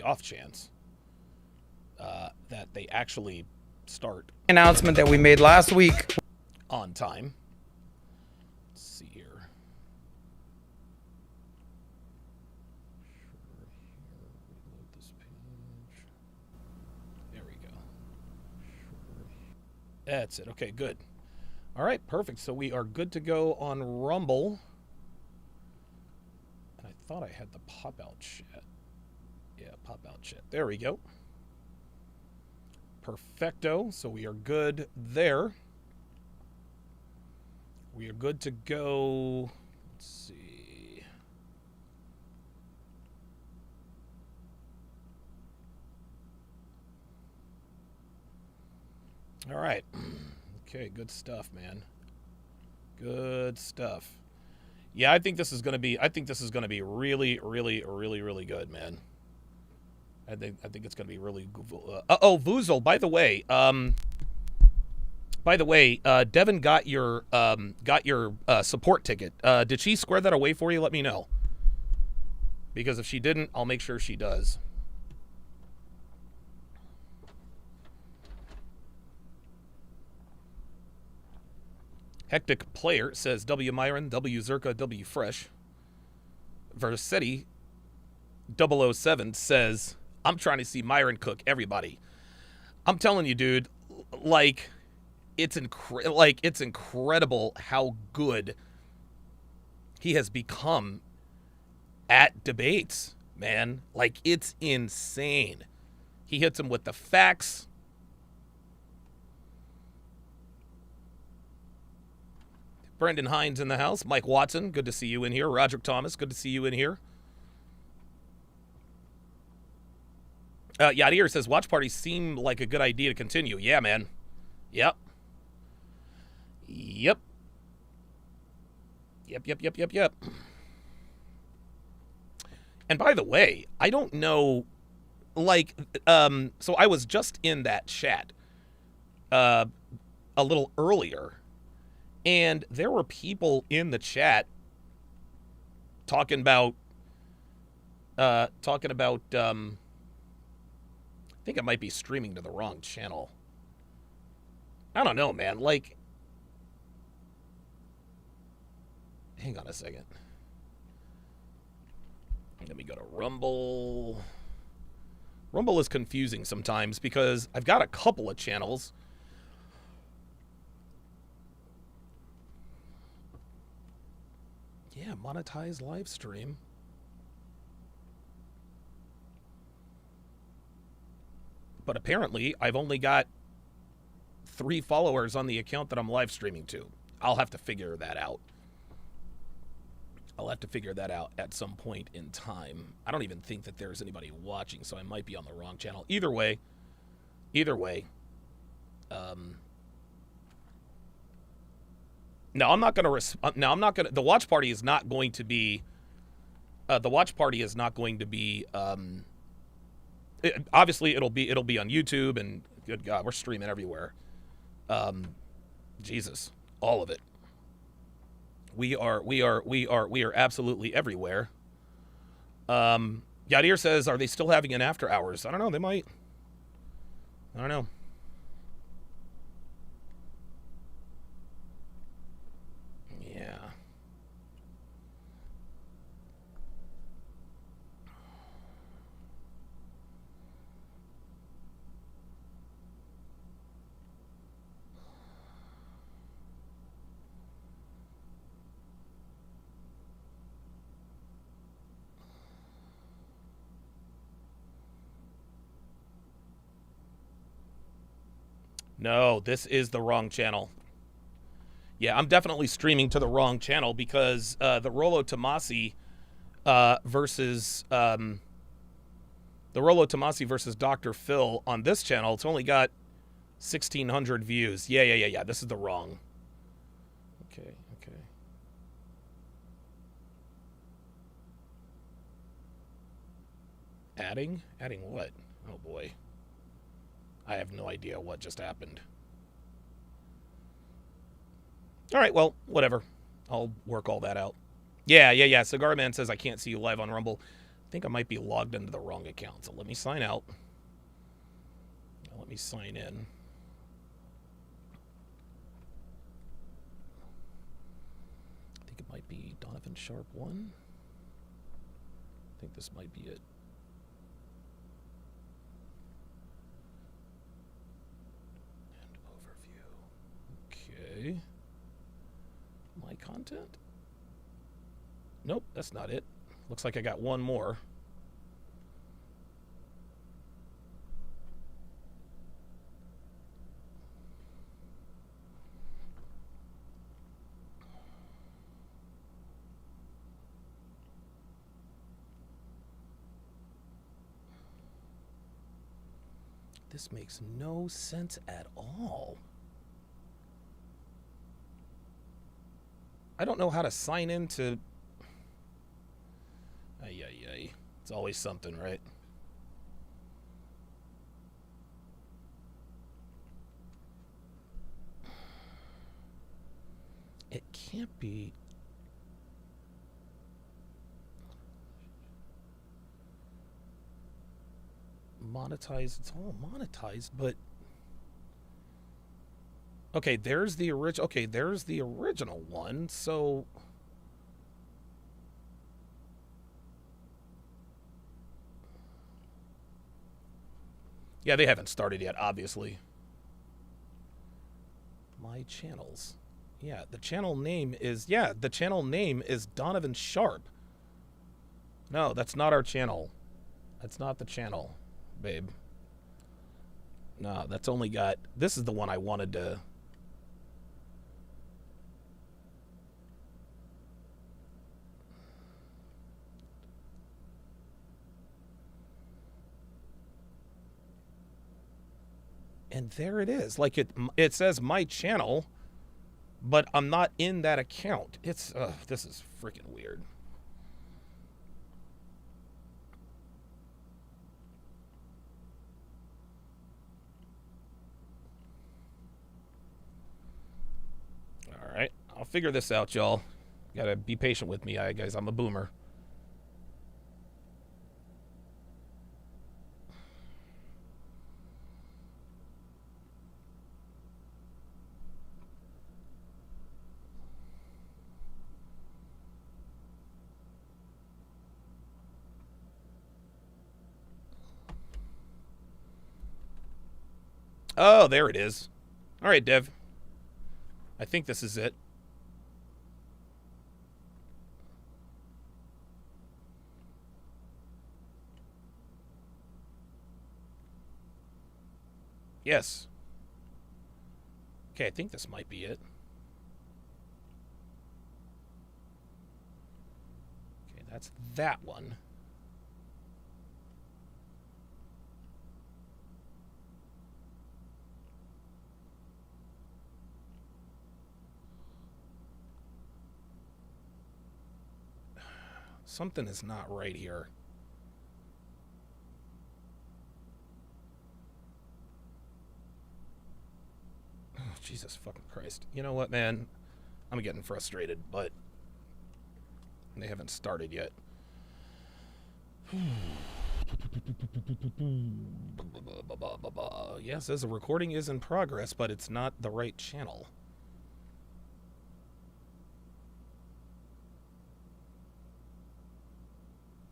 off chance that they actually start announcement that we made last week on time. Let's see here. Reload this page. There we go. That's it. Okay, good. All right, perfect. So we are good to go on Rumble. And I thought I had the pop-out chat. Yeah, pop-out chat. There we go. Perfecto. So we are good there. We are good to go. Let's see. All right. Okay, good stuff, man. Good stuff. Yeah, I think this is going to be really, really, really, really good, man. I think it's going to be really good. Vuzel, by the way, Devin got your support ticket. Did she square that away for you? Let me know. Because if she didn't, I'll make sure she does. Hectic Player says W Myron, W Zerka, W Fresh. Versetti 007 says, I'm trying to see Myron cook everybody. I'm telling you, dude, like it's incredible how good he has become at debates, man. Like, it's insane. He hits him with the facts. Brendan Hines in the house. Mike Watson, good to see you in here. Roderick Thomas, good to see you in here. Yadir says, watch parties seem like a good idea to continue. Yeah, man. Yep. Yep. Yep. And by the way, I don't know, like, so I was just in that chat a little earlier, and there were people in the chat talking about I think I might be streaming to the wrong channel. I don't know, man. Like, hang on a second. Let me go to Rumble. Rumble is confusing sometimes because I've got a couple of channels. Yeah, monetize live stream. But apparently, I've only got 3 followers on the account that I'm live streaming to. I'll have to figure that out. I'll have to figure that out at some point in time. I don't even think that there's anybody watching, so I might be on the wrong channel. Either way. No, I'm not going to. No, I'm not going to. The watch party is not going to be. Obviously, it'll be on YouTube, and good God, we're streaming everywhere. Jesus, all of it. We are absolutely everywhere. Yadir says, are they still having an after hours? I don't know. They might. I don't know. Yeah. No, this is the wrong channel. Yeah, I'm definitely streaming to the wrong channel because the Rollo Tomasi versus Dr. Phil on this channel, it's only got 1,600 views. Yeah. This is the wrong. Okay. Adding what? Oh boy. I have no idea what just happened. All right, well, whatever. I'll work all that out. Yeah. Cigar Man says, I can't see you live on Rumble. think I might be logged into the wrong account, so let me sign out. Now let me sign in. I think it might be Donovan Sharpe 1. I think this might be it. And overview. Okay. My content? Nope, that's not it. Looks like I got one more. This makes no sense at all. I don't know how to sign into... Ay. It's always something, right? It can't be... monetized. It's all monetized, but... Okay, there's the original. Okay, there's the original one, so... Yeah, they haven't started yet, obviously. My channels. Yeah, the channel name is... Yeah, the channel name is Donovan Sharpe. No, that's not our channel. That's not the channel, babe. No, that's only got... This is the one I wanted to... And there it is. Like, it says my channel, but I'm not in that account. It's... this is freaking weird. Alright, I'll figure this out, y'all. Gotta be patient with me, guys. I'm a boomer. Oh, there it is. All right, Dev. I think this is it. Yes. Okay, I think this might be it. Okay, that's that one. Something is not right here. Oh, Jesus fucking Christ. You know what, man? I'm getting frustrated, but they haven't started yet. Yeah, it says the recording is in progress, but it's not the right channel.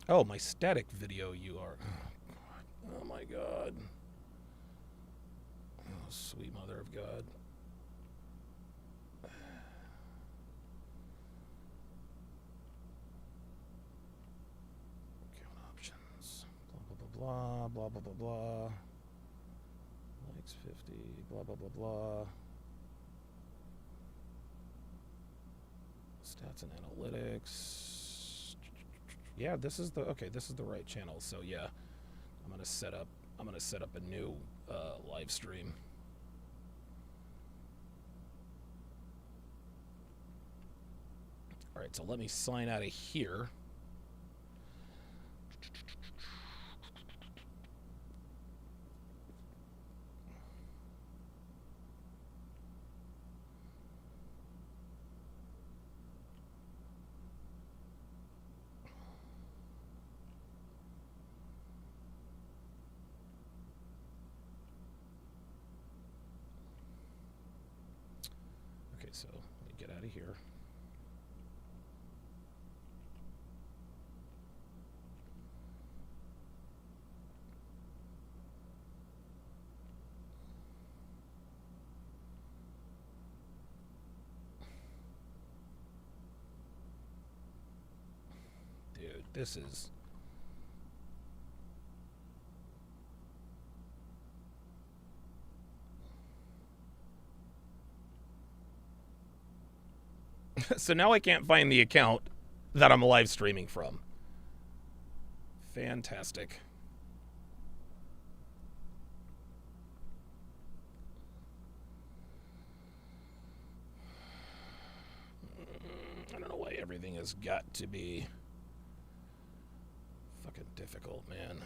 Oh, my static video URL. Oh my God. Oh, sweet mother of God. Account options. Blah, blah, blah, blah, blah, blah. Likes 50, blah, blah, blah, blah. Stats and analytics. Yeah, this is the... Okay, this is the right channel, so yeah. I'm gonna set up a new live stream. Alright, so let me sign out of here. out of here. Dude, this is... So now I can't find the account that I'm live streaming from. Fantastic. I don't know why everything has got to be fucking difficult, man.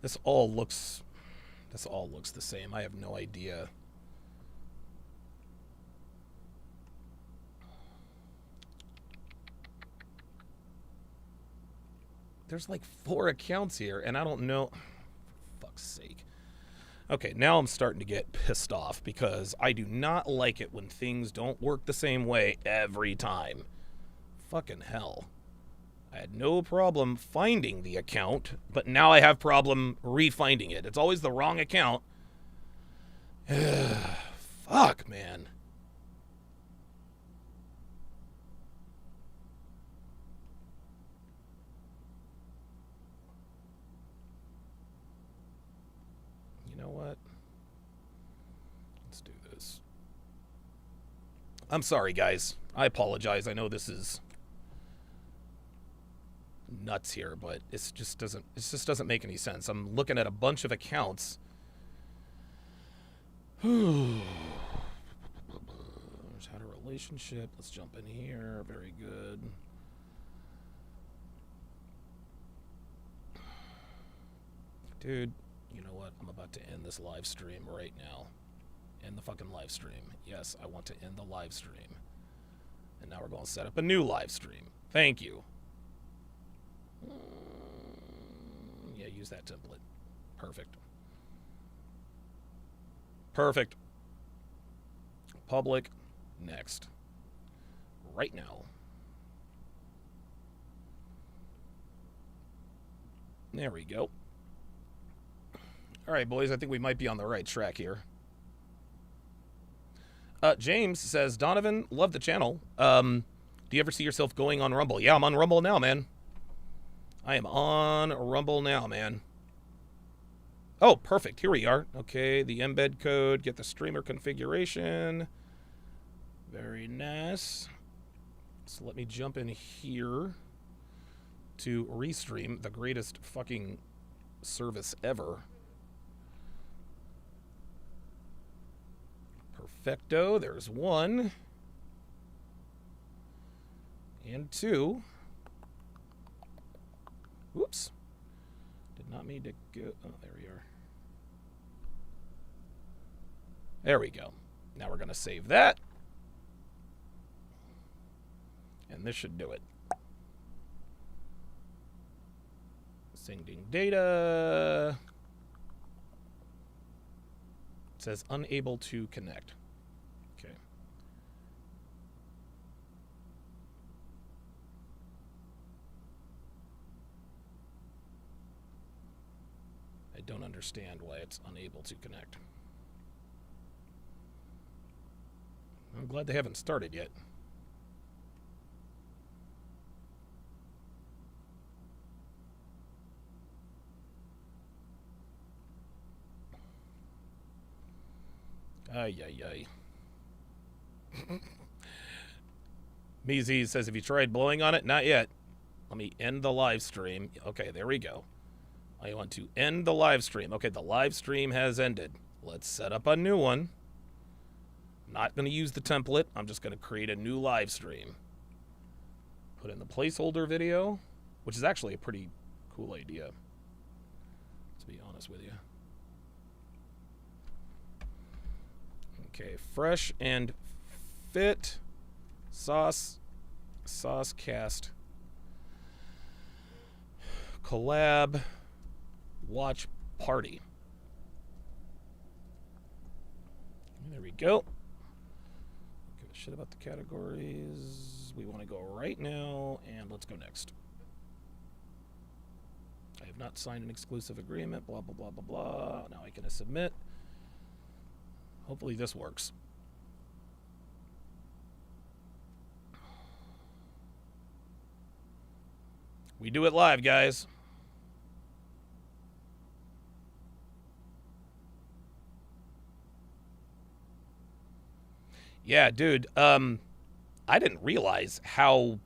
This all looks the same. I have no idea. There's like 4 accounts here, and I don't know. For fuck's sake. Okay, now I'm starting to get pissed off because I do not like it when things don't work the same way every time. Fucking hell. I had no problem finding the account, but now I have problem refinding it. It's always the wrong account. Fuck, man. You know what? Let's do this. I'm sorry, guys. I apologize. I know this is nuts here, but it just doesn't make any sense. I'm looking at a bunch of accounts. Had a relationship. Let's jump in here. Very good. Dude, you know what? I'm about to end this live stream right now. End the fucking live stream. Yes, I want to end the live stream. And now we're going to set up a new live stream. Thank you. Yeah, use that template. Perfect. Perfect. Public. Next. Right now. There we go. All right, boys, I think we might be on the right track here. James says, Donovan, love the channel. Do you ever see yourself going on Rumble? Yeah, I'm on Rumble now, man. I am on Rumble now, man. Oh, perfect. Here we are. Okay, the embed code. Get the streamer configuration. Very nice. So let me jump in here to restream, the greatest fucking service ever. Perfecto. There's 1. And 2. Whoops. Did not mean to go. Oh, there we are. There we go. Now we're going to save that. And this should do it. Sending data. It says unable to connect. Okay. I don't understand why it's unable to connect. I'm glad they haven't started yet. Ay, ay, ay. Meezy says, have you tried blowing on it? Not yet. Let me end the live stream. Okay, there we go. I want to end the live stream. Okay, the live stream has ended. Let's set up a new one. I'm not going to use the template. I'm just going to create a new live stream. Put in the placeholder video, which is actually a pretty cool idea, to be honest with you. Okay, fresh and fit sauce cast collab watch party. There we go. Give a shit about the categories. We want to go right now, and let's go next. I have not signed an exclusive agreement, blah, blah, blah, blah, blah. Now I can submit. Hopefully this works. We do it live, guys. Yeah, dude. I didn't realize how,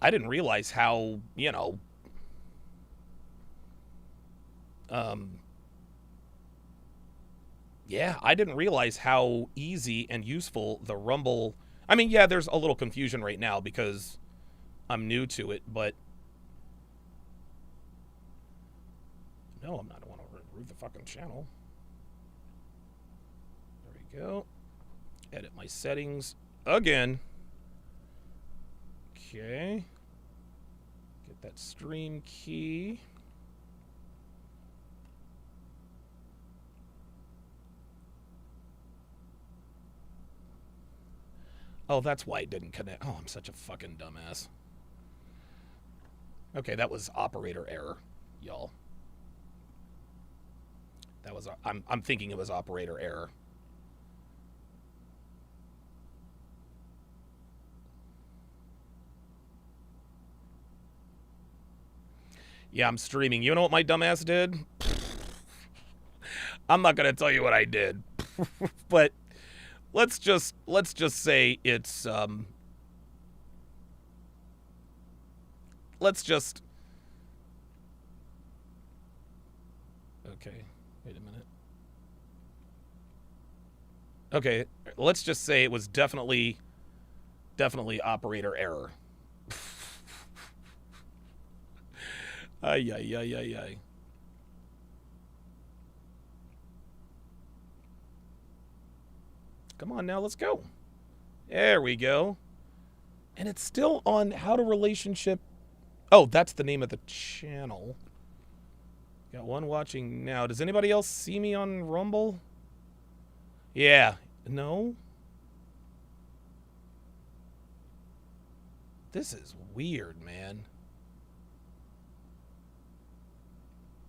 you know, yeah, I didn't realize how easy and useful the Rumble. I mean, yeah, there's a little confusion right now because I'm new to it, but no, I'm not. I want to remove the fucking channel. There we go. Edit my settings again. Okay. Get that stream key. Oh, that's why it didn't connect. Oh, I'm such a fucking dumbass. Okay, that was operator error, y'all. That was I'm thinking it was operator error. Yeah, I'm streaming. You know what my dumbass did? I'm not gonna tell you what I did, but let's just say it's let's just. Okay, wait a minute. Okay, let's just say it was definitely operator error. Ay, ay, ay, ay, ay. Come on now, let's go. There we go. And it's still on how to relationship. Oh, that's the name of the channel. Got one watching now. Does anybody else see me on Rumble? Yeah. No? This is weird, man.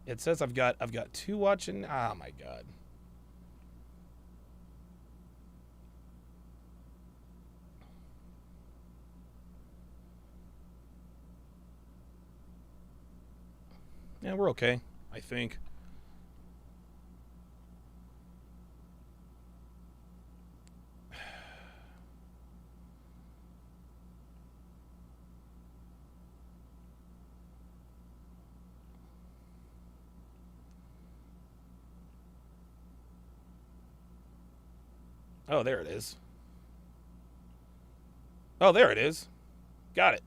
It says I've got 2 watching. Oh my god. Yeah, we're okay, I think. Oh, there it is. Oh, there it is. Got it.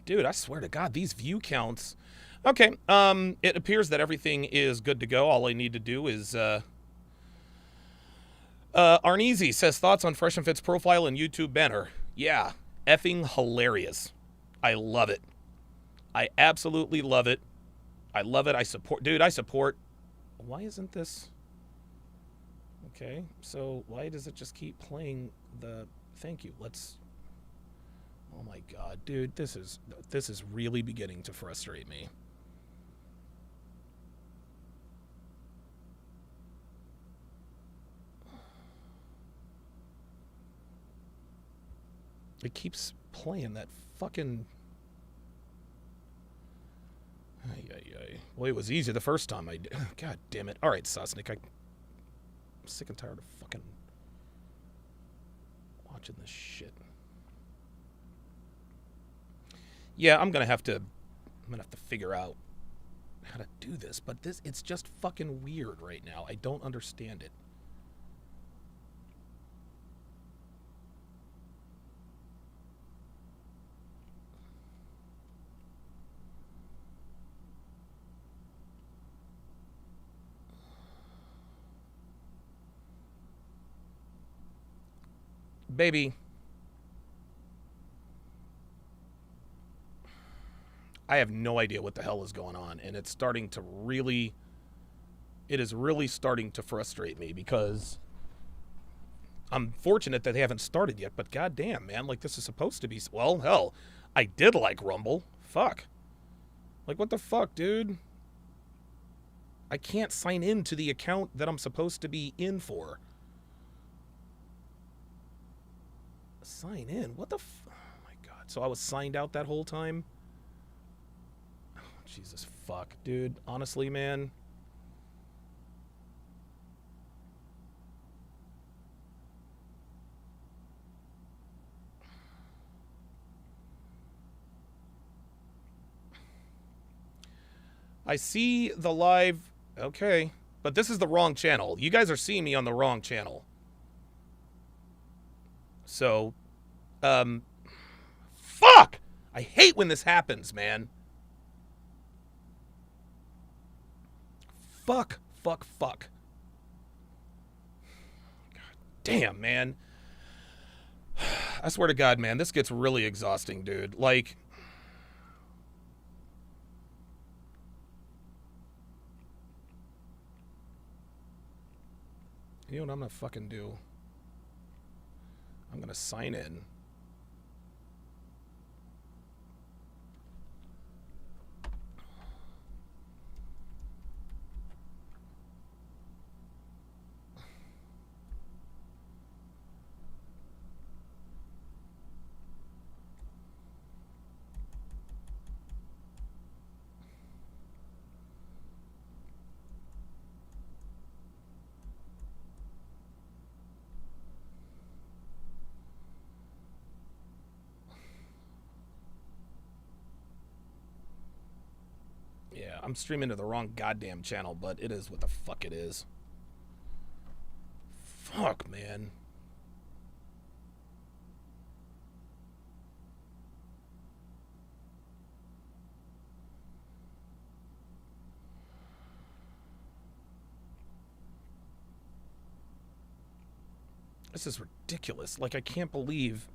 Dude, I swear to God, these view counts. Okay, it appears that everything is good to go. All I need to do is, Arneezy says, thoughts on Fresh and Fit's profile and YouTube banner. Yeah, effing hilarious. I love it. I absolutely love it. I love it. I support, dude, I support. Why isn't this? Okay, so why does it just keep playing the, thank you, let's. Oh my god, dude, this is really beginning to frustrate me. It keeps playing that fucking. Well, it was easy the first time I did. God damn it. All right, Sosnick. I'm sick and tired of fucking watching this shit. Yeah, I'm gonna have to figure out how to do this, but it's just fucking weird right now. I don't understand it. Baby, I have no idea what the hell is going on, and it's starting to really, it is really starting to frustrate me because I'm fortunate that they haven't started yet, but goddamn, man, like this is supposed to be, well, hell, I did like Rumble. Fuck. Like, what the fuck, dude? I can't sign in to the account that I'm supposed to be in for. Sign in? What the oh my god. So I was signed out that whole time? Oh, Jesus fuck, dude. Honestly, man. I see the live. Okay. But this is the wrong channel. You guys are seeing me on the wrong channel. So, fuck! I hate when this happens, man. Fuck. God damn, man. I swear to God, man, this gets really exhausting, dude. Like, you know what I'm gonna fucking do? I'm gonna sign in. Yeah, I'm streaming to the wrong goddamn channel, but it is what the fuck it is. Fuck, man. This is ridiculous. Like, I can't believe...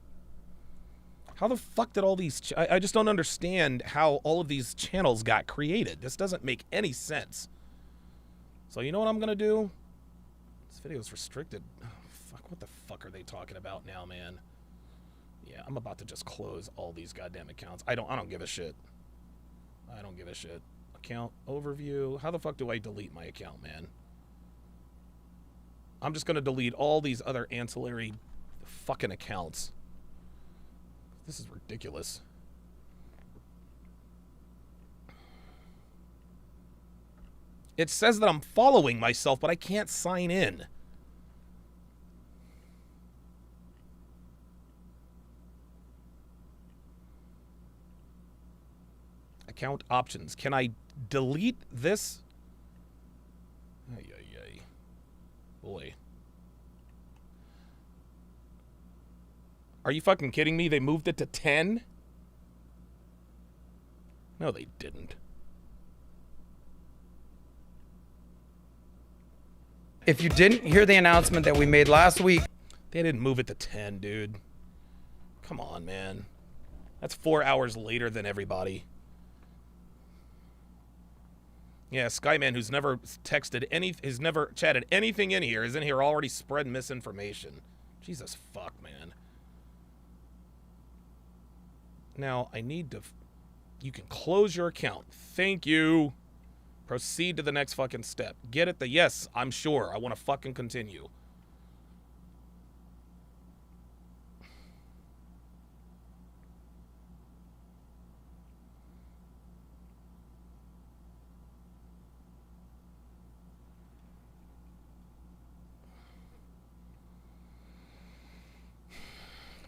How the fuck did all these... I just don't understand how all of these channels got created. This doesn't make any sense. So you know what I'm gonna do? This video is restricted. Oh, fuck, what the fuck are they talking about now, man? Yeah, I'm about to just close all these goddamn accounts. I don't give a shit. I don't give a shit. Account overview. How the fuck do I delete my account, man? I'm just gonna delete all these other ancillary fucking accounts. This is ridiculous. It says that I'm following myself, but I can't sign in. Account options. Can I delete this? Ay, ay, ay. Boy. Are you fucking kidding me? They moved it to 10? No, they didn't. If you didn't hear the announcement that we made last week, They didn't move it to 10, dude. Come on, man. That's 4 hours later than everybody. Yeah, Skyman, who's never texted has never chatted anything in here, is in here already spreading misinformation. Jesus fuck, man. Now, I need to... You can close your account. Thank you. Proceed to the next fucking step. Get it? Yes, I'm sure. I want to fucking continue.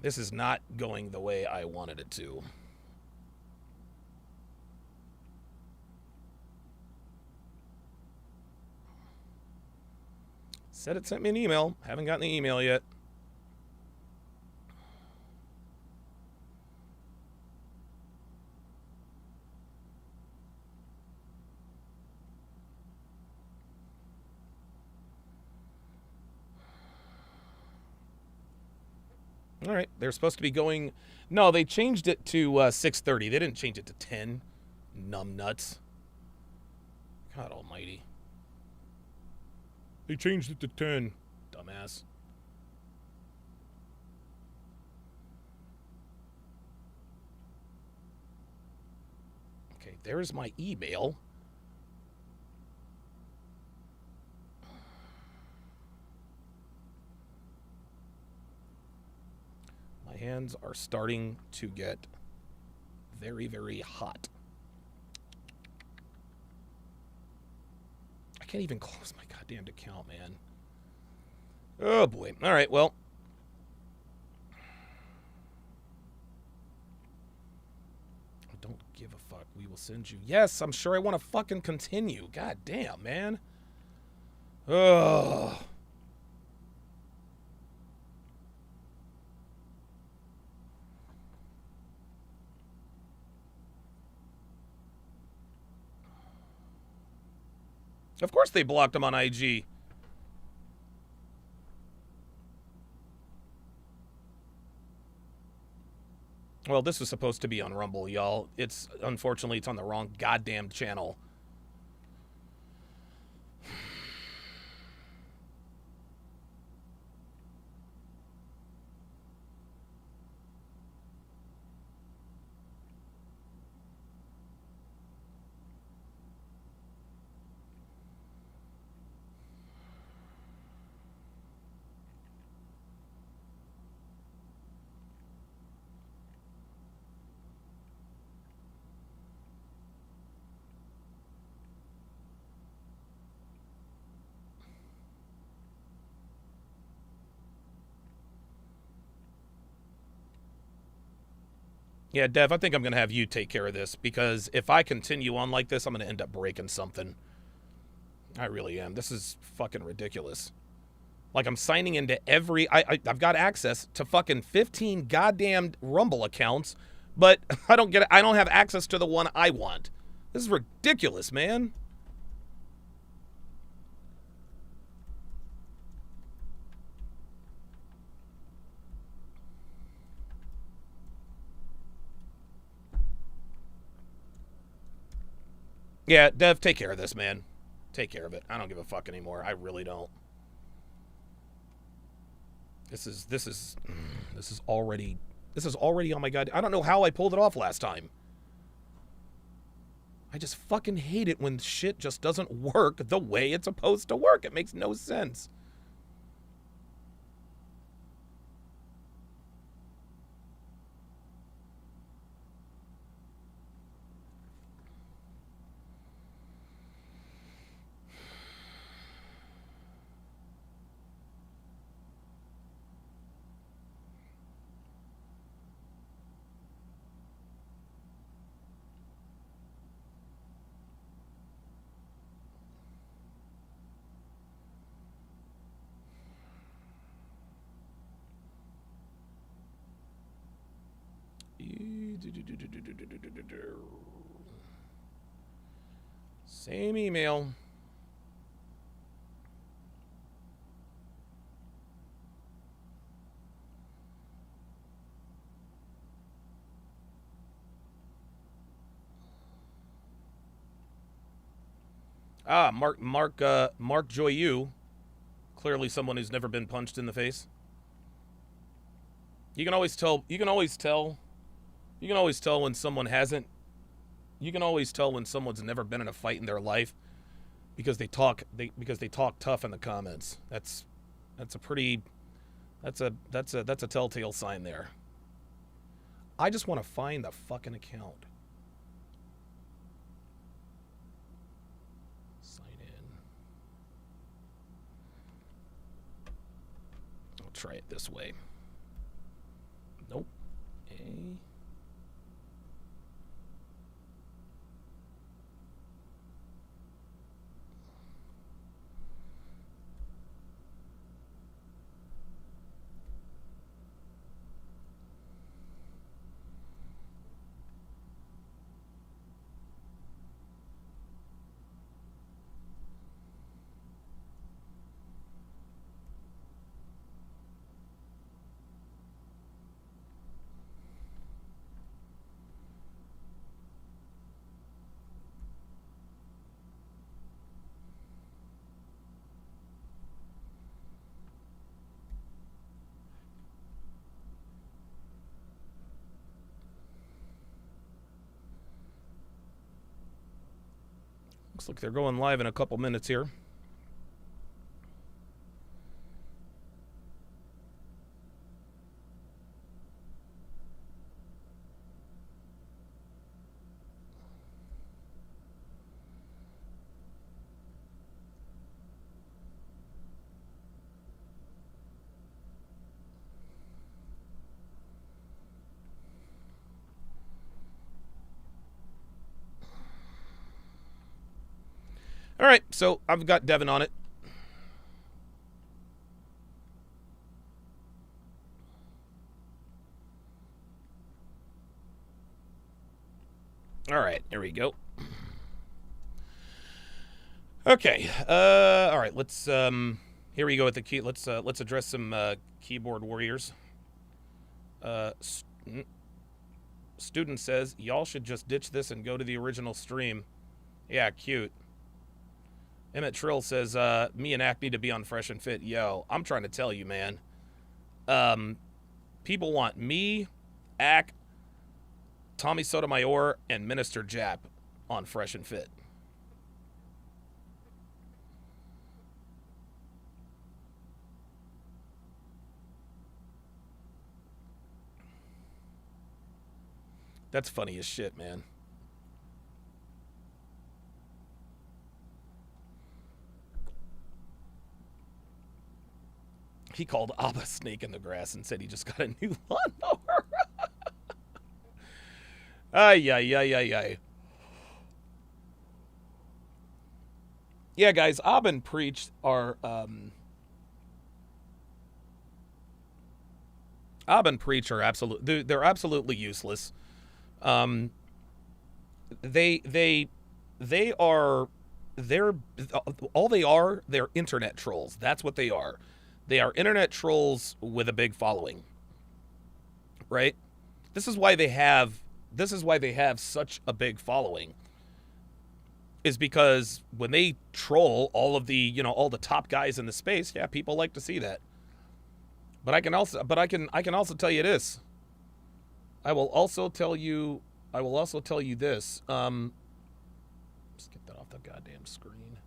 This is not going the way I wanted it to. Said it sent me an email. Haven't gotten the email yet. All right, they're supposed to be going. No, they changed it to 6:30. They didn't change it to 10. Numb nuts. God almighty. They changed it to 10. Dumbass. Okay, there's my email. My hands are starting to get very, very hot. I can't even close my goddamn account, man. Oh, boy. All right, well. Don't give a fuck. We will send you. Yes, I'm sure I want to fucking continue. God damn, man. Ugh. Of course they blocked him on IG. Well, this was supposed to be on Rumble, y'all. Unfortunately, it's on the wrong goddamn channel. Yeah, Dev, I think I'm going to have you take care of this because if I continue on like this, I'm going to end up breaking something. I really am. This is fucking ridiculous. Like, I'm signing into every... I've got access to fucking 15 goddamn Rumble accounts, but I don't have access to the one I want. This is ridiculous, man. Yeah, Dev, take care of this, man. Take care of it. I don't give a fuck anymore. I really don't. This is already on my god. I don't know how I pulled it off last time. I just fucking hate it when shit just doesn't work the way it's supposed to work. It makes no sense. Same email. Mark Joyu. Clearly someone who's never been punched in the face. You can always tell when someone hasn't. You can always tell when someone's never been in a fight in their life because they talk tough in the comments. That's a telltale sign there. I just want to find the fucking account. Sign in. I'll try it this way. Looks like they're going live in a couple minutes here. All right, so I've got Devin on it. All right, here we go. Okay, all right, let's here we go with the key. Let's address some keyboard warriors. Student says y'all should just ditch this and go to the original stream. Yeah, cute. Emmett Trill says, me and Ack need to be on Fresh and Fit. Yo, I'm trying to tell you, man. People want me, Ack, Tommy Sotomayor, and Minister Jap on Fresh and Fit. That's funny as shit, man. He called Abba snake in the grass and said he just got a new lawnmower. Ay, ay, ay, ay, ay. Yeah, guys, Abba and Preach are, Abba and Preach are they're absolutely useless. They're internet trolls. That's what they are. They are internet trolls with a big following, right? This is why they have such a big following, is because when they troll all of the, all the top guys in the space, yeah, people like to see that. But I can also tell you this. I will also tell you this. Let's get that off the goddamn screen.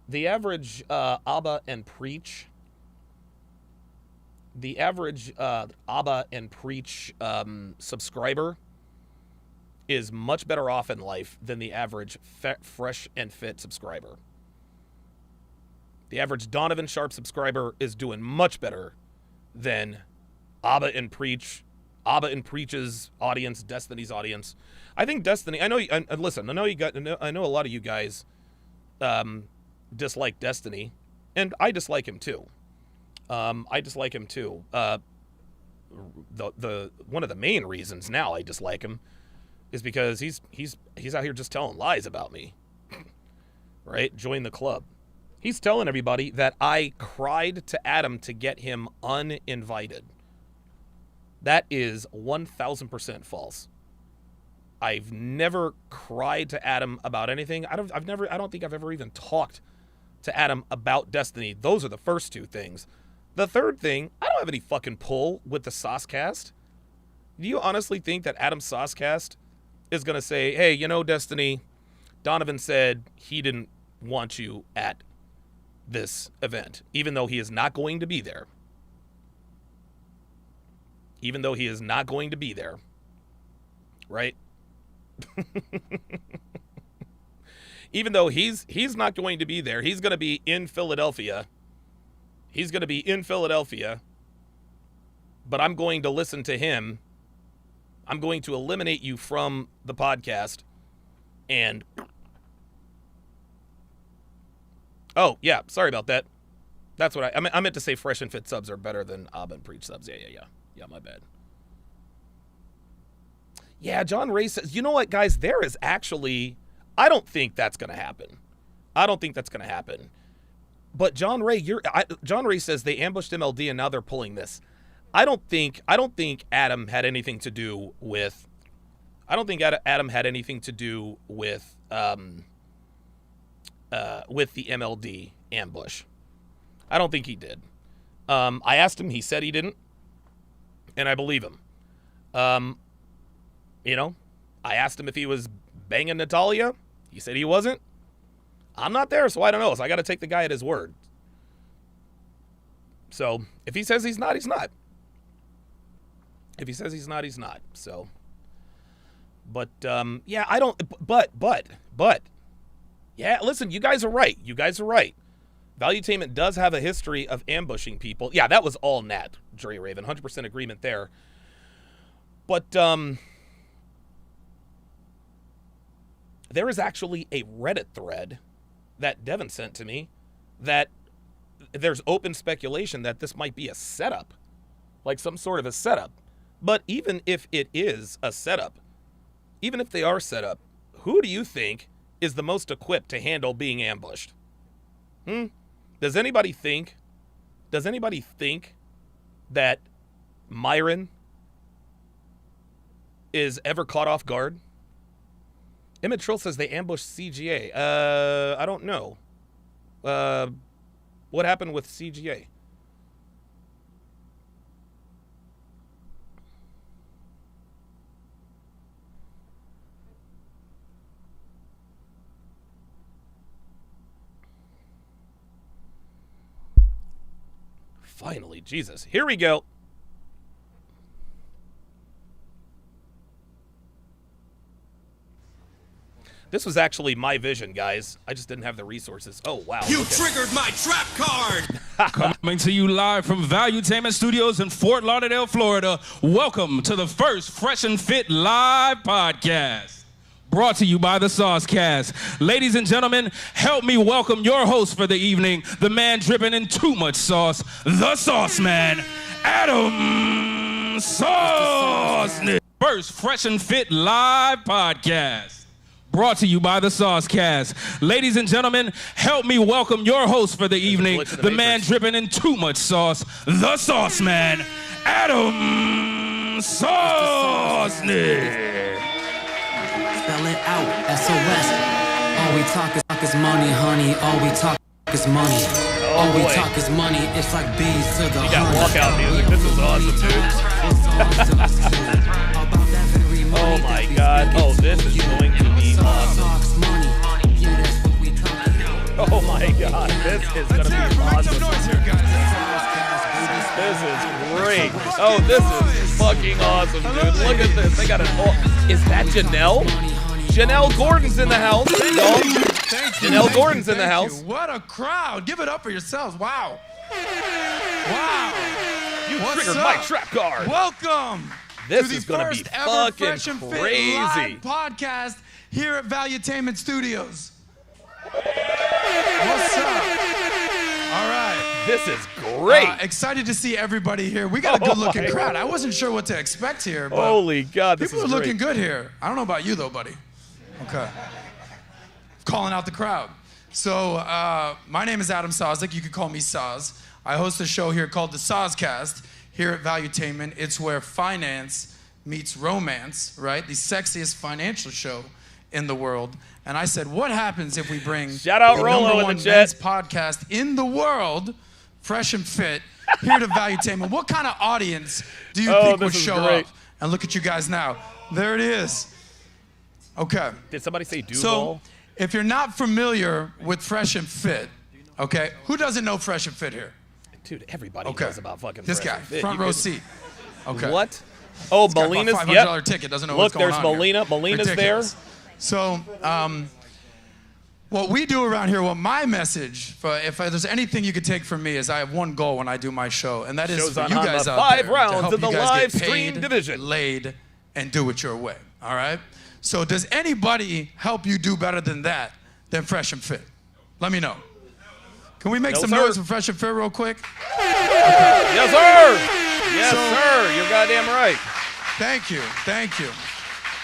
The average Abba and Preach. The average Abba and Preach subscriber is much better off in life than the average Fresh and Fit subscriber. The average Donovan Sharpe subscriber is doing much better than Abba and Preach's audience, Destiny's audience. I think Destiny. I know. Listen. I know a lot of you guys dislike Destiny, and I dislike him too. The one of the main reasons now I dislike him is because he's out here just telling lies about me. Right? Join the club. He's telling everybody that I cried to Adam to get him uninvited. That is 1,000% false. I've never cried to Adam about anything. I don't think I've ever even talked to Adam about Destiny. Those are the first two things. The third thing, I don't have any fucking pull with the Saucecast. Do you honestly think that Adam Saucecast is going to say, hey, Destiny, Donovan said he didn't want you at this event, even though he is not going to be there. Even though he is not going to be there. Right? Even though he's not going to be there, he's going to be in Philadelphia. He's going to be in Philadelphia, but I'm going to listen to him. I'm going to eliminate you from the podcast. And oh, yeah, sorry about that. That's what I meant to say. Fresh and Fit subs are better than Abba and Preach subs. Yeah, my bad. Yeah, John Ray says, you know what, guys? There is actually, I don't think that's going to happen. But John Ray says they ambushed MLD and now they're pulling this. I don't think Adam had anything to do with. Adam had anything to do with the MLD ambush. I don't think he did. I asked him. He said he didn't, and I believe him. I asked him if he was banging Natalia. He said he wasn't. I'm not there, so I don't know. So I got to take the guy at his word. So if he says he's not, he's not. If he says he's not, he's not. So, but yeah, I don't. But yeah, listen, you guys are right. You guys are right. Valuetainment does have a history of ambushing people. Yeah, that was all Nat, Dre Raven. 100% agreement there. But there is actually a Reddit thread that Devin sent to me that there's open speculation that this might be a setup, like some sort of a setup. But even if it is a setup, even if they are set up, who do you think is the most equipped to handle being ambushed? Does anybody think that Myron is ever caught off guard? Emmett Trill says they ambushed CGA. I don't know. What happened with CGA? Finally, Jesus. Here we go. This was actually my vision, guys. I just didn't have the resources. Oh, wow. You triggered my trap card! Coming to you live from Valuetainment Studios in Fort Lauderdale, Florida. Welcome to the first Fresh and Fit live podcast. Brought to you by the Saucecast. Ladies and gentlemen, help me welcome your host for the evening, the man dripping in too much sauce, the Sauce Man, Adam Sauce. First Fresh and Fit live podcast. Brought to you by the Saucecast. Ladies and gentlemen, help me welcome your host for the evening, the man dripping in too much sauce, the Sauce Man, Adam Sauce. Spell it out, SOS. All we talk is money, honey. All we talk is money. All we talk is money. It's like bees to the You got walkout music. This is awesome, dude. Oh my God. Oh, this is going to be awesome. Oh my God. This is going to be awesome. This is great. Oh, this is fucking awesome, dude. Look at this. They got it all. Is that Janelle? Janelle Gordon's in the house. Thank you. Janelle Gordon's in the house. What a crowd. Give it up for yourselves. Wow. Wow. You What's triggered up? my trap card. Welcome This to the is going to be first ever fucking Fresh and Fit crazy. live podcast here at Valuetainment Studios. What's up? All right. This is great. Excited to see everybody here. We got a good-looking my crowd. I wasn't sure what to expect here, but Holy God, this people is are great. looking good here. I don't know about you, though, buddy. Okay. Calling out the crowd. So, my name is Adam Sosnick. You can call me Soz. I host a show here called the Saucecast here at Valuetainment. It's where finance meets romance, right? The sexiest financial show in the world. And I said, what happens if we bring Shout out the Rolo number in one the chat. men's podcast in the world, Fresh and Fit, here to Valuetainment? What kind of audience do you think would this is show great. up? And look at you guys now. There it is. Okay. Did somebody say Duval? So, if you're not familiar with Fresh and Fit, okay, who doesn't know Fresh and Fit here? Dude, everybody Okay. knows about fucking This Fresh guy, and Fit. front You row kidding? seat. Okay. What? Oh, This guy bought Melina's, $500 yep. ticket, doesn't know Look, what's going there's on here. Melina. Melina's Ridiculous. there. So, what we do around here, what my message, if there's anything you could take from me, is I have one goal when I do my show, and that is Show's for on you Honda. guys out 5 there rounds to help in the you guys live get stream paid, division. laid, and do it your way. All right. So, does anybody help you do better than that, than Fresh and Fit? Let me know. Can we make No, some sir. noise for Fresh and Fit real quick? Yes, sir. Yes, sir. You're goddamn right. Thank you. Thank you.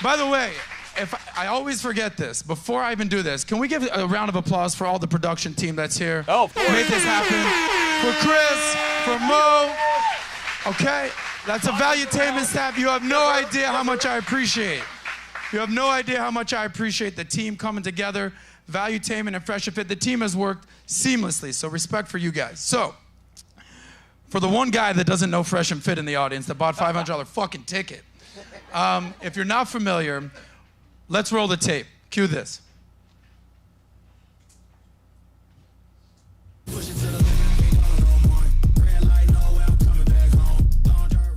By the way, if I always forget this, before I even do this, can we give a round of applause for all the production team that's here? Oh, of course. Made this happen. For Chris, for Mo. Okay? That's a Valuetainment staff. You have no idea how much I appreciate. You have no idea how much I appreciate the team coming together. Valuetainment and Fresh and Fit. The team has worked seamlessly, so respect for you guys. So, for the one guy that doesn't know Fresh and Fit in the audience that bought $500 fucking ticket, if you're not familiar, let's roll the tape. Cue this.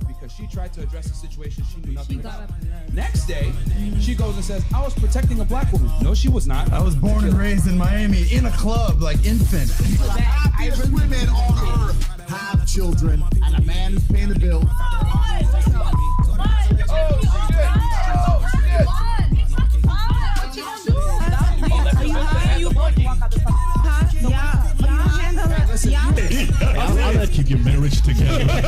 Because she tried to address the situation she knew nothing about. Next day, she goes and says, I was protecting a black woman. No, she was not. I was born and raised in Miami in a club like infant. Happiest women on earth have children, and a man is paying the bill. I'll let you get marriage together. Die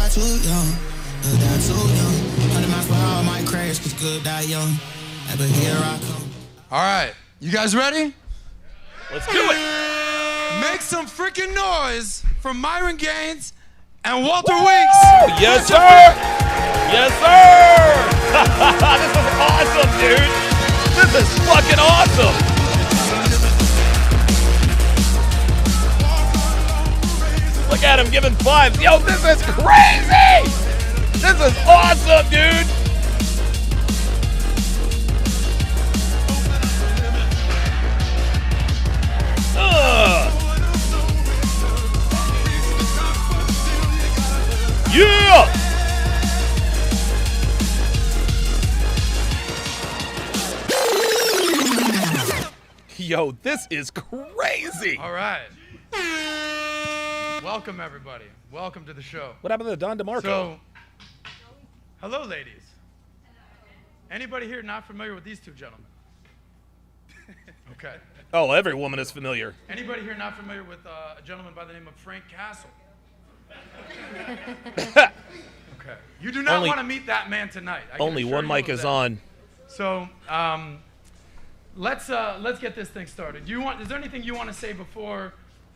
too young, die too young. 100 miles per hour might crash, 'cause good die young. But here I come. All right, you guys ready? Let's do it. Make some freaking noise for Myron Gaines and Walter Weeks. Yes, sir. Yes, sir. This is awesome, dude. This is fucking awesome. Look at him giving fives. Yo, this is crazy. This is awesome, dude. Yeah! Yo, this is crazy. All right. Welcome, everybody. Welcome to the show. What happened to Don DeMarco? So, hello, ladies. Anybody here not familiar with these two gentlemen? Okay. Oh, every woman is familiar. Anybody here not familiar with a gentleman by the name of Frank Castle? Okay. You do not want to meet that man tonight. Only one mic is on. So, let's get this thing started. Is there anything you want to say before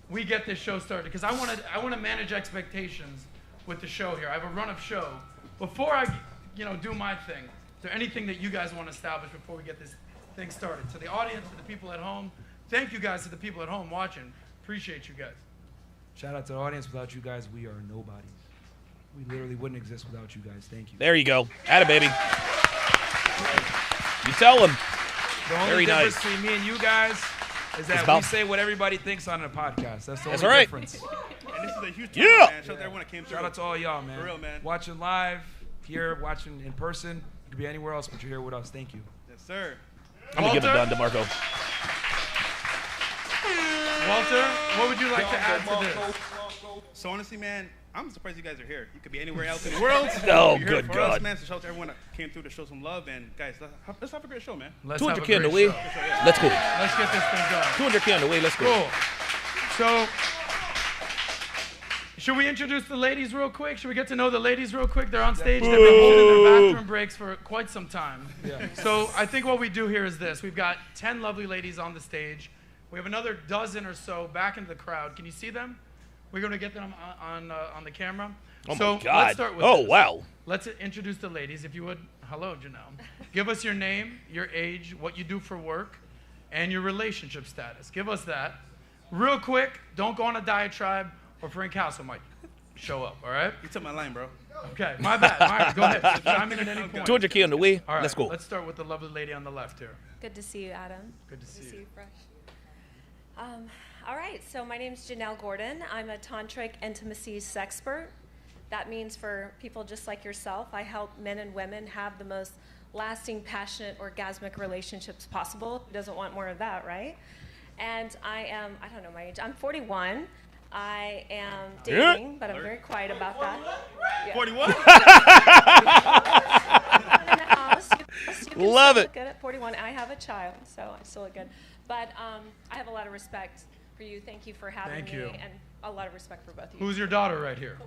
we get this show started? Because I want to manage expectations with the show here. I have a run of show. Before I, do my thing, is there anything that you guys want to establish before we get this thing started? To the audience, to the people at home, thank you guys to the people at home watching. Appreciate you guys. Shout out to the audience. Without you guys, we are nobodies. We literally wouldn't exist without you guys. Thank you. There you go. Atta baby. You tell him. The only Very difference nice. between me and you guys is that we say what everybody thinks on a podcast. That's the only difference. And this is a huge Yeah. man. Shout out to everyone that came through. Shout out to all y'all, man. For real, man. Watching live, here, watching in person. You could be anywhere else, but you're here with us. Thank you. Yes, sir. I'm going to give it Don DeMarco. Walter, what would you like to add to this? So honestly, man, I'm surprised you guys are here. You could be anywhere else in the world. Oh, You're here good for God. Us, man. So shout out to everyone that came through to show some love. And guys, let's have a great show, man. Let's 200 have a K on the great way. show. Let's go. Let's get this thing going. 200 K on the way. Let's go. Cool. So, should we introduce the ladies real quick? Should we get to know the ladies real quick? They're on stage. They've been holding their bathroom breaks for quite some time. Yeah. So I think what we do here is this. We've got 10 lovely ladies on the stage. We have another dozen or so back into the crowd. Can you see them? We're going to get them on the camera. Oh, so my God. let's start with Oh, this. wow. Let's introduce the ladies. If you would, hello, Janelle. Give us your name, your age, what you do for work, and your relationship status. Give us that. Real quick, don't go on a diatribe or Frank Castle might show up, all right? You took my line, bro. Okay, my bad. All right, go ahead. Chime in at any point. 200 K on the way. All right, Let's go. let's start with the lovely lady on the left here. Good to see you, Adam. Good to see you. Fresh. All right, so my name's Janelle Gordon. I'm a tantric intimacy sexpert. That means for people just like yourself, I help men and women have the most lasting, passionate, orgasmic relationships possible. Who doesn't want more of that, right? And I don't know my age, I'm 41. I am dating, but I'm very quiet about that. Yeah. 41? In the house. You can Love still it. look good at 41. I have a child, so I still look good. But I have a lot of respect for you. Thank you for having Thank me, you. and a lot of respect for both of you. Who's your daughter right here?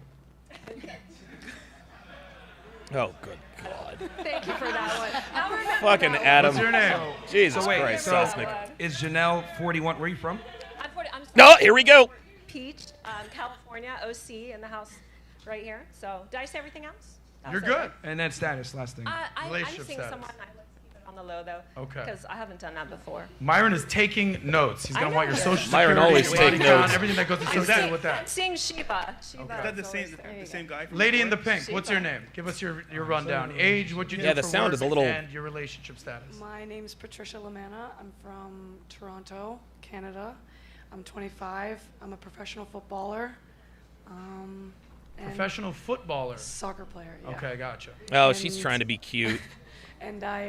Oh, good God. Thank you for that one. I'll remember Fucking that one. Adam. What's your name? Jesus So wait, Christ. so- Sosnick. Is Janelle 41? Where are you from? I'm 40. I'm No, here we go. Peach, California, OC, in the house right here. So, did I say everything else? That You're was it, good. right? And then status, last thing. I'm Relationship seeing status. someone. Let's keep it on the low, though. Okay. Because I haven't done that before. Myron is taking notes. He's going to want your social security, Myron always your body take count, notes. everything that goes associated with that. Seeing Shiva. Shiva Is that the is same, always there. the same guy? From Lady in the before? pink, what's your name? Give us your rundown. Age, what you do Yeah, the for sound work, is a little- and your relationship status. My name's Patricia Lamanna. I'm from Toronto, Canada. I'm 25. I'm a professional footballer. And Professional footballer. soccer player, yeah. Okay, gotcha. Oh, she's trying to be cute. And I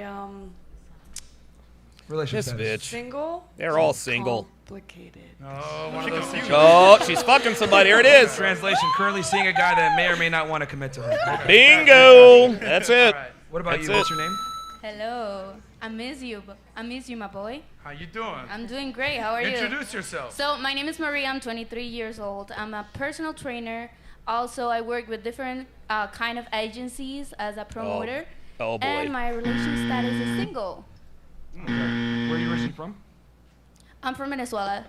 This bitch. single. They're all single. Complicated. Oh, one of those things. Oh, she's fucking somebody. Here it is. Translation: currently seeing a guy that may or may not want to commit to her. Bingo. That's it. All right. What about That's you? it. What's your name? Hello. I miss you, my boy. How you doing? I'm doing great. How are you? Introduce yourself. So my name is Maria. I'm 23 years old. I'm a personal trainer. Also, I work with different kind of agencies as a promoter. Oh, boy. And my relationship status is single. Where are you originally from? I'm from Venezuela.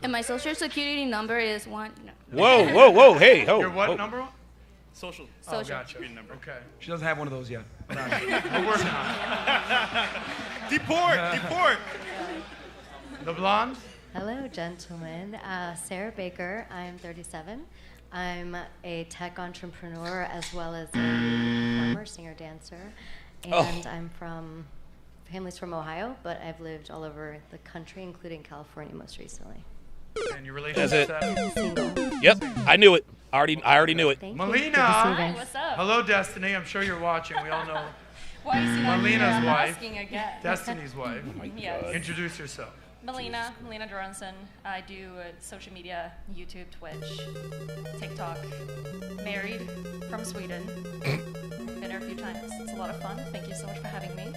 And my social security number is one. No. Whoa, whoa, whoa. Hey, ho. Your what ho. number? Social. Oh, Social. gotcha. Okay. She doesn't have one of those yet. We're working on it. Deport. The blonde? Hello, gentlemen. Sarah Baker. I'm 37. I'm a tech entrepreneur as well as a performer, singer, dancer. And I'm from, family's from Ohio, but I've lived all over the country, including California most recently. And your relationship status? Single. Yep. I knew it. I already knew it. Thank you. Melina. Good to see you Hi, guys. what's up? Hello, Destiny. I'm sure you're watching. We all know Why is he not here? Melina's I'm wife. asking again. Destiny's wife. Yes. Introduce yourself. Melina Joranson. I do social media, YouTube, Twitch, TikTok. Married from Sweden. Been here a few times. It's a lot of fun. Thank you so much for having me.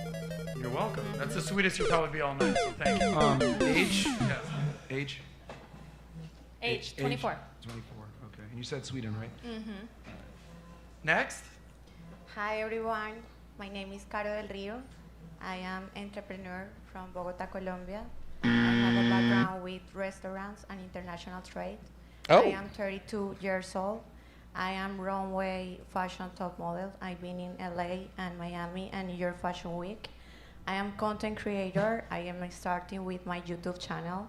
You're welcome. That's the sweetest you'll probably be all night, so thank you. Age? Yeah. Age? Age 24. 24. Okay. And you said Sweden, right? Mm-hmm. Next. Hi everyone, my name is Caro del Rio. I am entrepreneur from Bogota, Colombia. I have a background with restaurants and international trade. Oh. I am 32 years old. I am runway fashion top model. I've been in LA and Miami and New York Fashion Week. I am content creator. I am starting with my YouTube channel.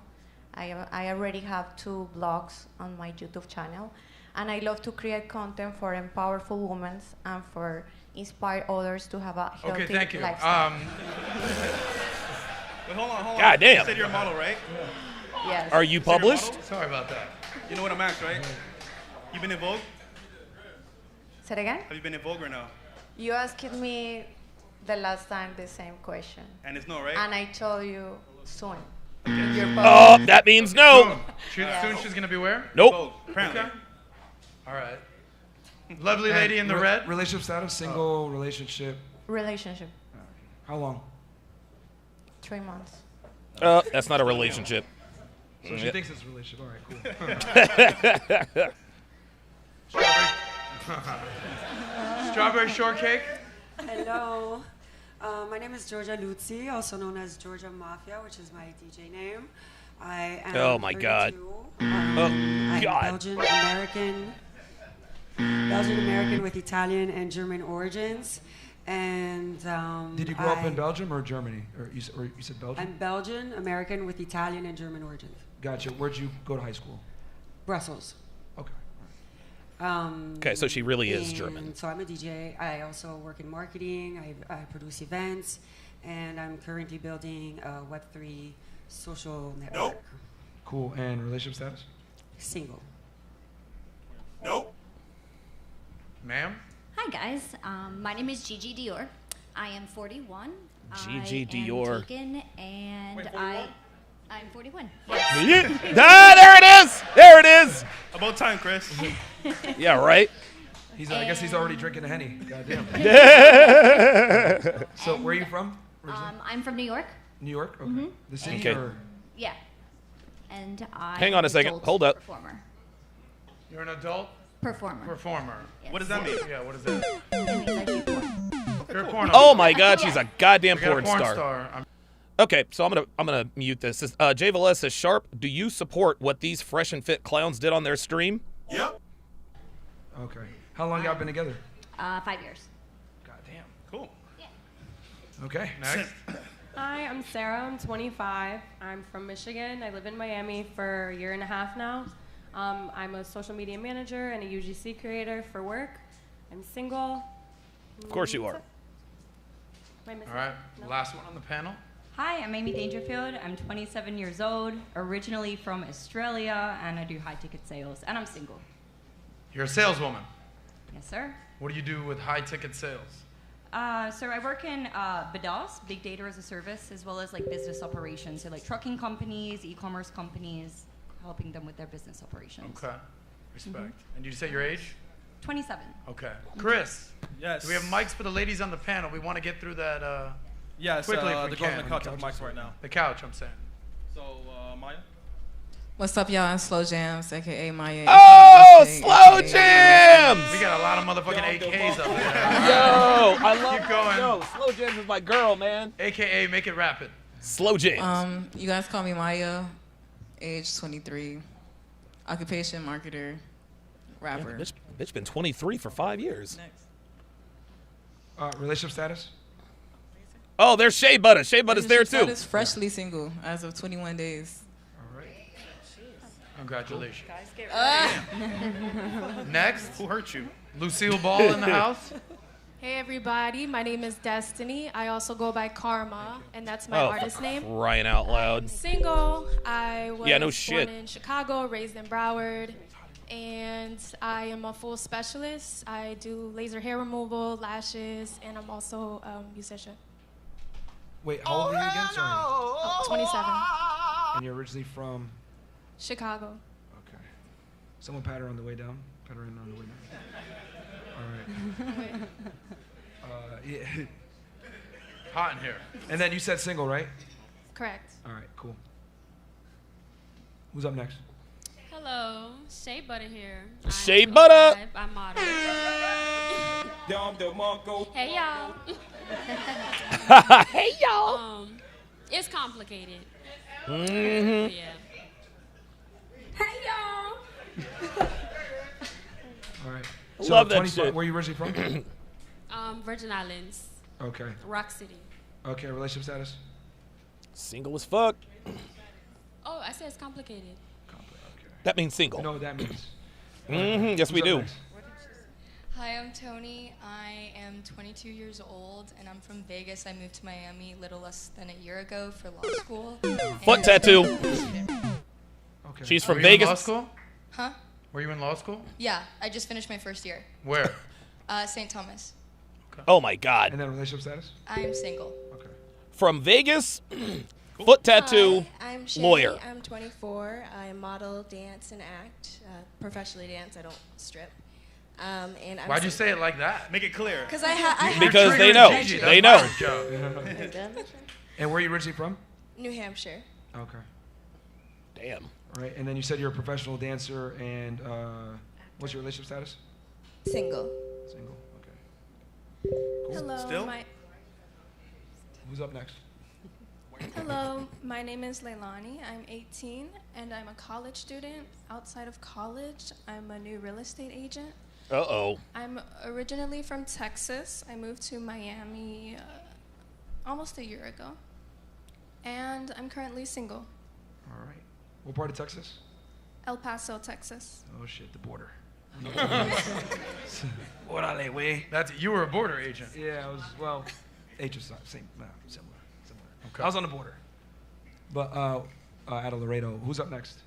I already have 2 blogs on my YouTube channel. And I love to create content for powerful women and for inspire others to have a healthy Okay, thank you. lifestyle. Wait, hold on. God damn. You said you're a model, right? Yes. Are you You said you're a published? model? Sorry about that. You know what I'm at, right? You been in Vogue? Say it again? Have you been in Vogue or no? You asked me the last time the same question. And it's no, right? And I told you soon. Oh, that means no. Soon she's going to be where? Nope. Vogue, apparently. Okay. All right. Lovely lady in the red. Relationship status? Single, relationship. Relationship. How long? 3 months. That's not a relationship. So she Yep. thinks it's a relationship. All right, cool. Strawberry shortcake. Hello. My name is Georgia Luzzi, also known as Georgia Mafia, which is my DJ name. I am Oh, my God. 32. Oh, I'm God. Belgian American with Italian and German origins. And Did you grow up in Belgium or Germany? Or you said Belgium? I'm Belgian American with Italian and German origins. Gotcha. Where'd you go to high school? Brussels. Okay. Okay, so she really is and German. So I'm a DJ. I also work in marketing. I produce events, and I'm currently building a Web3 social network. Cool. And relationship status? Single. Ma'am? Hi guys, my name is Gigi Dior. I am 41. Gigi I Dior. am taken and Wait, 41? I'm 41. There it is. There it is. About time, Chris. Yeah, right. I guess he's already drinking a Henny. Goddamn. So where are you from? I'm from New York. New York? Okay. Mhm. The city Okay. or? Yeah. And I Hang on a second. adult Hold up. Performer. You're an adult Performer. performer. Yes. What does that mean? Yeah, what is that? It means I do porn. You're a porno. Oh my God, she's a goddamn We got a porn star. I'm- Okay, so I'm gonna mute this. Jay Velez says, Sharpe, do you support what these fresh and fit clowns did on their stream? Yep. Okay. How long y'all been together? 5 years. Goddamn. Cool. Okay, next. Hi, I'm Sarah. I'm 25. I'm from Michigan. I live in Miami for a year and a half now. I'm a social media manager and a UGC creator for work. I'm single. Of course you are. Am I missing All right, No? last one on the panel. Hi, I'm Amy Dangerfield. I'm 27 years old, originally from Australia, and I do high-ticket sales, and I'm single. You're a saleswoman. Yes, sir. What do you do with high-ticket sales? So I work in BDOS, Big Data as a Service, as well as like business operations, so like trucking companies, e-commerce companies, helping them with their business operations. Okay, respect. And did you say your age? 27. Okay. Chris. Yes. Do we have mics for the ladies on the panel? We want to get through that Yes, quickly if they're we going can. to the couch with mics right now. The couch, I'm saying. So, Maya? What's up, y'all? I'm Slow Jams, aka Maya. Oh, Slow Jams! We got a lot of motherfucking AKs up there. Yo, I love. Keep going. Yo, Slow Jams is my girl, man. AKA, make it rapid. Slow Jams. You guys call me Maya, age 23, occupation marketer, rapper. Yeah, bitch been 23 for 5 years. Relationship status? Oh, there's Shea Butter. Shea Butter's there too. Is freshly single as of 21 days. All right. Congratulations. Guys, get ready. Next. Who hurt you? Lucille Ball in the house. Hey everybody, my name is Destiny. I also go by Karma, and that's my artist name. Crying out loud. I'm single. I was Yeah, no born shit. in Chicago, raised in Broward, and I am a full specialist. I do laser hair removal, lashes, and I'm also a musician. Wait, how old are you again? Sorry. Oh, 27. And you're originally from? Chicago. Okay. Someone pat her on the way down. Pat her in on the way down. All right. Yeah. Hot in here. And then you said single, right? Correct. All right, cool. Who's up next? Hello, Shea Butter here. Shea Butter. I'm model. Hey y'all. Hey y'all. It's complicated. Mm-hmm. Yeah. Hey y'all. All right. Love that 25 shit. Where are you originally from? Virgin Islands. Okay. Rock City. Okay, relationship status? Single as fuck. Oh, I said it's complicated. That means single. No, that means. Mm-hmm. Yes, we Who's up do. next? Hi, I'm Tony. I am 22 years old, and I'm from Vegas. I moved to Miami a little less than a year ago for law school. Foot tattoo. Okay. She's from Were you in Vegas. law school? Huh? Were you in law school? Yeah, I just finished my first year. Where? St. Thomas. Oh my God. And then relationship status? I'm single. Okay. From Vegas. Foot tattoo. Hi, I'm Shay. Lawyer. I'm 24. I model, dance, and act. Professionally dance. I don't strip. And I'm Why'd you say it like that? Make it clear. Because I Because they know. They know. And where are you originally from? New Hampshire. Okay. Damn. All right, and then you said you're a professional dancer, and what's your relationship status? Single. Single. Okay. Cool. Hello. Still? My, Who's up next? hello. My name is Leilani. I'm 18, and I'm a college student. Outside of college, I'm a new real estate agent. Uh-oh. I'm originally from Texas. I moved to Miami almost a year ago, and I'm currently single. All right. What part of Texas? El Paso, Texas. Oh shit, the border. Orale, güey. You were a border agent. Yeah, I was, well, agent, same, similar. Okay. I was on the border. But out of Laredo. Who's up next?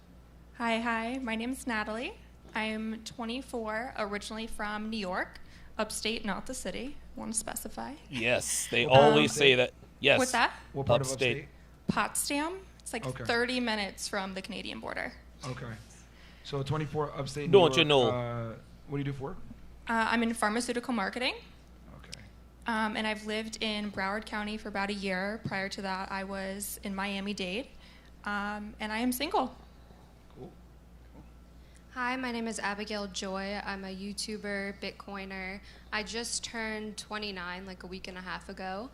Hi. My name is Natalie. I'm 24, originally from New York, upstate, not the city. Want to specify? Yes, they always say that. Yes. What's that? What part of upstate? Potsdam. It's like Okay. 30 minutes from the Canadian border. Okay. So 24 upstate New Don't York. you know? What do you do for work? I'm in pharmaceutical marketing. Okay. And I've lived in Broward County for about a year. Prior to that, I was in Miami-Dade. And I am single. Hi, my name is Abigail Joy. I'm a YouTuber, Bitcoiner. I just turned 29 like a week and a half ago.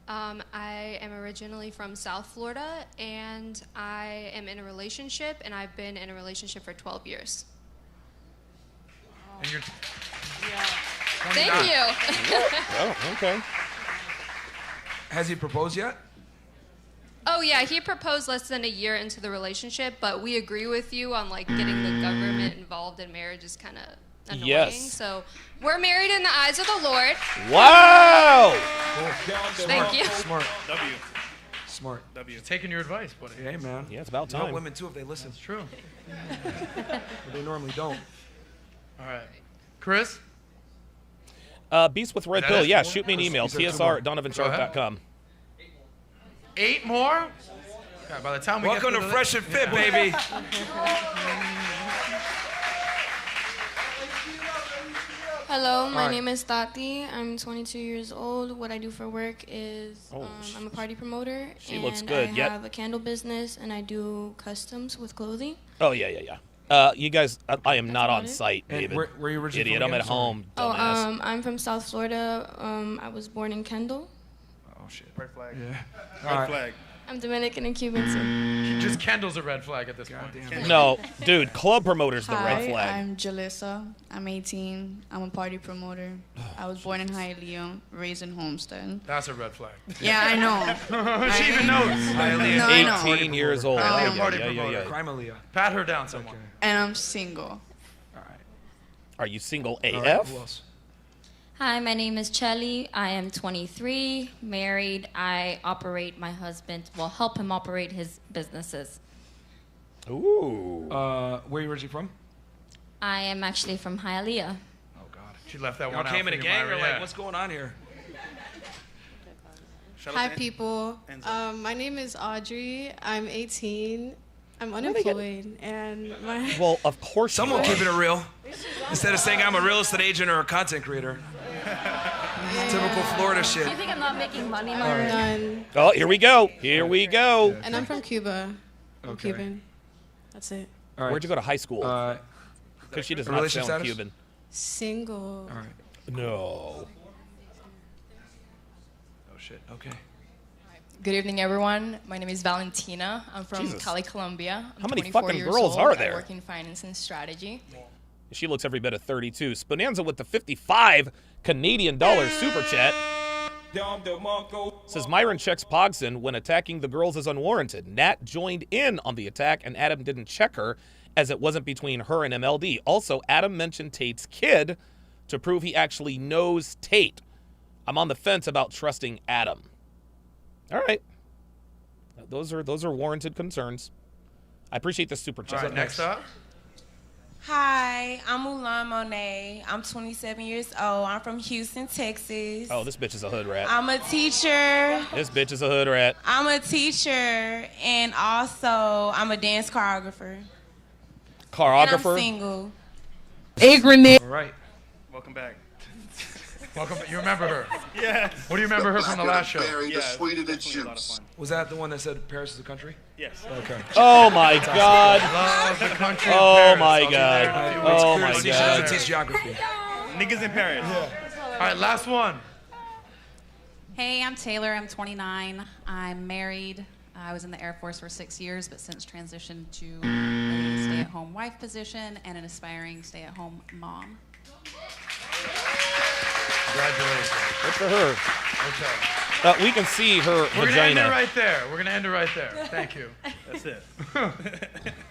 I am originally from South Florida, and I am in a relationship, and I've been in a relationship for 12 years. And you're Thank you. Oh, okay. Has he proposed yet? Oh yeah, he proposed less than a year into the relationship, but we agree with you on like getting the government involved in marriage is kind of annoying. Yes. So we're married in the eyes of the Lord. Wow. Thank you. Smart. W. Smart. W. Taking your advice, buddy. Hey, man. Yeah, it's about You know, time. women, too, if they listen. It's true. But they normally don't. All right. Chris? Beast with Red That Pill. is Yeah, two shoot me an more? email. These are two TSR more. at Go ahead. donovansharpe.com. 8 more? God, by the time we Welcome get to the Fresh and Fit, baby. Hello, my All right. name is Tati. I'm 22 years old. What I do for work is I'm a party promoter. She looks and good, I yep. have a candle business, and I do customs with clothing. Oh, yeah. You guys, I am not on about it. site, And David. where are you originally Idiot, from I'm at again? Sorry. home, dumbass. I'm from South Florida. I was born in Kendall. Oh, shit. Red flag. Yeah. Red flag. I'm Dominican and Cuban too. Just Kendall's a red flag at this point. No, dude, club promoter's the red Hi, flag. I'm Jalissa. I'm 18. I'm a party promoter. I was born in Hialeah, raised in Homestead. That's a red flag. Yeah, I know. She even knows. No, I know. 18 years old. Hialeah Yeah, party yeah, yeah, promoter. yeah. Crime Aaliyah. Pat her down, someone. And I'm single. Are you single All right, AF? who else? Hi, my name is Chelly. I am 23, married. I help him operate his businesses. Ooh. Where are you originally from? I am actually from Hialeah. Oh, God. She left that Y'all one out. came for in a you, gang Myra, or yeah. like, what's going on here? Hi, people. My name is Audrey. I'm 18. I'm do they get- unemployed, and my Well, of course. Someone you are. keep it real. Instead of saying I'm a real estate agent or a content creator. Typical Florida shit. You think I'm not making money, All Myra? right. Done. Oh, here we go. Here we go. And I'm from Cuba. I'm Okay. Cuban. That's it. All right. Where'd you go to high school? Because she does not relationship sound status? Cuban. Single. All right. No. Oh, shit. Okay. Good evening, everyone. My name is Valentina. I'm from Jesus. Cali, Colombia. I'm How many 24 fucking years girls old. are I there? work in finance and strategy. She looks every bit of 32. Spinanza with the 55 Canadian dollar super chat. Says Myron checks Pogson when attacking the girls is unwarranted. Nat joined in on the attack and Adam didn't check her as it wasn't between her and MLD. Also, Adam mentioned Tate's kid to prove he actually knows Tate. I'm on the fence about trusting Adam. All right. Those are warranted concerns. I appreciate the super chat. All right, next up. Hi, I'm Mulan Monet. I'm 27 years old. I'm from Houston, Texas. Oh, this bitch is a hood rat. I'm a teacher. This bitch is a hood rat. I'm a teacher, and also I'm a dance choreographer. Choreographer? And I'm single. All right. Welcome back. Welcome. You remember her? Yes. What do you remember her from the last show? Yeah, definitely a lot of fun. Was that the one that said Paris is the country? Yes. Okay. Oh my God. Love the country of Oh Paris. my I'll be God. there. Oh It's my clear she God. doesn't teach geography. Niggas in Paris. All right, last one. Hey, I'm Taylor. I'm 29. I'm married. I was in the Air Force for 6 years, but since transitioned to a stay-at-home wife position and an aspiring stay-at-home mom. Congratulations. Good for her. Okay. We can see her We're gonna end it vagina. right there. We're gonna end it right there. Thank you. That's it.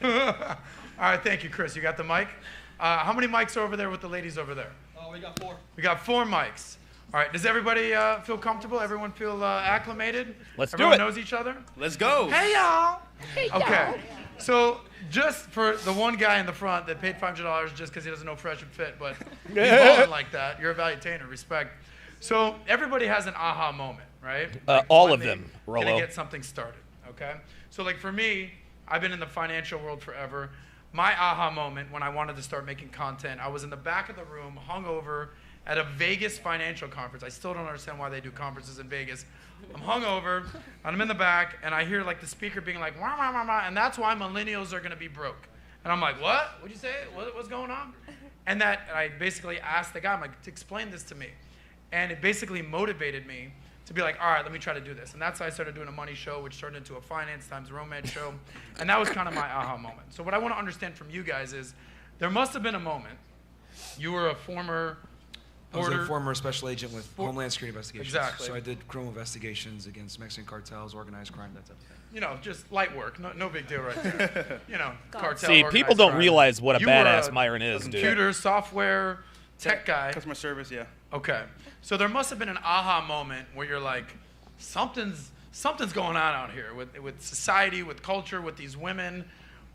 All right, thank you, Chris. You got the mic. How many mics are over there with the ladies over there? Oh, we got 4. We got 4 mics. All right. Does everybody feel comfortable? Everyone feel acclimated? Let's do Everyone it. knows each other? Let's go. Hey, y'all. Hey, y'all. Okay. So just for the one guy in the front that paid $500 just because he doesn't know Fresh and Fit, but he's balling like that. You're a valuetainer. Respect. So everybody has an aha moment, right? All when of them, Gonna Rollo. get something started. Okay. So like for me, I've been in the financial world forever. My aha moment when I wanted to start making content, I was in the back of the room, hungover, at a Vegas financial conference. I still don't understand why they do conferences in Vegas. I'm hungover, and I'm in the back, and I hear like the speaker being like, wah, wah, wah, wah, and that's why millennials are gonna be broke. And I'm like, what? What'd you say? What's going on? And I basically asked the guy, I'm like, to explain this to me. And it basically motivated me to be like, all right, let me try to do this. And that's how I started doing a money show, which turned into a finance times romance show. And that was kind of my aha moment. So what I want to understand from you guys is, there must have been a moment, you were a former I was border. a former special agent with Homeland Security Investigations. Exactly. So I did criminal investigations against Mexican cartels, organized crime, that type of thing. You know, just light work. No big deal right there. You know, cartel. See, organized people don't crime. realize what a You badass were Myron is, dude. Computer, software, tech guy. Customer service, yeah. Okay. So there must have been an aha moment where you're like, something's going on out here with society, with culture, with these women.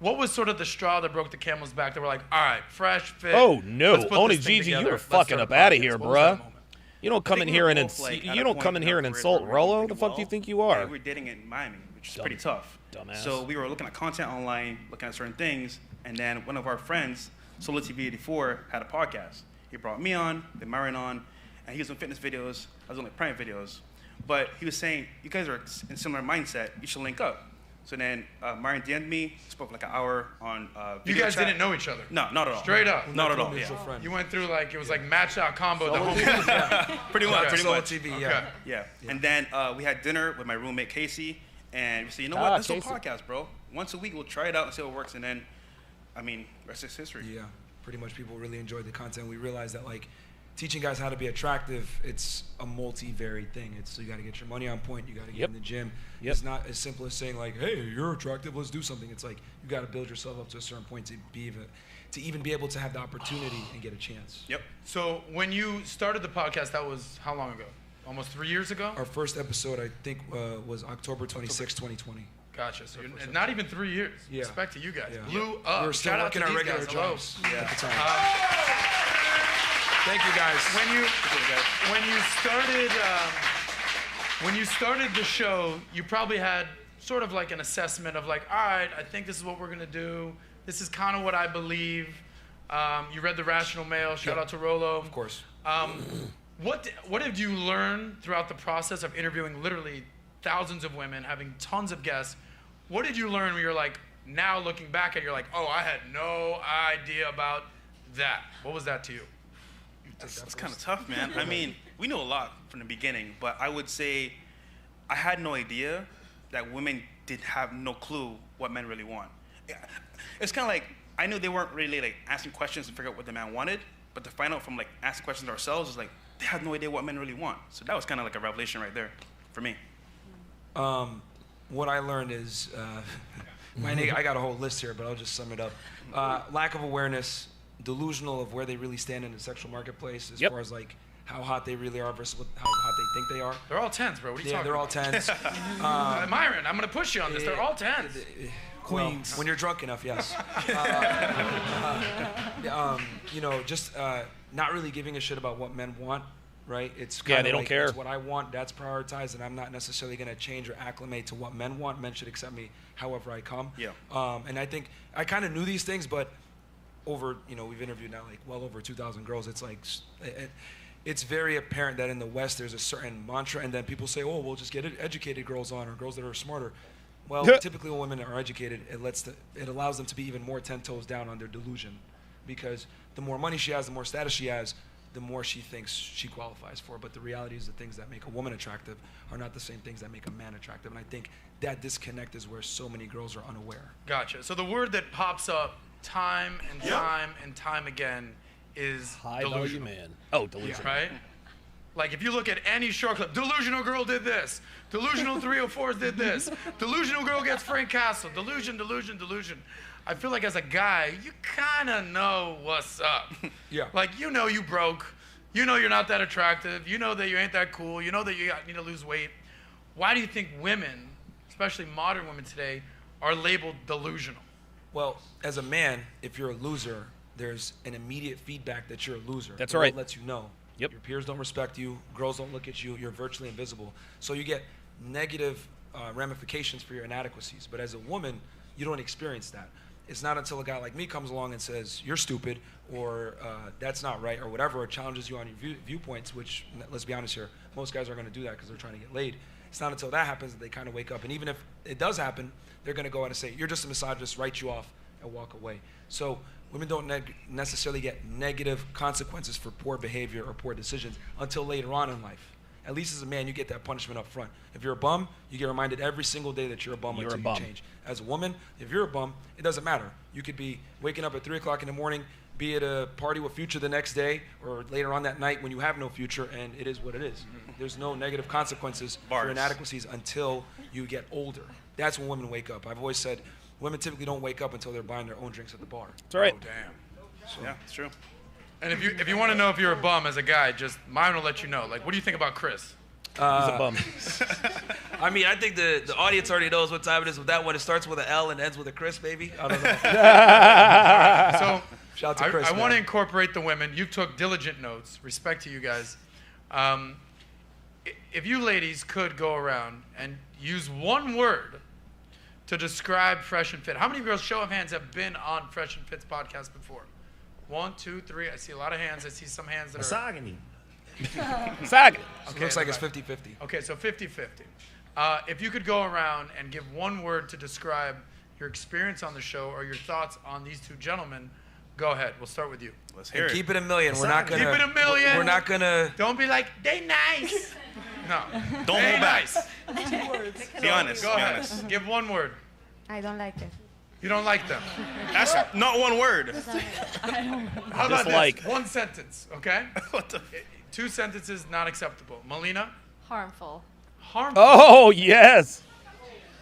What was sort of the straw that broke the camel's back? They were like, all right, fresh fit. Oh no, let's put Only this thing Gigi, you together. were Let's fucking start up a out of podcast." here, What was that bruh. moment? You don't come I in think here we and were both, like, at you a don't point come in in here our and careers insult where we were doing Rollo. The pretty fuck do you well. think you Yeah, are? we were dating in Miami, which is Dumb- pretty tough. dumbass. So we were looking at content online, looking at certain things, and then one of our friends, Solo TV 84, had a podcast. He brought me on, then Myron on, and he was doing fitness videos. I was doing like prank videos. But he was saying, you guys are in similar mindset. You should link up. So then Myron DM'd me, spoke like an hour on You video guys chat. didn't know each other? No, not at all. Straight up? Not at all, yeah. You went through like, it was like match.combo. The Solo whole TV. Pretty much, Okay. pretty Solo much. TV, Okay. yeah. Yeah. And then we had dinner with my roommate Casey, and we said, you know Ah, what, let's do a Casey. podcast, bro. Once a week, we'll try it out and see how it works, and then, I mean, rest is history. Yeah, pretty much people really enjoyed the content. We realized that like teaching guys how to be attractive, it's a multi-varied thing. It's you got to get your money on point. You got to get in the gym. It's not as simple as saying like, hey, you're attractive, let's do something. It's like you got to build yourself up to a certain point to even be able to have the opportunity and get a chance. Yep. So when you started the podcast, that was how long ago? Almost 3 years ago? Our first episode, I think, was October 26, 2020. Gotcha. So not even 3 years. Yeah. Respect to you guys. Yeah. Blew up. We were still Shout out to working our these regular guys. Hello. jobs at the time. Thank you guys. When you started the show, you probably had sort of like an assessment of like, all right, I think this is what we're gonna do. This is kind of what I believe. You read The Rational Male. Shout out to Rollo. Of course. What did you learn throughout the process of interviewing literally thousands of women, having tons of guests? What did you learn when you're like, now looking back at it, you're like, oh, I had no idea about that. What was that to you? That's kind of tough, man. I mean, we knew a lot from the beginning, but I would say I had no idea that women did have no clue what men really want. It's kind of like, I knew they weren't really like asking questions to figure out what the man wanted, but to find out from like asking questions ourselves is like, they have no idea what men really want. So that was kind of like a revelation right there for me. What I learned is, I got a whole list here, but I'll just sum it up. Lack of awareness, delusional of where they really stand in the sexual marketplace as far as like how hot they really are versus how hot they think they are. They're all 10s, bro. What are you talking they're all about? 10s. Myron, I'm going to push you on this. They're all 10s. Queens. When you're drunk enough, yes. Just not really giving a shit about what men want, right? It's Yeah, kinda they don't like, care. It's what I want, that's prioritized, and I'm not necessarily going to change or acclimate to what men want. Men should accept me however I come. Yeah. And I think I kind of knew these things, but over, we've interviewed now like well over 2,000 girls. It's like, it's very apparent that in the West there's a certain mantra, and then people say, oh, we'll just get educated girls on, or girls that are smarter. Well, typically when women are educated, it allows them to be even more 10 toes down on their delusion, because the more money she has, the more status she has, the more she thinks she qualifies for. But the reality is the things that make a woman attractive are not the same things that make a man attractive. And I think that disconnect is where so many girls are unaware. Gotcha. So the word that pops up time and time and time again is High delusional. value man. Oh, delusional. Right? Like if you look at any short clip, delusional girl did this. Delusional 304s did this. Delusional girl gets Frank Castle. Delusion. I feel like as a guy, you kind of know what's up. Yeah. Like you know you broke. You know you're not that attractive. You know that you ain't that cool. You know that you need to lose weight. Why do you think women, especially modern women today, are labeled delusional? Well, as a man, if you're a loser, there's an immediate feedback that you're a loser. That's The world right. lets you know. Yep. Your peers don't respect you. Girls don't look at you. You're virtually invisible. So you get negative ramifications for your inadequacies. But as a woman, you don't experience that. It's not until a guy like me comes along and says, you're stupid, or that's not right, or whatever, or challenges you on your viewpoints, which, let's be honest here, most guys are going to do that because they're trying to get laid. It's not until that happens that they kind of wake up. And even if it does happen, they're going to go out and say, you're just a misogynist, write you off, and walk away. So women don't necessarily get negative consequences for poor behavior or poor decisions until later on in life. At least as a man, you get that punishment up front. If you're a bum, you get reminded every single day that you're a bum You're until a bum. you change. As a woman, if you're a bum, it doesn't matter. You could be waking up at 3 o'clock in the morning, be at a party with Future the next day, or later on that night when you have no future, and it is what it is. There's no negative consequences for inadequacies until you get older. That's when women wake up. I've always said women typically don't wake up until they're buying their own drinks at the bar. That's right. Oh, damn. So, Yeah, it's true. And if you want to know if you're a bum as a guy, just mine will let you know. Like, what do you think about Chris? He's a bum. I mean, I think the audience already knows what time it is with that one. It starts with an L and ends with a Chris, baby. I don't know. So shout out to Chris. I want to man. incorporate the women. You took diligent notes. Respect to you guys. If you ladies could go around and use one word to describe Fresh and Fit. How many girls, show of hands, have been on Fresh and Fit's podcast before? 1, 2, 3. I see a lot of hands. I see some hands that are... Misogyny. Misogyny. Okay, looks like it's 50-50. Okay, so 50-50. If you could go around and give one word to describe your experience on the show or your thoughts on these two gentlemen, go ahead. We'll start with you. Let's hear it. Keep it a million. We're not gonna. Keep it a million. We're not gonna. Don't be like, they nice. No. Don't They hold back. nice. 2 words. Be honest. Go Be ahead. honest. Give one word. I don't like it. You don't like them. That's not one word. How about Dislike. this? One sentence, okay? 2 sentences, not acceptable. Melina? Harmful. Harmful. Oh, yes.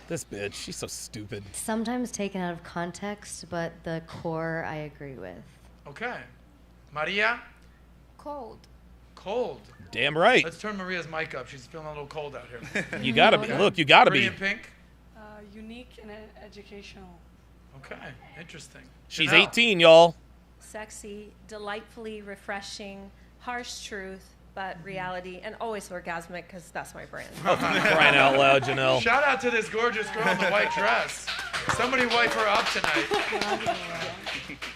This bitch, she's so stupid. Sometimes taken out of context, but the core I agree with. Okay. Maria? Cold. Cold. Damn right. Let's turn Maria's mic up. She's feeling a little cold out here. You gotta be. Look, you gotta Pretty be. in pink? Unique and educational. Okay, interesting. She's Janelle? 18, y'all. Sexy, delightfully refreshing, harsh truth, but reality, and always orgasmic because that's my brand. Crying out loud, Janelle. Shout out to this gorgeous girl in the white dress. Somebody wipe her up tonight.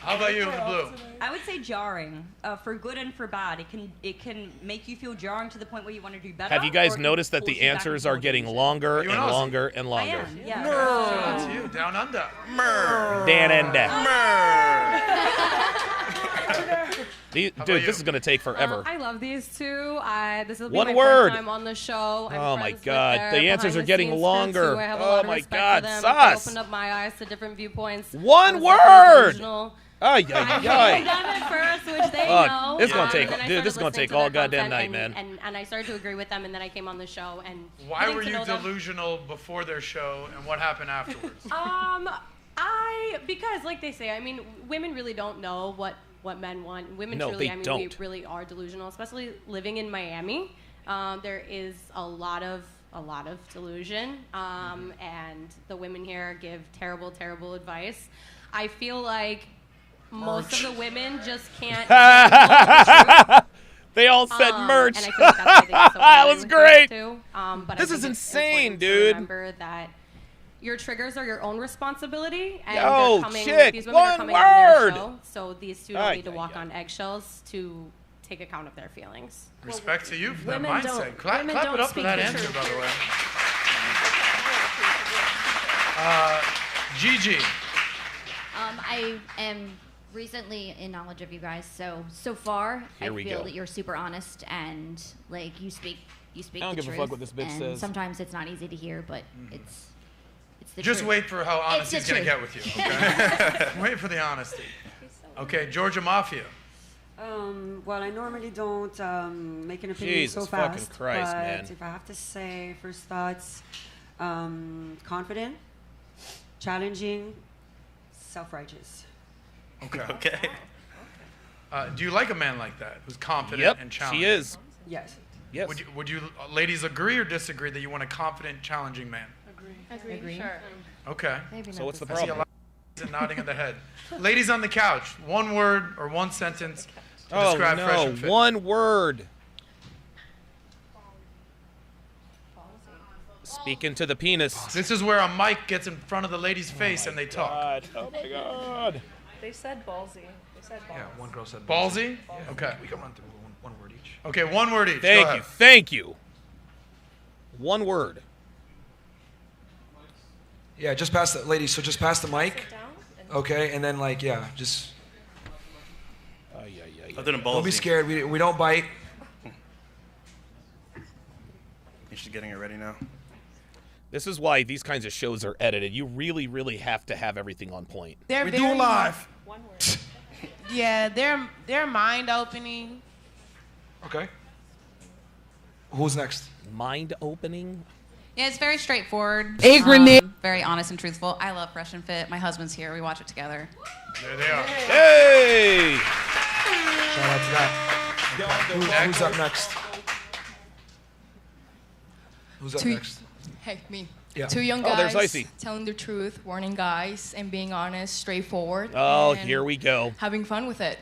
How about you in the blue? I would say jarring, for good and for bad. It can make you feel jarring to the point where you want to do better. Have you guys or it noticed that pulls the you back answers and are forth getting into it. longer You and and Ozzy. longer and I longer? am, yeah. Shout out to you, down under. Dan and Dude, about this you? is gonna take forever. I love these two. This will be One my word. first time on the show. I'm Oh my friends with God, their the answers are getting behind-the-scenes longer. friends who I have a Oh lot of my respect God, for them. sus. They opened up my eyes to different viewpoints. One I was definitely word. delusional. Ay, I ay, hated ay. them at first, which they Fuck, know. this gonna and take- then I dude, started this is gonna listening take to all their goddamn content night, man. And I started to agree with them, and then I came on the show and. Why getting were to you know them. delusional before their show, and what happened afterwards? Because like they say, I mean, women really don't know what men want. Women No, truly, they I mean, don't. we really are delusional, especially living in Miami. There is a lot of delusion, and the women here give terrible, terrible advice. I feel like most of the women just can't. They all said merch. And I feel like that's why they get so That annoyed was with great. us too. But This I is think it's insane, important to dude. Remember that your triggers are your own responsibility, and Yo, they're coming, chick, these women are one coming on their word. show, so these two don't Ay, need to ay, walk ay. on eggshells to take account of their feelings. Respect to you for that women mindset. don't- Clap women it don't up for speak that the answer, truth. by the way. Gigi. I am recently in knowledge of you guys, so far Here I we feel go. that you're super honest and like you speak I don't the give a truth. fuck what this bitch and says. Sometimes it's not easy to hear, but it's the Just truth. wait for how honest It's he's the going to truth. get with you, okay? Wait for the honesty. Okay, Georgia Mafia. Well, I normally don't make an opinion Jesus so fucking fast. Christ, but man. if I have to say first thoughts, confident, challenging, self-righteous. Okay. Okay. Do you like a man like that, who's confident Yep, and challenging? she is. Yes. Yes. Would you ladies agree or disagree that you want a confident, challenging man? Agree. Sure. Okay. Maybe So not what's the I see a problem? lot of nodding of the head. Ladies on the couch, one word or one sentence to Oh describe Fresh no, and Fit. one word. Speaking to the penis. This is where a mic gets in front of the lady's face and they talk. God. Oh my God. They said ballsy. They said ballsy. Yeah, one girl said Ballsy? Yeah, Okay. We can run through one word each. Okay, one word each. Go Thank ahead. you. Thank you. One word. Yeah, just pass the ladies. So just pass the mic. Okay, and then like just Other than don't be ballsy. scared. We don't bite. And she's getting it ready now. This is why these kinds of shows are edited. You really, really have to have everything on point. They're We very do live. One word. Yeah, they're mind opening. Okay. Who's next? Mind opening? Yeah, it's very straightforward. Hey, Grenade. Very honest and truthful. I love Fresh and Fit. My husband's here. We watch it together. There they are. Hey! Shout out to that. Who's up next? Who's up next? Hey, me. Yeah. Two young Oh, guys there's Icy. telling the truth, warning guys, and being honest, straightforward. Oh, and here we go. Having fun with it.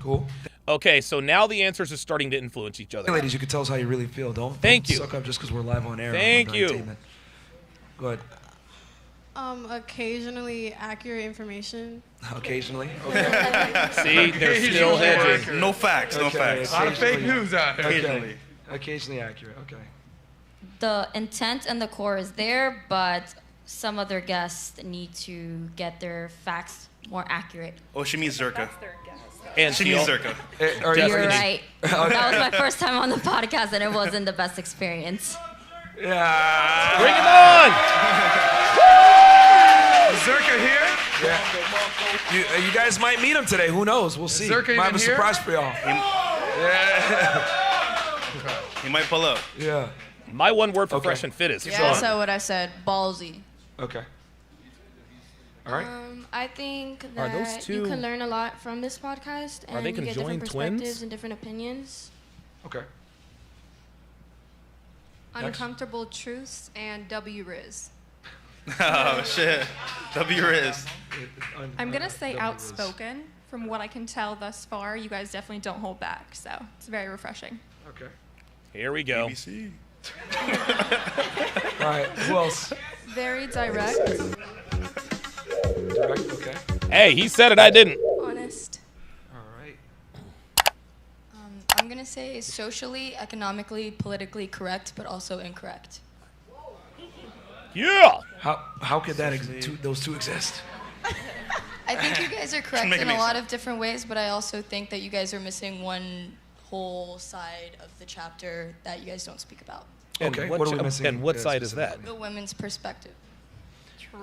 Cool. Okay, so now the answers are starting to influence each other. Hey, ladies, you can tell us how you really feel. Don't Thank you. suck up just because we're live on air. Thank on you. entertainment. Go ahead. Occasionally accurate information. Occasionally. Okay. See, they're still hedging. No facts, no facts. A lot of fake news out here. Occasionally. Occasionally accurate. Okay. The intent and the core is there, but some other guests need to get their facts more accurate. Oh, she means Zerka. And She means Zerka. You're right. That was my first time on the podcast, and it wasn't the best experience. Yeah. Bring him on! Is Zerka here? Yeah. You guys might meet him today. Who knows? We'll see. Zerka Might have a even here? surprise for y'all. Yeah. He might pull up. Yeah. My one word for Okay. Fresh and Fit is Yeah, fun. so what I said, ballsy. Okay. All right. I think Are those that two- you can learn a lot from this podcast, Are and they you get conjoined different twins? perspectives and different opinions. Okay. Uncomfortable truths and W Riz. Oh, shit. W Riz. I'm gonna say outspoken. From what I can tell thus far, you guys definitely don't hold back, so it's very refreshing. Okay. Here we go. ABC. All right. Who else? Very direct, Direct. Okay. Hey, he said it, I didn't. honest. All right. I'm going to say socially, economically, politically correct, but also incorrect. Yeah! How could that those two exist? I think you guys are correct Make it in a make lot sense. of different ways, but I also think that you guys are missing one whole side of the chapter that you guys don't speak about. And Okay, what, what are we missing, And what side is that? The women's perspective.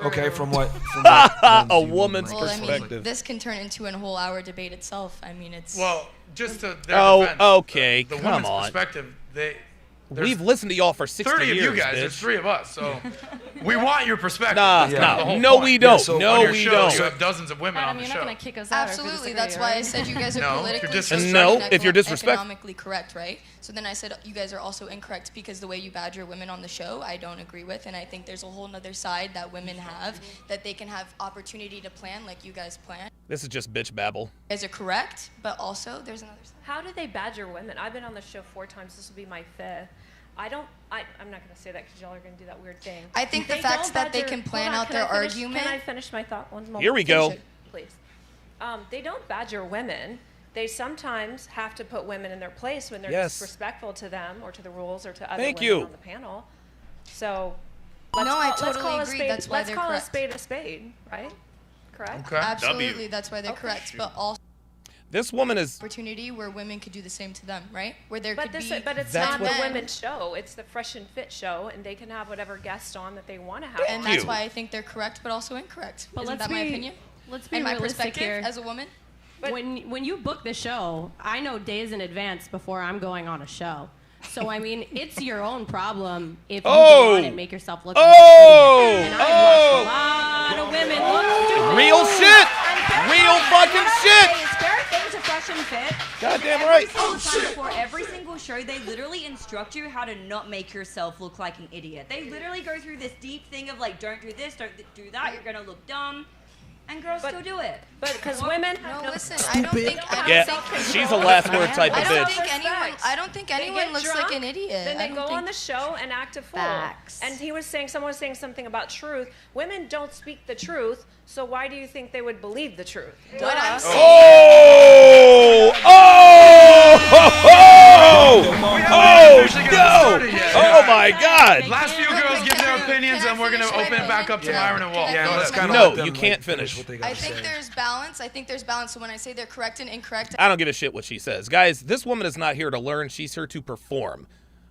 Okay. From what? From what lens do A you mean, woman's like? Well, I mean, perspective. this can turn into a whole hour debate itself. I mean, it's... Well, just to their Oh, defense, okay, the come woman's on. perspective, there's We've listened to y'all for 60 30 years, of you guys. bitch. There's 3 of us, so we want your perspective. Nah, That's kind of the nah. whole No, point. we don't. so no, on your we show, don't. You have dozens of women on the Adam, you're show. not gonna kick us out. Absolutely, that's why I said you guys are No, if you're politically disrespectful. correct No, and if you're disrespectful. economically correct, right? So then I said you guys are also incorrect because the way you badger women on the show, I don't agree with, and I think there's a whole other side that women have that they can have opportunity to plan like you guys plan. This is just bitch babble. You guys are correct, but also there's another side. How do they badger women? I've been on the show 4 times. This will be my 5th. I'm not going to say that because y'all are going to do that weird thing. I think the They facts don't that they badger- can plan Hold on, out can their I finish- argument. Can I finish my thought one moment? Here we go. Finish it, please. They don't badger women. They sometimes have to put women in their place when they're Yes. disrespectful to them or to the rules or to other Thank women you. on the panel. So No, I let's totally call a agree. spade- That's why let's they're call correct. a spade, right? Correct? Okay. Absolutely, that's why they're Okay. correct, but also This woman is. opportunity where women could do the same to them, right? Where there But could this, be but it's That's not what- the women's show. It's the Fresh and Fit show, and they can have whatever guest on that they want to have. and on. that's you. why I think they're correct, but also incorrect. But Isn't let's that my be- opinion? Let's be And my realistic perspective here. as a woman? When you book the show, I know days in advance before I'm going on a show. So I mean, it's your own problem if you go on and make yourself look. Oh! And I've watched a lot of women look stupid. Real shit! Real fucking shit! There are things to Fresh and Fit. Goddamn right. Every single time before every single show, they literally instruct you how to not make yourself look like an idiot. They literally go through this deep thing of like, don't do this, don't do that, you're gonna look dumb. And girls still do it. But because women have No, listen, I don't think Yeah, she's a last word type of I don't bitch. think anyone looks like an idiot. Then I they don't go on think- the show and act a fool. Facts. And someone was saying something about truth. Women don't speak the truth, so why do you think they would believe the truth? What I'm saying- Oh! Oh! Oh! Oh my God! Last few girls give their opinions, and we're gonna open it back up to Myron and Walt. Yeah, Go let's ahead. kind of No, let them, you can't finish. what they I gotta think say. there's balance. I think there's balance. So when I say they're correct and incorrect, I don't give a shit what she says. Guys, this woman is not here to learn. She's here to perform.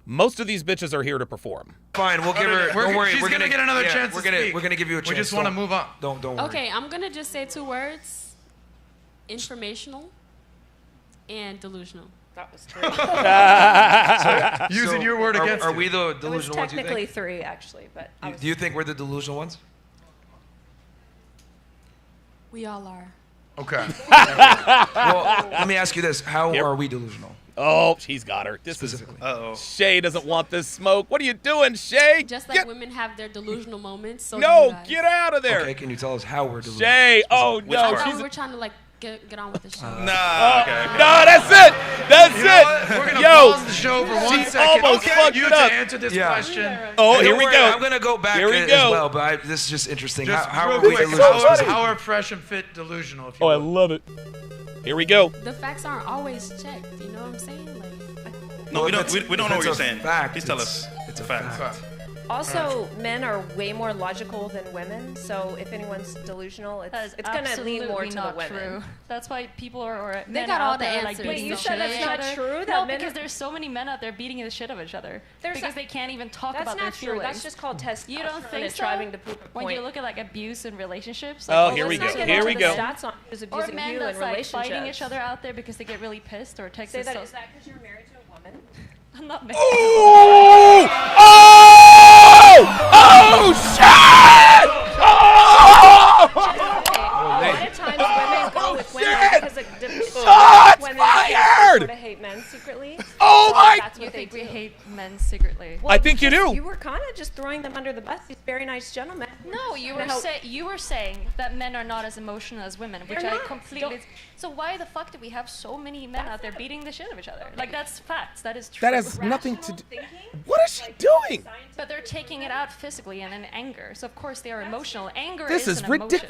Most of these bitches are here to perform. Fine, we'll give her. Don't worry, she's we're gonna get another chance We're to gonna speak. we're gonna give you a chance. We just want to move on. Don't worry. Okay, I'm gonna just say 2 words: informational and delusional. That was 3. Using your word against Are you. we the It was delusional ones? You technically think? 3, actually, but I was Do you think we're the delusional ones? We all are. Okay. Well, let me ask you this: how are we delusional? Oh, she's got her. This Specifically. is Shay doesn't want this smoke. What are you doing, Shay? Just like women have their delusional moments. So do No, you guys. get out of there. Okay, can you tell us how we're delusional? Shay, oh no, I thought she's we were trying to like get on with the show. No, that's it. That's You know it. what? We're gonna Yo, pause the show for 1 she second. almost fucked you it to up. answer this Yeah. question. Oh, And here don't we worry, go. I'm gonna go back Here we as go. well, but this is just interesting. Just how real are we quick, delusional? how are Fresh and Fit delusional? If you Oh, I will? love it. Here we go. The facts aren't always checked. You know what I'm saying? Like, No, we if don't. it's- We don't if know what it's you're a saying. fact, Please tell it's- us. It's a fact. fact. Also, men are way more logical than women, so if anyone's delusional, it's going to lean more to the women. True. That's why people are They men got are all out the there, like, answers. beating Wait, you the said shit that's out of not each other. true? That No, men because are- there's so many men out there beating the shit out of each other There's because not- they can't even talk That's about not their true. feelings. That's just called testosterone. You don't think and so? striving to prove a When you point. look at like abuse in relationships. Oh, Like, here we let's go. not get Here into we the go. stats on who's Or abusing men you in that's like fighting relationships. each other out there because they get really pissed or text Say us. that, So is that because you're married to a woman? I'm not married. Oh! Oh! Oh! Shit! Oh! A lot of times women go with women because Shots women fired! sort of hate men secretly. Oh So my- That's what You they think do. we hate men secretly? I think you do. You were kind of just throwing them under the bus. These very nice gentlemen. No, you were saying that men are not as emotional as women, which They're I not. completely. So why the fuck do we have so many men out there beating the shit out of each other? Like that's facts. That is true. That has nothing to do. What is she doing? But they're taking it out physically and in anger. So of course they are emotional. Anger This is is an emotion.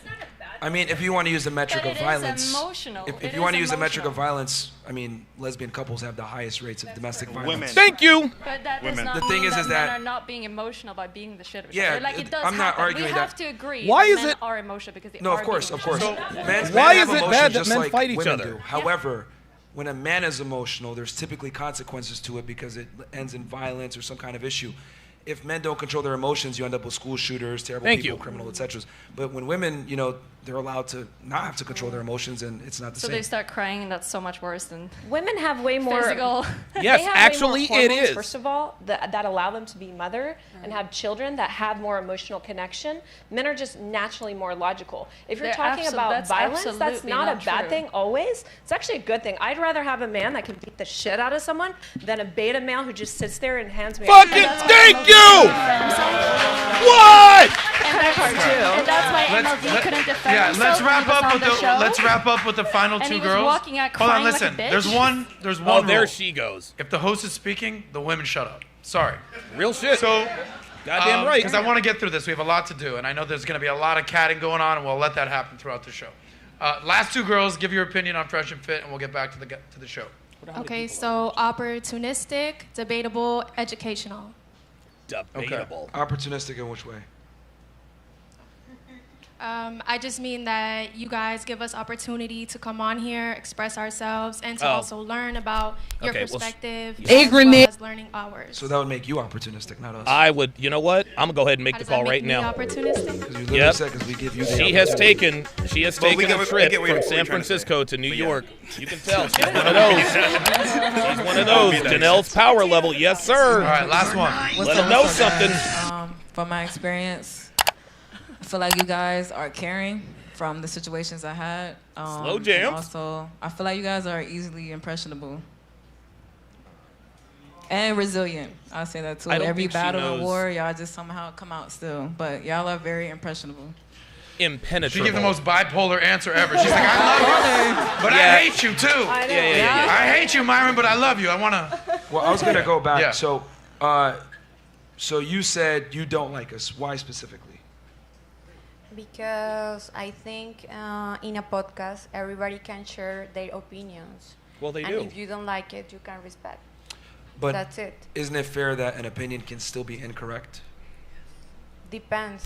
I mean, if you want to use the metric But of it is violence, emotional. if It you want to is use the metric of emotional. violence, I mean, lesbian couples have the highest rates of domestic violence. Women. Thank you. But that does Women. not The thing mean is that that- men are not being emotional by being the shit of each Yeah, other. Like it does I'm not happen. arguing we have that. to agree Why that is men it- are emotional because they No, are of course, being of course. emotional. Why men have is it emotions bad that just men like fight each women other? do. However, when a man is emotional, there's typically consequences to it because it ends in violence or some kind of issue. If men don't control their emotions, you end up with school shooters, terrible Thank people, you. criminal, etc. But when women, they're allowed to not have to control their emotions, and it's not the So same. they start crying, and that's so much worse than Women have way more physical. Yes, they have actually, way more it hormones, is. First of all, that allow them to be mother and have children that have more emotional connection. Men are just naturally more logical. If you're They're talking about that's violence, that's absolutely not a not bad true. thing always. It's actually a good thing. I'd rather have a man that can beat the shit out of someone than a beta male who just sits there and hands me a Fucking thank you! What? And that's part too. And that's why MLD couldn't defend Yeah, himself let's when wrap he was up on with the show. let's wrap up with the final And two he was girls. walking out Hold on, crying like a listen. bitch. There's one Oh, there rule. she goes. If the host is speaking, the women shut up. Sorry. Real shit. So, Goddamn right. Because I want to get through this. We have a lot to do, and I know there's going to be a lot of catting going on, and we'll let that happen throughout the show. Last two girls, give your opinion on Fresh and Fit, and we'll get back to the show. Okay, so opportunistic, debatable, educational. Debatable. Opportunistic in which way? I just mean that you guys give us opportunity to come on here, express ourselves, and to Oh. also learn about your Okay, well, perspective, yeah. as well as learning ours. So that would make you opportunistic, not us. I would. You know what? I'm gonna go ahead and make How the does that call make right me now. opportunistic? Because you literally Yep. said because we give you the She has opportunity. taken we a get what trip you're from San trying to say. Francisco to New But yeah. York. You can tell she's one of those. She's one of those. Janelle's power level, yes sir. All right, last one. Let them know something. From my experience, I feel like you guys are caring from the situations I had. Slow and jams. Also, I feel like you guys are easily impressionable. And resilient. I'll say that too. I don't Every think she battle and knows. war, y'all just somehow come out still. But y'all are very impressionable. Impenetrable. She gave the most bipolar answer ever. She's like, I love you, but Yeah. I hate you too. Yeah. I hate you, Myron, but I love you. I want to. Well, I was gonna go back. Yeah. So you said you don't like us. Why specifically? Because I think in a podcast, everybody can share their opinions. Well, they and do. if you don't like it, you can respect. But That's it. Isn't it fair that an opinion can still be incorrect? Depends.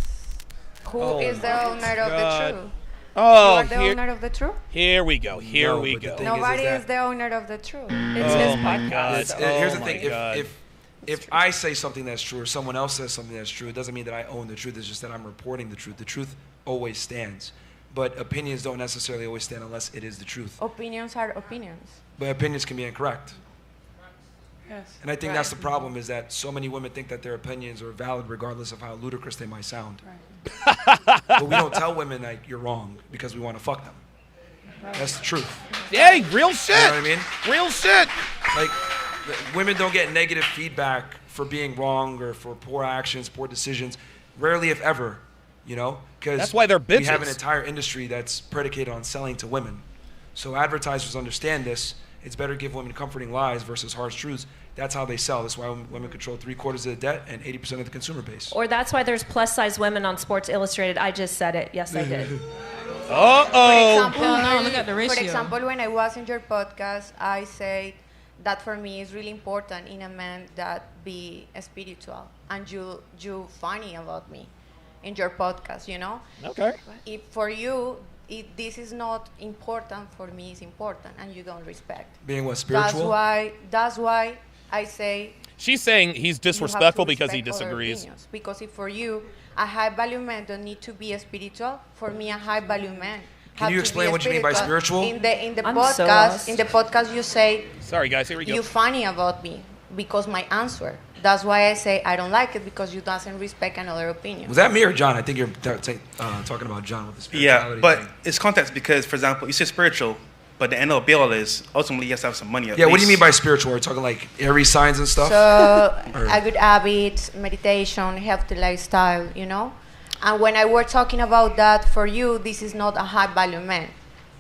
Who Oh is the my owner of God. the truth? Oh, you are the here- owner of the truth? Here we go. Here No, we but the go. thing Nobody that- is the owner of the truth. It's Oh his my podcast. God. Here's the Oh thing. my God. if I say something that's true or someone else says something that's true, it doesn't mean that I own the truth. It's just that I'm reporting the truth. The truth always stands. But opinions don't necessarily always stand unless it is the truth. Opinions are opinions. But opinions can be incorrect. Yes. And I think that's the problem, is that so many women think that their opinions are valid regardless of how ludicrous they might sound. But we don't tell women like you're wrong because we want to fuck them. That's the truth. Hey, real shit. You know what I mean? Real shit. Like, women don't get negative feedback for being wrong or for poor actions, poor decisions. Rarely, if ever, you know? Because that's why they're bitches. We have an entire industry that's predicated on selling to women. So advertisers understand this. It's better to give women comforting lies versus harsh truths. That's how they sell. That's why women control 3/4 of the debt and 80% of the consumer base. Or that's why there's plus-size women on Sports Illustrated. I just said it. Yes, I did. For example, when I was in your podcast, I said that for me it's really important in a man that be spiritual, and you funny about me in your podcast, you know. Okay. If for you, this is not important, for me it's important, and you don't respect. Being what, spiritual? That's why I say. She's saying he's disrespectful because he disagrees. Because if for you, a high value man don't need to be spiritual. For me, a high value man. Can you explain what you mean by spiritual? In the podcast, you say. Sorry, guys. Here we go. You funny about me because my answer. That's why I say I don't like it, because you doesn't respect another opinion. Was that me or John? I think you're talking about John with the spirituality. Yeah, but thing. it's context because, for example, you say spiritual, but the end of the bill is ultimately you have to have some money. Yeah, what do you mean by spiritual? Are you talking like Aries signs and stuff? So, a good habits, meditation, healthy lifestyle, you know? And when I were talking about that, for you, this is not a high value man.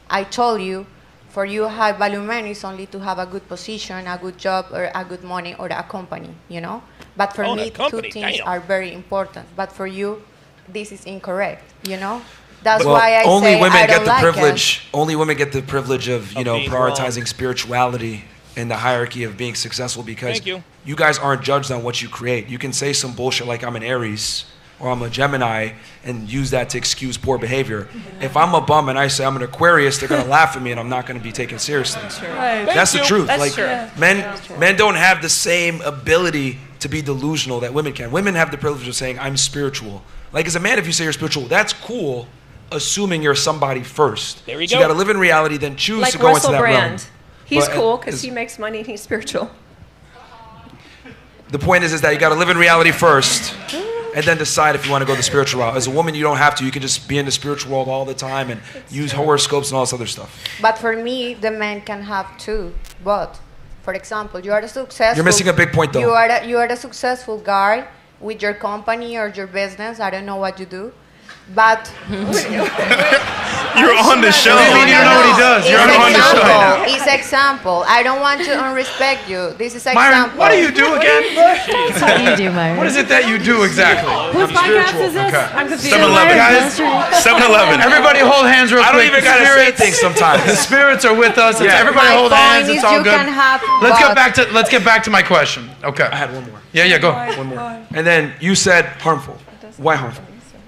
I told you, for you, a high value man is only to have a good position, a good job, or a good money, or a company, you know? But for me, two things are very important. But for you, this is incorrect, you know? That's why I only say women I get don't the like privilege. Only women get the privilege of prioritizing wrong. spirituality in the hierarchy of being successful, because Thank you. you guys aren't judged on what you create. You can say some bullshit like I'm an Aries or I'm a Gemini and use that to excuse poor behavior. If I'm a bum and I say I'm an Aquarius, they're gonna laugh at me and I'm not gonna be taken seriously. That's the truth. That's true. Men don't have the same ability to be delusional that women can. Women have the privilege of saying I'm spiritual. Like as a man, if you say you're spiritual, that's cool, assuming you're somebody first. There you so go. You gotta live in reality, then choose Like to go Russell into that Brand. realm. He's But cool because he makes money and he's spiritual. the point is that you gotta live in reality first, and then decide if you want to go the spiritual route. As a woman, you don't have to. You can just be in the spiritual world all the time and use horoscopes and all this other stuff. But for me, the man can have two. But, for example, you are a successful. You're missing a big point, though. You are a successful guy with your company or your business. I don't know what you do, but You're on the show. You don't even know what he does. You're on the show now. It's example. I don't want to unrespect you. This is example. Myron, what do you do again? What do you do, Myron? What is it that you do exactly? Whose podcast is this? Okay. I'm confused. 7-Eleven, guys. 7-Eleven. Everybody hold hands real I quick. don't even gotta say things sometimes. The spirits are with us. Yeah. Everybody My hold point hands. is It's all you good. can have Let's get back to my question. Okay. I had one more. Yeah, go. One more. And then you said harmful. Why harmful?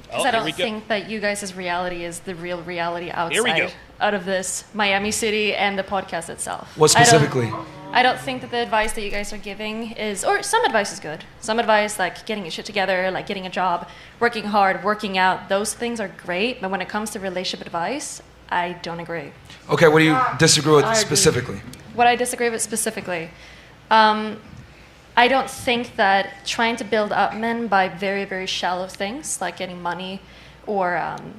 Because I don't think that you guys' reality is the real reality Here we go. outside out of this Miami City and the podcast itself. What specifically? I don't think that the advice that you guys are giving is, or some advice is good. Some advice like getting your shit together, like getting a job, working hard, working out, those things are great. But when it comes to relationship advice, I don't agree. Okay, what do you disagree with specifically? What I disagree with specifically, I don't think that trying to build up men by very, very shallow things like getting money or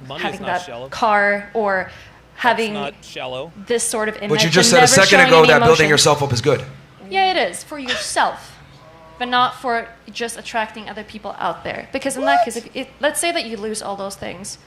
Money is having not that shallow. car or having not shallow. this sort of image. But you just and said a never second showing ago any that building emotion. yourself up is good. Yeah, it is for yourself, but not for just attracting other people out there. Because in that case, let's say that you lose all those things,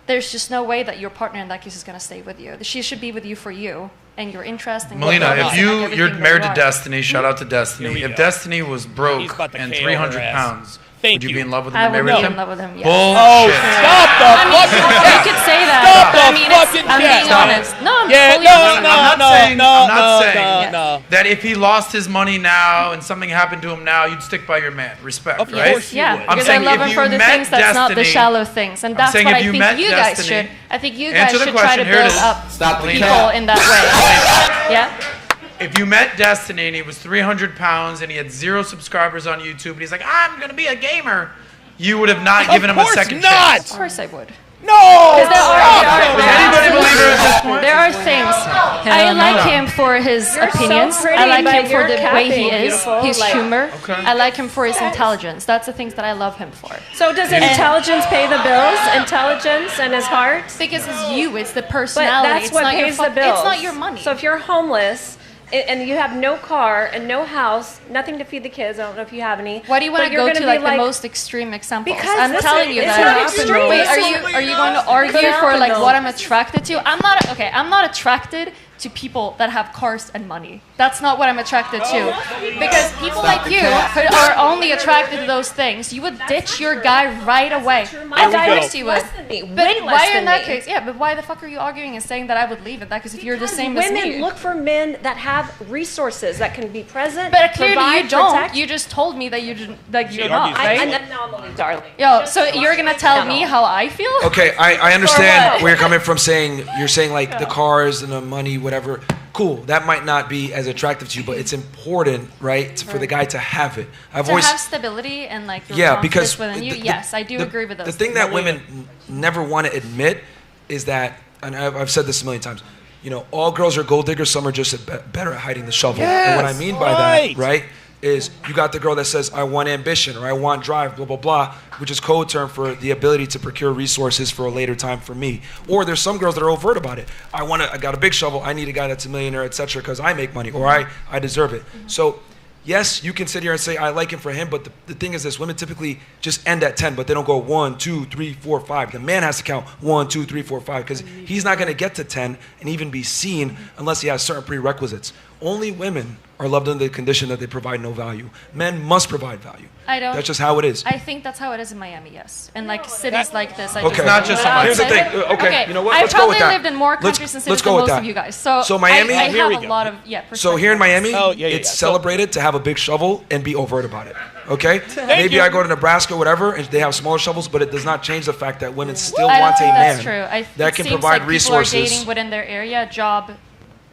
there's just no way that your partner in that case is going to stay with you. She should be with you for you and your interest. And Melina, your if purpose and you're everything that married you to are. Destiny, shout out to Destiny. Here we If go. Destiny was He's broke about to and KO 300 her ass. pounds, Thank would you you. be in love with him I and would marry be with in him? love with him, yes. Oh, stop the fucking You could say that. Stop but I the mean, fucking I'm being cap. honest. No, I'm Yeah, fully no, honest. no, I'm no, not saying, no, I'm not no, saying no. that if he lost his money now and something happened to him now, you'd stick by your man. Respect, Of right? course you Yeah, would. I'm because I saying love if him you for the met things that's not the Destiny- shallow things, and I'm that's saying what if I you think met you guys Destiny- should. I think you guys Answer the should try question. to Here it build is. up Stop the people cap. in that way. Yeah. if you met Destiny and he was 300 pounds and he had 0 subscribers on YouTube and he's like, I'm going to be a gamer, you would have not given him a second chance. Of course I would. No! There are things. I like him for his opinions. I like him for the way he is, his humor. I like him for his intelligence. That's the things that I love him for. So does intelligence pay the bills? Intelligence and his heart? Because it's you. It's the But personality. that's It's what not your pays the bills. It's not your money. So if you're homeless and you have no car and no house, nothing to feed the kids, I don't know if you have any. Why do you want but to you're go gonna to be like the most extreme examples? Because I'm listen, telling you it's that. not extreme. Wait, are It's you going to argue for like what I'm attracted to? I'm not attracted to people that have cars and money. That's not what I'm attracted to. Because people like you who are only attracted to those things, you would ditch your guy right away. My guy Of makes course you would. less than me, But way less why in than that me. case? Yeah, but why the fuck are you arguing and saying that I would leave in that? Because if you're the same as Women me. look for men that have resources that can be present. But clearly provide, you don't. protect. You just told me that you didn't, like you're She not, argues right? with you. I'm an anomaly, darling. Yo, so you're gonna tell me how I feel? Okay, I understand what? where you're coming from saying, you're saying like the cars and the money, whatever. Cool, that might not be as attractive to you, but it's important, right, for the guy to have it. I've To always, have stability and like your yeah, confidence because within you. the- Yes, I do the- agree with those. the thing that women never want to admit is that, and I've said this a million times, you know, all girls are gold diggers, some are just better at hiding the shovel. And what I Yes, mean by right. that, right, is you got the girl that says, I want ambition, or I want drive, blah, blah, blah, which is code term for the ability to procure resources for a later time for me. Or there's some girls that are overt about it. I got a big shovel, I need a guy that's a millionaire, etc., because I make money, or I deserve it. So yes, you can sit here and say, I like him for him, but the thing is this, women typically just end at 10, but they don't go 1, 2, 3, 4, 5. The man has to count 1, 2, 3, 4, 5, because he's not gonna get to 10 and even be seen unless he has certain prerequisites. Only women are loved under the condition that they provide no value. Men must provide value. I don't. That's just how it is. I think that's how it is in Miami, yes. And like cities like this. I Okay. just Not just but Here's the outside- thing. Okay, you know what? I Let's go with probably that. lived in more Let's- countries and let's cities go than with most that. of you guys. So Miami? I Here we have go. a lot of So here in Miami, Oh, yeah, it's So- celebrated to have a big shovel and be overt about it. Okay? Maybe you. I go to Nebraska, whatever, and they have smaller shovels, but it does not change the fact that women still I don't want a think man that's true. that can it seems provide like resources. People are dating within their area, job.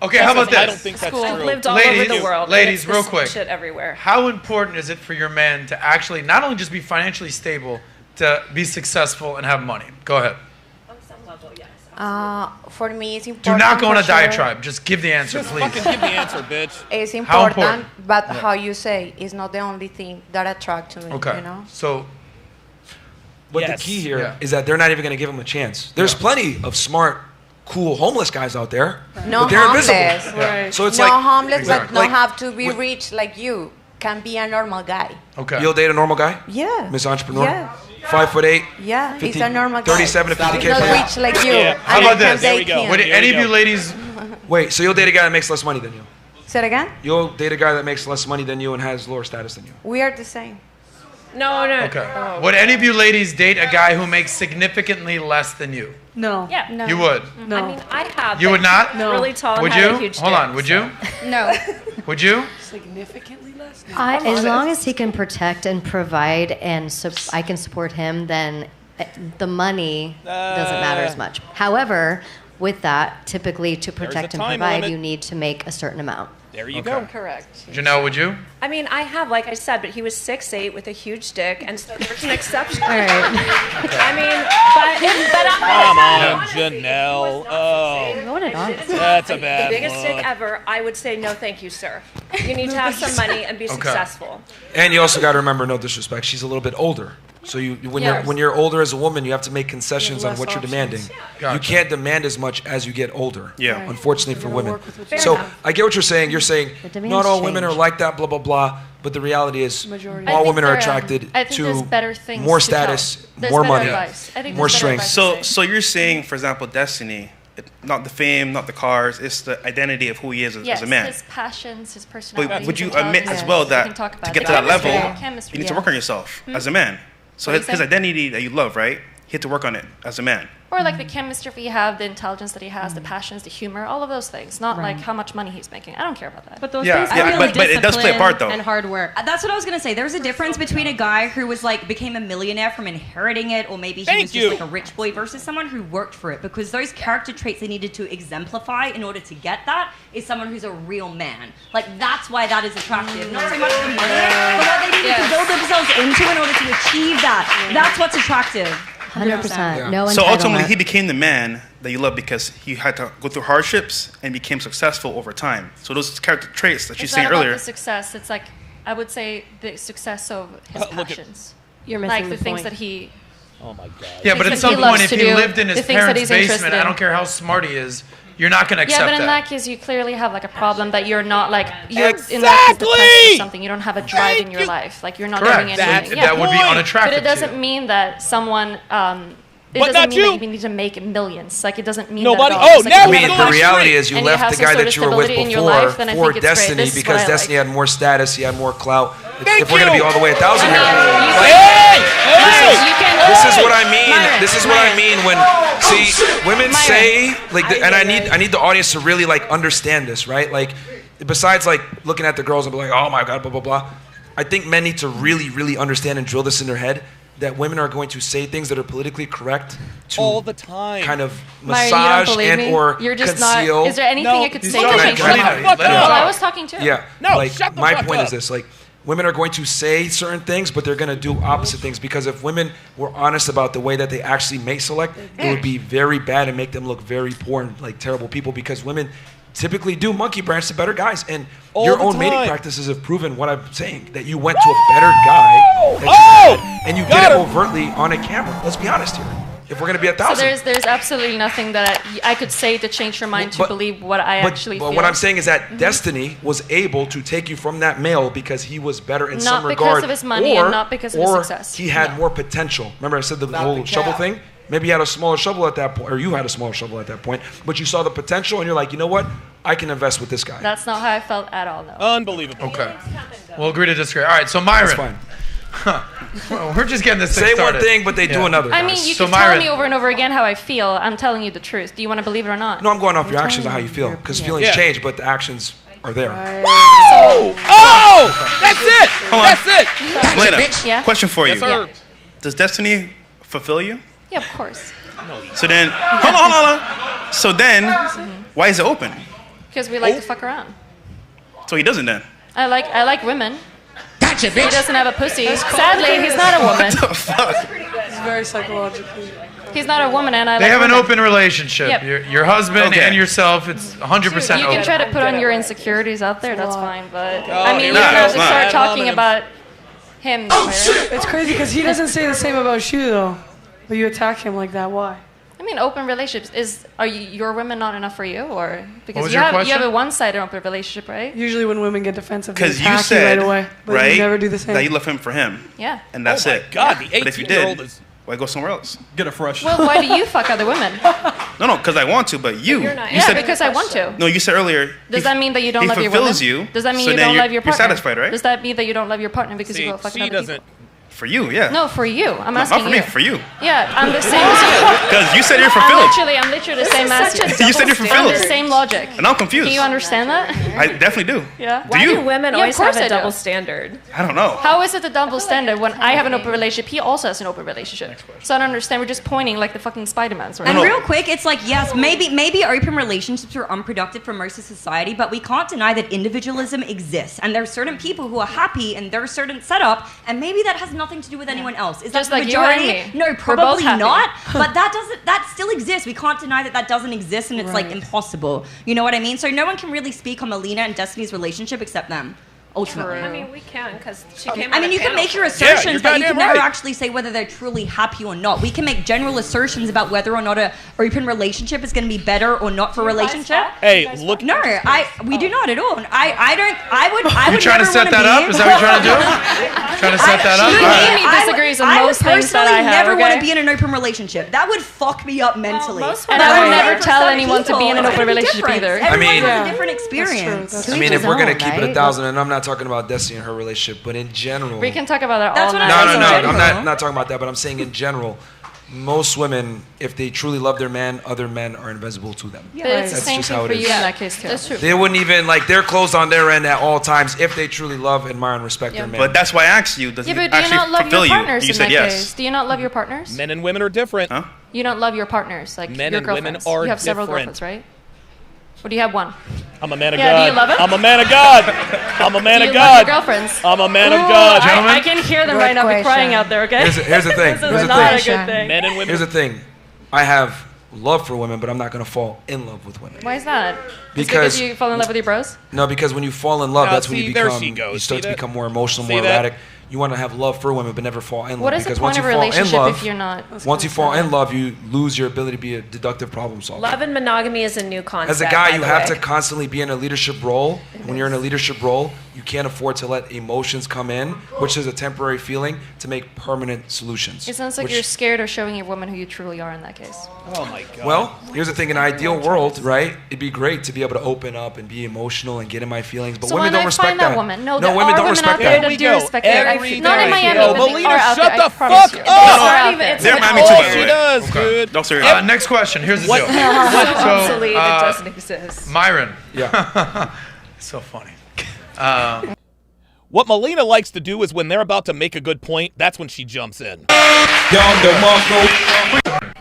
Okay, how about this? I don't think that's School. true. I've lived all Ladies, over the world. and ladies, it's real this quick. Shit everywhere. How important is it for your man to actually not only just be financially stable, to be successful and have money? Go ahead. On some level, yes. For me, it's Do important. not go on for a sure. diatribe. Just give the answer, Just please. fucking give the answer, bitch. It's How important, important? but Yeah. how you say is not the only thing that attracts to me. Okay. You know. So, But Yes. the key here Yeah. is that they're not even going to give him a chance. There's plenty of smart, cool homeless guys out there, No but they're homeless. invisible. Right. So it's no like homeless, but Exactly. not Like, have to be when- rich like you. Can be a normal guy. okay. You'll date a normal guy, Yeah. Miss Entrepreneur, Yeah. 5'8", Yeah, 50, he's a normal guy. 37 to 50K He's per not year. rich like you. Yeah. How and about you can this? There we date go. him. Would Here any we of you go. ladies? Wait, so you'll date a guy that makes less money than you? Say it again. You'll date a guy that makes less money than you and has lower status than you? We are the same. No, no. Okay. Oh. Would any of you ladies date a guy who makes significantly less than you? No. Yeah. No. You would. No. I mean, I have. You been would not? Really tall and Would had you? a huge Hold dick, on. Would so. you? No. Would you? Significantly less. As long as he can protect and provide and I can support him, then the money doesn't matter as much. However, with that, typically to protect and time provide, limit. you need to make a certain amount. There you Okay. go. Correct. Janelle, would you? I mean, I have, like I said, but he was 6'8" with a huge dick, and so there's an exception. All right. I mean, but Come on, Janelle. Oh, Going it on. that's a the bad biggest look. dick ever, I would say no, thank you, sir. You need to have some money and be Okay. successful. And you also got to remember, no disrespect, she's a little bit older. So when you're older as a woman, you have to make concessions on what you're demanding. Gotcha. You can't demand as much as you get older. Yeah. Unfortunately for women. Fair So enough. I get what you're saying. You're saying The demands not all women are change. like that, blah blah blah. But the reality is, Majority. I all think women are there, attracted I think there's to better things more to tell. status, There's more better money, advice. I think more there's better strength. advice to So say. you're saying, for example, Destiny, not the fame, not the cars, it's the identity of who he is as Yes, a man. his passions, his personality. But would his you admit intelligence. as well We that can talk to about get it. to that level, Chemistry. you need to work on yourself as a man? So What do his you say? identity that you love, right? he had to work on it as a man. Or like the chemistry you have, the intelligence that he has, the passions, the humor, all of those things. Not like how much money he's making. I don't care about that. But those Yeah, things yeah, are really but it does play a part, though. And hard work. That's what I was gonna say. There's a difference between a guy who was like became a millionaire from inheriting it, or maybe he was just like a rich boy, versus someone who worked for it. Because those character traits they needed to exemplify in order to get that is someone who's a real man. Like that's why that is attractive. Not so much the money, but what they needed to build themselves into in order to achieve that. That's what's attractive. 100%. No entitlement. So ultimately, he became the man that you love because he had to go through hardships and became successful over time. So those character traits that you It's saying not about earlier. the success. It's like I would say the success of his passions. You're missing like the the things point. that he. Oh my God. Yeah, but Things at that some he point, loves if to he do, lived in the his things that parents' he's interested basement, I in. don't care how smart he is, you're not going to accept Yeah, but in that. that case, you clearly have like a problem that you're not like you're in that case depressed or something. You don't have a drive in your life. Like you're not Correct. doing anything. That would be unattractive But it to doesn't you. mean that someone. It But doesn't not mean you. that you need to make millions. Like it doesn't mean Nobody- that at all. oh, It's like now if we're you going have to The reality is you and left have the some guy sort that of you were with stability in your before life, then I for think it's great. Destiny This is because what I Destiny like. had more status, he had more clout. Thank If we're going to you. be all the way 1,000 here. Hey! This is what I mean. Myron, This is what I Myron. mean when see women Myron. say like, and I need the audience to really like understand this, right? Like, besides like looking at the girls and be like, oh my God, blah blah blah. I think men need to really understand and drill this in their head that women are going to say things that are politically correct to All the time. kind of Myron, you don't massage believe and me? or You're just conceal. not. Is there anything I could say to talking. change Can I- that? can I- let him Well, talk. I was talking too. Yeah. No, like shut the my fuck point up. is this: like women are going to say certain things, but they're going to do opposite things because if women were honest about the way that they actually mate select, it would be very bad and make them look very poor and like terrible people because women typically do monkey branch to better guys and All your the own mating time. practices have proven what I'm saying that you went to a better guy that you had, and you did Got it him. overtly on a camera. Let's be honest here. If we're going to be 1,000. So there's absolutely nothing that I could say to change your mind to believe what I actually But feel. what I'm saying is that Destiny was able to take you from that male because he was better in Not some because regard. of his money and not because of his or success. he had more potential. Remember I said the whole shovel thing? Maybe he had a smaller shovel at that point, or you had a smaller shovel at that point, but you saw the potential and you're like, you know what? I can invest with this guy. That's not how I felt at all, no. Unbelievable. Okay. We'll agree to disagree. All right, so Myron. That's fine. Well, we're just getting this thing Say started. one thing, but they do another. I mean, guys. you So can tell Myron- me over and over again how I feel. I'm telling you the truth. Do you want to believe it or not? No, I'm going off your actions and how you feel, because feelings Yeah. change, but the actions are there. Oh! That's it! Hold on. That's it! Elena, Yeah? question for you. Yes, sir. Does Destiny fulfill you? Yeah, of course. So then, hold on. So then, why is it open? Because we like to fuck around. So he doesn't then. I like women. Gotcha, bitch. He doesn't have a pussy. Sadly, he's not a woman. What the fuck? It's very psychologically. He's not a woman, and I They like have an women. open relationship. Yep. Your husband Okay. and yourself, it's 100% You open. can try to put on your insecurities out there, that's fine, but I mean, no, you have it's to not. start talking about him. It's crazy because he doesn't say the same about you though. But you attack him like that. Why? I mean, open relationships are your women not enough for you, or because was you your have question? a one-sided open relationship, right? Usually when women get defensive, they Because you attack said, right away. But right, you never do the same. that you love him for him. Yeah. And that's Oh my it. God, the But if you 18-year-old did, is... why go somewhere else? Get a fresh. Well, why do you fuck other women? No, because I want to, but you. You're not You said, because I want to. No, you said earlier. Does that mean that you don't love your women? He fulfills you. Does that mean so you then don't you're- love your partner? You're satisfied, right? Does that mean that you don't love your partner because you go fucking other people? For you, yeah. No, for you. I'm No, asking not for you. me, for you. Yeah, I'm the same as you. Because you said you're fulfilled. I'm literally the same as you. You said you're fulfilled. I'm the same logic. And I'm confused. Can you understand that? I definitely do. Yeah. Do you? Women Yeah, of always have course I a do. double standard. I don't know. How is it a double standard when I have an open relationship? He also has an open relationship. So I don't understand. We're just pointing like the fucking Spider-Mans right And now. real quick, it's like, yes, maybe open relationships are unproductive for most of society, but we can't deny that individualism exists. And there are certain people who are happy in their certain setup, and maybe that has nothing to do with anyone else. Is Just that the like you majority? and me. No, We're both probably happy. not. But that still exists. We can't deny that doesn't exist, and it's like Right. impossible. You know what I mean? So no one can really speak on Melina and Destiny's relationship except them. Ultimately. I mean, we can because she came. I on mean, a you can panel make your for- assertions, but you can never right. actually say whether they're truly happy or not. We can make general assertions about whether or not a open relationship is going to be better or not for a relationship. Hey, look. No, we do not at all. I You would trying to never set wanna that be- up? Is that what you're trying to do? Trying to set that up? She All right. Amy disagrees on I would most things that I personally have. never want okay? to be in an open relationship. That would fuck me up mentally. And I would never tell anyone to be in an open relationship either. Everyone I mean- has a different experience. I mean, if we're gonna keep it 1,000, and I'm not talking about Destiny and her relationship, but in general. We can talk about that That's all what night. No, in I'm general. not talking about that, but I'm saying in general, most women, if they truly love their man, other men are invisible to them. Yeah, but it's the That's same just thing how it for you is. in that case too. That's true. They wouldn't even, like, they're closed on their end at all times if they truly love, admire, and respect their man. But that's why I asked you, does Yeah, he but do you actually not love fulfill your you? partners You in said that yes. case? Do you not love your partners? Men and women are different. Huh? You don't love your partners, like Men your and women girlfriends. are You have several different. girlfriends, right? Or do you have one? I'm a man of Yeah, God. do you love it? I'm a man of God. I'm a man Do of you love God. your girlfriends? I'm a man Ooh, of God. I can hear them right now be crying out there, okay? Here's the thing. This Here's is the not thing. a good thing. Men and women. Here's the thing. I have love for women, but I'm not going to fall in love with women. Why is that? Because- Is it because you fall in love with your bros? No, because when you fall in love, No, that's when see, you there become, she goes. you start See to that? become more emotional, See more that? erratic. You want to have love for women, but never fall in love. What is the because point once of a you fall in relationship love, if you're not? once you fall in love, you lose your ability to be a deductive problem solver. Love and monogamy is a new concept. As a guy, by you the have way. to constantly be in a leadership role. When you're in a leadership role, you can't afford to let emotions come in, which is a temporary feeling, to make permanent solutions. It sounds like which- you're scared of showing your woman who you truly are in that case. Oh my God. Well, here's the thing. In an ideal world, right, it'd be great to be able to open up and be emotional and get in my feelings, but So women when don't I respect find that woman, no, there women are don't women respect out there that. that do respect that. Every Not in day. Miami, Yo, but they Melina, are out shut there, I the promise fuck you. up. They are out Even- there. it's They're an Miami old- too, by the She way. does, Okay. dude. No, seriously. Next question. Here's the What- deal. Obsolete. It So, doesn't exist. Myron. Yeah. So funny. What Melina likes to do is when they're about to make a good point, that's when she jumps in.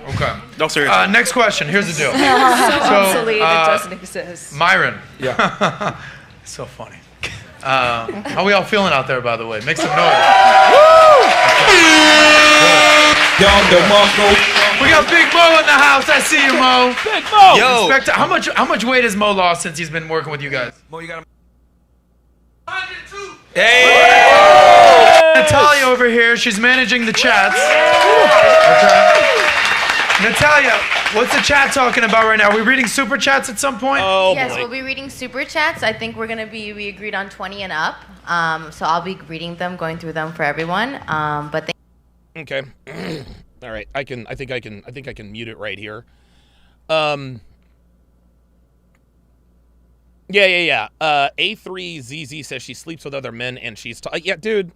Okay. No, seriously. Next question. Here's the deal. So obsolete. It uh, doesn't exist. Myron. Yeah. So funny. How we all feeling out there, by the way? Make some noise. We got Big Mo in the house. I see you, Mo. Big Mo. Yo. Respect to- how much weight has Mo lost since he's been working with you guys? Mo, you got Hey! Natalia over here. She's managing the chats. Okay. Natalia, what's the chat talking about right now? Are we reading super chats at some point? Oh Yes, boy. we'll be reading super chats. I think we agreed on 20 and up. So I'll be reading them, going through them for everyone. But Okay. All right. I think I can mute it right here. Yeah. A3ZZ says she sleeps with other men and she's yeah, dude.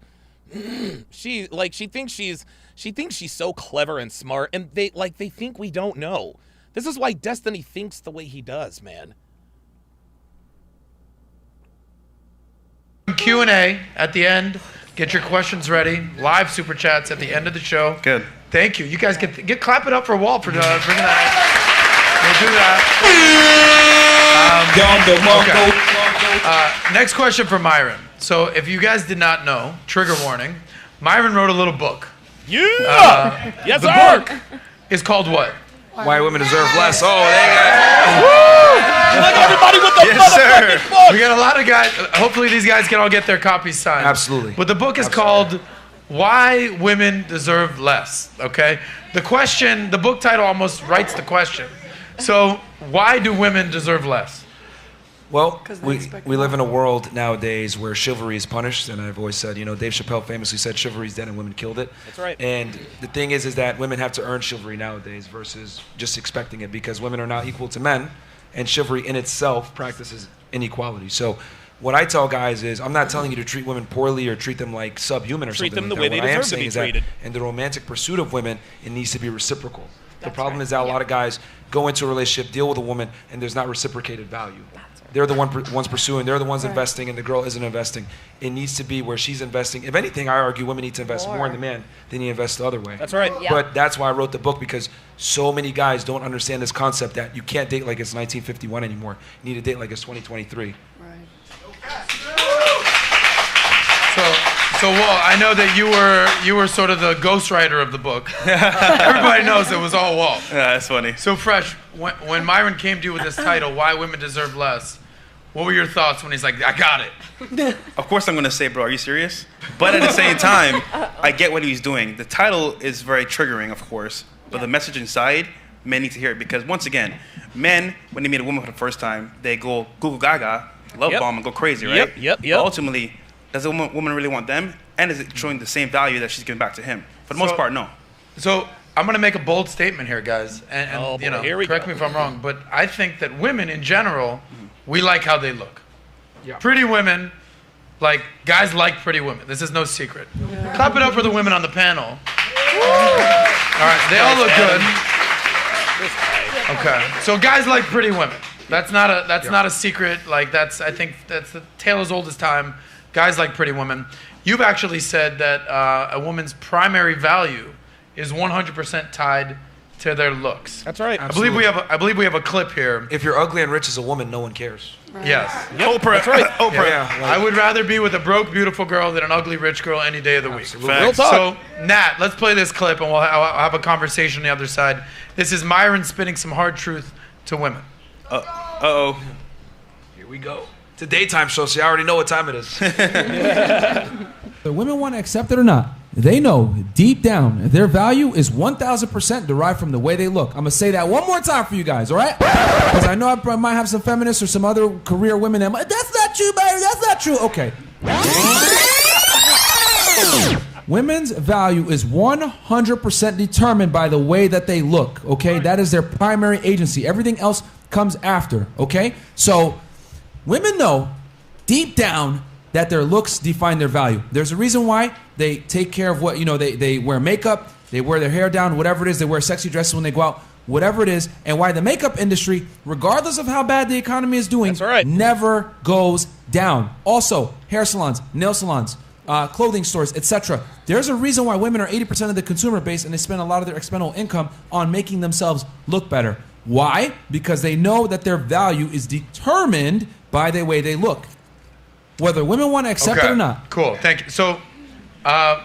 She thinks she's so clever and smart, and they think we don't know. This is why Destiny thinks the way he does, man. Q&A at the end. Get your questions ready. Live super chats at the end of the show. Good. Thank you. You guys get clap it up for Walt for bringing that. We'll do that. Next question for Myron. So if you guys did not know, trigger warning, Myron wrote a little book. Yeah. Yes, the sir. book is called what? Why women deserve less. Oh, they got. Like everybody with the Yes, sir. motherfucking book. We got a lot of guys. Hopefully these guys can all get their copies signed. Absolutely. But the book is called Why Women Deserve Less, okay? The book title almost writes the question. So why do women deserve less? Well, we live in a world nowadays where chivalry is punished, and I've always said, Dave Chappelle famously said chivalry is dead and women killed it. That's right. And the thing is that women have to earn chivalry nowadays versus just expecting it, because women are not equal to men, and chivalry in itself practices inequality. So what I tell guys is, I'm not telling you to treat women poorly or treat them like subhuman or Treat something them like the way that. they What I am deserve to saying be is that treated. in the romantic pursuit of women, it needs to be reciprocal. The problem is that a lot of guys go into a relationship, deal with a woman, and there's not reciprocated value. They're the ones pursuing, they're the ones investing, and the girl isn't investing. It needs to be where she's investing. If anything, I argue women need to invest more in the man than they invest the other way. That's right. Yeah. But that's why I wrote the book, because so many guys don't understand this concept that you can't date like it's 1951 anymore. You need to date like it's 2023. So Walt, I know that you were sort of the ghostwriter of the book. Everybody knows it was all Walt. Yeah, that's funny. So Fresh, when Myron came to you with this title, Why Women Deserve Less, what were your thoughts when he's like, I got it? Of course I'm going to say, bro, are you serious? But at the same time, I get what he's doing. The title is very triggering, of course, but the message inside, men need to hear it, because once again, men, when they meet a woman for the first time, they go Google Gaga, love bomb, and go crazy, right? Yep. But ultimately, does a woman really want them? And is it showing the same value that she's giving back to him? For the most part, no. So I'm going to make a bold statement here, guys. And Oh, boy, here we correct go. me if I'm wrong, but I think that women in general, we like how they look. Yeah. Pretty women, like, guys like pretty women. This is no secret. Clap it up for the women on the panel. All right, they all look good. Okay, so guys like pretty women. That's not a secret. Like I think that's the tale as old as time. Guys like pretty women. You've actually said that a woman's primary value is 100% tied to their looks. That's right. I believe we have a clip here. If you're ugly and rich as a woman, no one cares. Right. Yes. Oprah. That's right. Oprah. Yeah, I would rather be with a broke, beautiful girl than an ugly, rich girl any day of the week. Real talk. So, Nat, let's play this clip and I'll have a conversation on the other side. This is Myron spitting some hard truth to women. Uh-oh. Here we go. It's a daytime show, so you already know what time it is. The women want to accept it or not, they know deep down their value is 1,000% derived from the way they look. I'm going to say that one more time for you guys, all right? Because I know I might have some feminists or some other career women that might, that's not true, baby, that's not true. Okay. Women's value is 100% determined by the way that they look, okay? That is their primary agency. Everything else comes after, okay? So women know deep down that their looks define their value. There's a reason why they take care of what, they wear makeup, they wear their hair down, whatever it is, they wear sexy dresses when they go out, whatever it is, and why the makeup industry, regardless of how bad the economy is doing, never goes down. Also, hair salons, nail salons, clothing stores, etc. There's a reason why women are 80% of the consumer base and they spend a lot of their expendable income on making themselves look better. Why? Because they know that their value is determined by the way they look. Whether women want to accept it or not. Cool, thank you. So,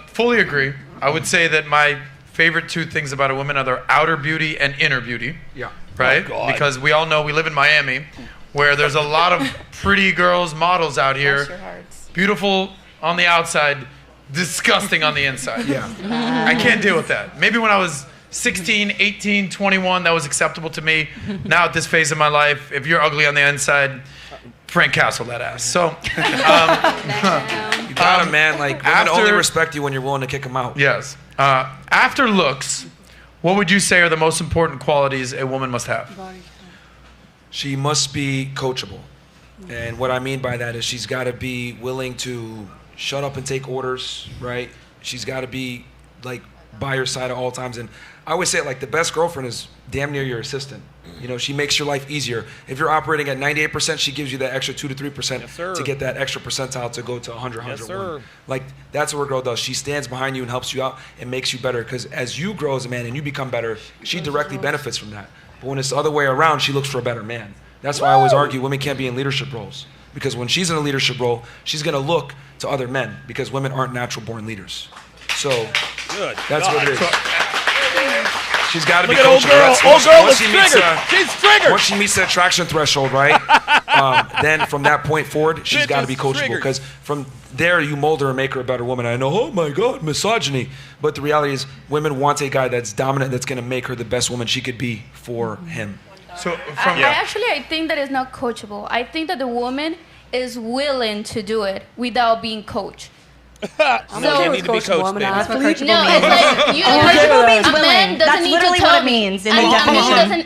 fully agree. I would say that my favorite two things about a woman are their outer beauty and inner beauty. Yeah. Right? Oh, God. Because we all know we live in Miami, where there's a lot of pretty girls, models out here. Bless your hearts. Beautiful on the outside, disgusting on the inside. Yeah. I can't deal with that. Maybe when I was 16, 18, 21, that was acceptable to me. Now at this phase of my life, if you're ugly on the inside, Frank Castle that ass. So, you got him, man. Like, women only respect you when you're willing to kick them out. Yes. After looks, what would you say are the most important qualities a woman must have? She must be coachable. And what I mean by that is she's got to be willing to shut up and take orders, right? She's got to be, like, by your side at all times. And I always say, like, the best girlfriend is damn near your assistant. You know, she makes your life easier. If you're operating at 98%, she gives you that extra 2 to 3% to get that extra percentile to go to 100, 101. Like, that's what a girl does. She stands behind you and helps you out and makes you better. Because as you grow as a man and you become better, she directly benefits from that. But when it's the other way around, she looks for a better man. That's why I always argue women can't be in leadership roles. Because when she's in a leadership role, she's going to look to other men. Because women aren't natural-born leaders. So that's what it is. She's got to be coachable. Old girl is triggered. She's triggered. Once she meets the attraction threshold, right? Then from that point forward, she's got to be coachable. Because from there, you mold her and make her a better woman. I know, oh my God, misogyny. But the reality is, women want a guy that's dominant, that's going to make her the best woman she could be for him. So I think that is not coachable. I think that the woman is willing to do it without being coached. No, you need to be coached, baby. That's what coachable means. Coachable means willing. That's literally what it means in the definition.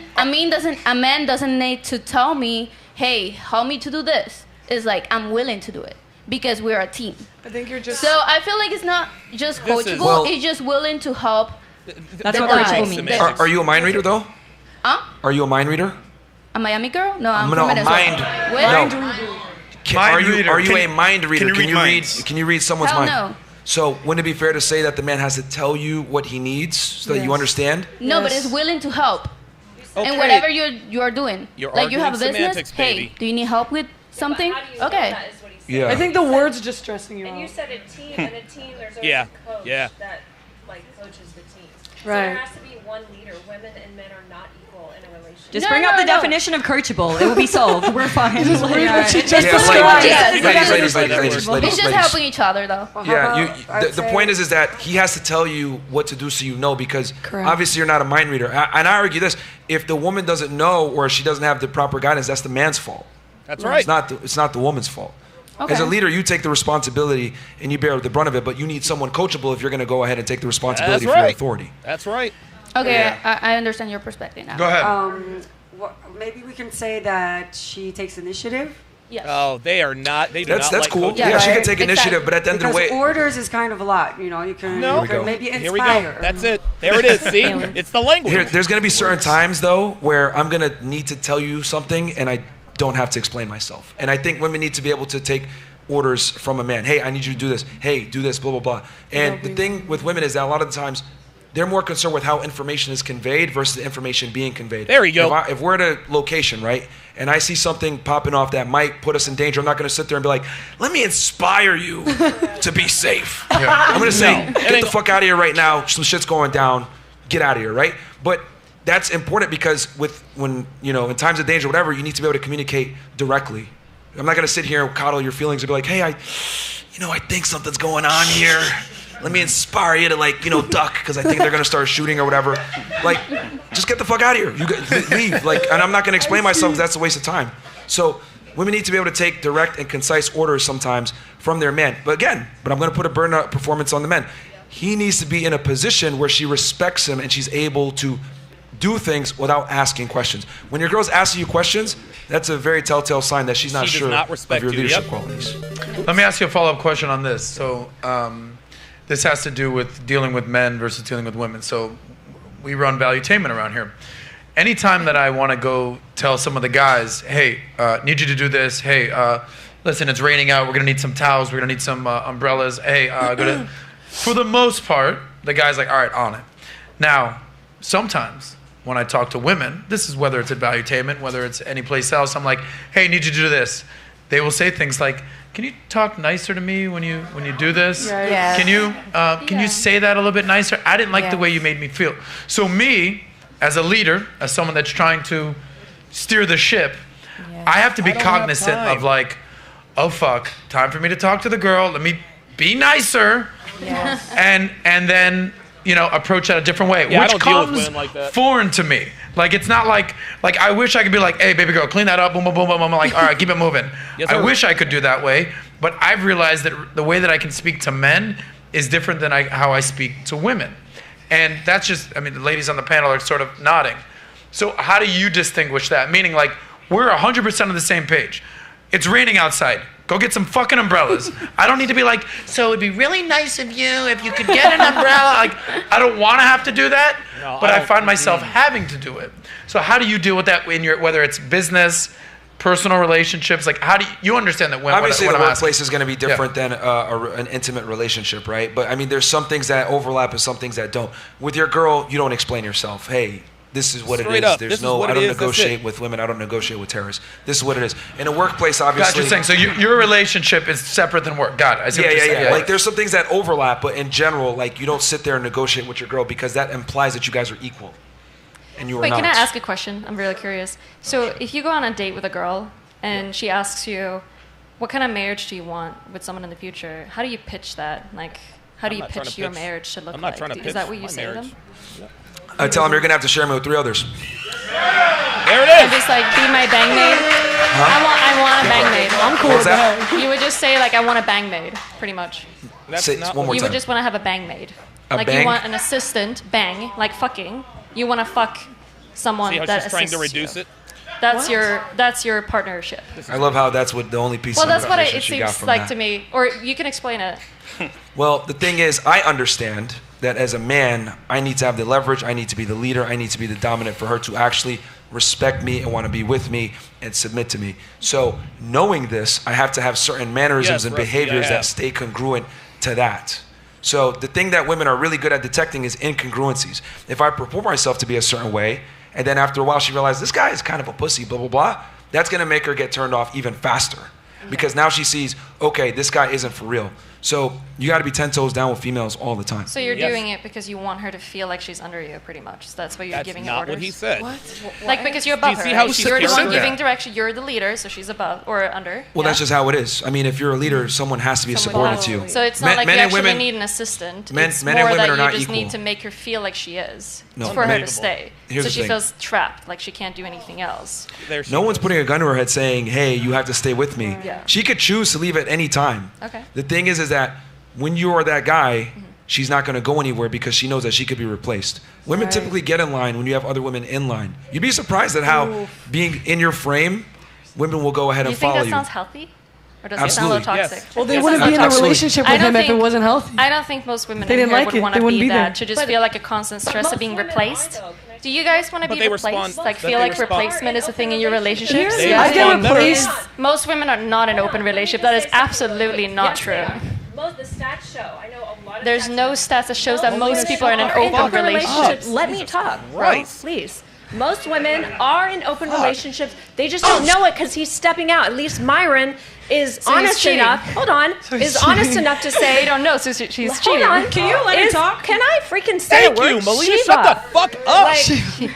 A man doesn't need to tell me, hey, help me to do this. It's like, I'm willing to do it because we're a team. I think you're just... So I feel like it's not just coachable, it's just willing to help. That's what coachable means. Are you a mind reader, though? Huh? Are you a mind reader? A Miami girl? No, I'm No, from a Venezuela. mind. Are you a mind reader? Can you read someone's Hell mind? no. So wouldn't it be fair to say that the man has to tell you what he needs so that you understand? No, but it's willing to help. And whatever you're doing. Like you have a business, hey, do you need help with something? Okay. Yeah. I think the word's just stressing you out. And you said a team, and a team, there's always Yeah. a coach Yeah. that like coaches the team. So Right. there has to be one leader. Women and men are not equal in a relationship. Just bring up the definition of coachable. It will be solved. We're fine. It's just helping each other, though. Yeah, the point is that he has to tell you what to do so you know, because obviously you're not a mind reader. And I argue this: if the woman doesn't know or she doesn't have the proper guidance, that's the man's fault. That's right. It's not the woman's fault. Okay. As a leader, you take the responsibility and you bear the brunt of it, but you need someone coachable if you're going to go ahead and take the responsibility for your authority. That's right. Okay, I understand your perspective now. Go ahead. Maybe we can say that she takes initiative Yes. Oh, they are not. They do That's not like cool. coaches. Yeah, she can take initiative, but at the end of the Because way, orders is kind of a lot. You know, you can, No. you can maybe Here we go. inspire. That's it. There it is. See, it's the language. there's going to be certain times though where I'm going to need to tell you something, and I don't have to explain myself. And I think women need to be able to take orders from a man. Hey, I need you to do this. Hey, do this. Blah blah blah. And the thing with women is that a lot of the times they're more concerned with how information is conveyed versus the information being conveyed. There you go. If we're at a location, right, and I see something popping off that might put us in danger, I'm not going to sit there and be like, let me inspire you to be safe. I'm going to say, get the fuck out of here right now. Some shit's going down. Get out of here, right? But that's important because when in times of danger, whatever, you need to be able to communicate directly. I'm not going to sit here and coddle your feelings and be like, hey, I think something's going on here. Let me inspire you to duck because I think they're gonna start shooting or whatever. Like, just get the fuck out of here. You leave. And I'm not gonna explain myself because that's a waste of time. So women need to be able to take direct and concise orders sometimes from their men. But I'm gonna put a burnout performance on the men. He needs to be in a position where she respects him and she's able to do things without asking questions. When your girl's asking you questions, that's a very telltale sign that she's not She does sure not of respect your you. leadership Yep. qualities. Let me ask you a follow-up question on this. So this has to do with dealing with men versus dealing with women. So we run valuetainment around here. Anytime that I want to go tell some of the guys, hey, need you to do this. Hey, listen, it's raining out. We're going to need some towels. We're going to need some umbrellas. Hey, for the most part, the guy's like, all right, on it. Now, sometimes when I talk to women, this is whether it's at valuetainment, whether it's any place else, I'm like, hey, need you to do this. They will say things like, can you talk nicer to me when you do this? Yes. Can you say that a little bit nicer? I didn't like the way you made me feel. So me, as a leader, as someone that's trying to steer the ship, I have to be cognizant of like, oh fuck, time for me to talk to the girl. Let me be nicer, and then approach that a different way, Yeah, I which don't deal with comes women like that. foreign to me. Like it's not like I wish I could be like, hey baby girl, clean that up, boom boom boom boom. I'm like, all right, keep it moving. Yes, I sir. wish I could do that way, but I've realized that the way that I can speak to men is different than how I speak to women, and that's just, the ladies on the panel are sort of nodding. So how do you distinguish that? Meaning like we're 100% on the same page. It's raining outside. Go get some fucking umbrellas. I don't need to be like, so it'd be really nice of you if you could get an umbrella. Like, I don't want to have to do that, but I find myself having to do it. So how do you deal with that in whether it's business, personal relationships? Like, how do you understand that? Obviously, the workplace is going to be different than an intimate relationship, right? But there's some things that overlap and some things that don't. With your girl, you don't explain yourself. Hey, this is what Straight it is. up. There's This is no, what I it don't is. That's negotiate it. with women. I don't negotiate with terrorists. This is what it is. In a workplace, obviously. Got you saying. So your relationship is separate than work. Got it. I see what you're saying. Yeah. Like there's some things that overlap, but in general, like you don't sit there and negotiate with your girl because that implies that you guys are equal, and you are Wait, not. can I ask a question? I'm really curious. So if you go on a date with a girl and she asks you, what kind of marriage do you want with someone in the future? How do you pitch that? Like, how do you pitch your marriage to look like? I'm not trying to pitch Is that what you my say to marriage. them? I tell them you're gonna have to share me with 3 others. There it Or is. just like, be my bang maid? I want a bang maid. I'm cool with that. You would just say like, I want a bang maid, pretty much. Say it one more You time. would just want to have a bang maid. A Like bang? you want an assistant, bang, like fucking. You want to fuck someone See how that she's trying to assists reduce you. it? That's your partnership. I love how that's what the only piece Well, of that's what information it she got seems from like that. to me. Or you can explain it. Well, the thing is, I understand that as a man, I need to have the leverage, I need to be the leader, I need to be the dominant for her to actually respect me and want to be with me and submit to me. So, knowing this, I have to have certain mannerisms Yes, and Rusty, behaviors I that have. stay congruent to that. So, the thing that women are really good at detecting is incongruencies. If I purport myself to be a certain way, and then after a while she realizes this guy is kind of a pussy, blah, blah, blah, that's going to make her get turned off even faster. Because now she sees, okay, this guy isn't for real. So you got to be 10 toes down with females all the time. So you're doing it because you want her to feel like she's under you, pretty much. So that's why you're That's giving not her orders. what he said. Like because you're Do you above see her. how Right? she's You're the one carrying giving that? direction. You're the leader, so she's above or under. Well, that's just how it is. I mean, if you're a leader, someone has to be a subordinate to you. So it's not like you actually need an assistant. It's men more and women that are you not just equal. need to make her feel like she is. No. It's for her to Unbelievable. stay. Here's so the she thing. feels trapped, like she can't do anything else. No one's putting a gun to her head saying, hey, you have to stay with me. Yeah. She could choose to leave at any time. Okay. The thing is that when you are that guy, she's not going to go anywhere because she knows that she could be replaced. Women Right. typically get in line when you have other women in line. You'd be surprised at how being in your frame women will go ahead Do and you think follow that you. sounds healthy? Or does Absolutely. it sound a little toxic? Well, they wouldn't be in a relationship with him if it wasn't healthy. I don't think most women They in didn't here like would it. want They to wouldn't be be there. that, to just feel like a constant stress of being replaced. Do you guys want to But be they replaced? respond- Like but feel they like respond- replacement is a thing in your relationships? They I get respond replaced. Most women are not in open relationship. That is absolutely not true. Most the stats show. I know a lot of There's no stats that shows that most people are in an are open relationship. Let me talk, bro, Christ. please. Most women are in open relationships. They just don't know it because he's stepping out. At least Myron is So he's honest cheating. enough. Hold on. So he's Is honest cheating. enough to say They don't know, so she's Hold cheating. on. Can you let her talk? Can I freaking say Thank a word? you, Melina. Shiva. Shut the fuck up. Like,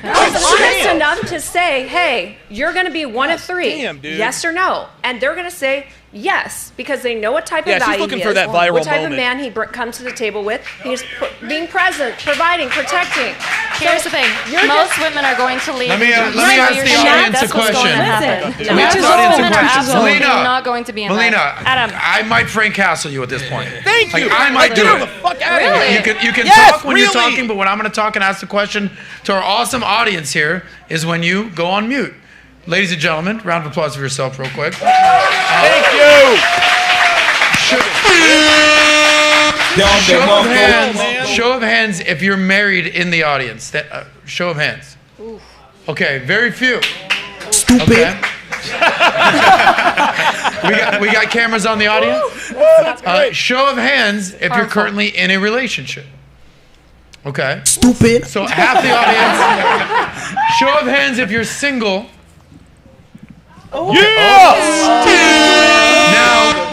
God is honest damn. enough to say, hey, you're going to be one of three. damn, dude. Yes or no? And they're going to say yes because they know what type Yeah, of she's guy looking he for is, that viral what type moment. of man he comes to the table with. He's being present, providing, protecting. Here's the thing. Most women are going to leave. Let me ask the audience a question. Most Let me ask the audience a women are question. absolutely Melina, not going to be in Melina, that. Adam. I might Frank Castle you at this point. Thank Like, you. I might do Get it. the fuck out of Really? here. You can Yes, talk when you're really. talking, but when I'm going to talk and ask the question to our awesome audience here is when you go on mute. Ladies and gentlemen, round of applause for yourself real quick. Thank you. Show of hands if you're married in the audience. Show of hands. Okay, very few. Stupid. Okay. we got cameras on the audience. Show of hands if you're currently in a relationship. Okay. Stupid. So half the audience. Show of hands if you're single.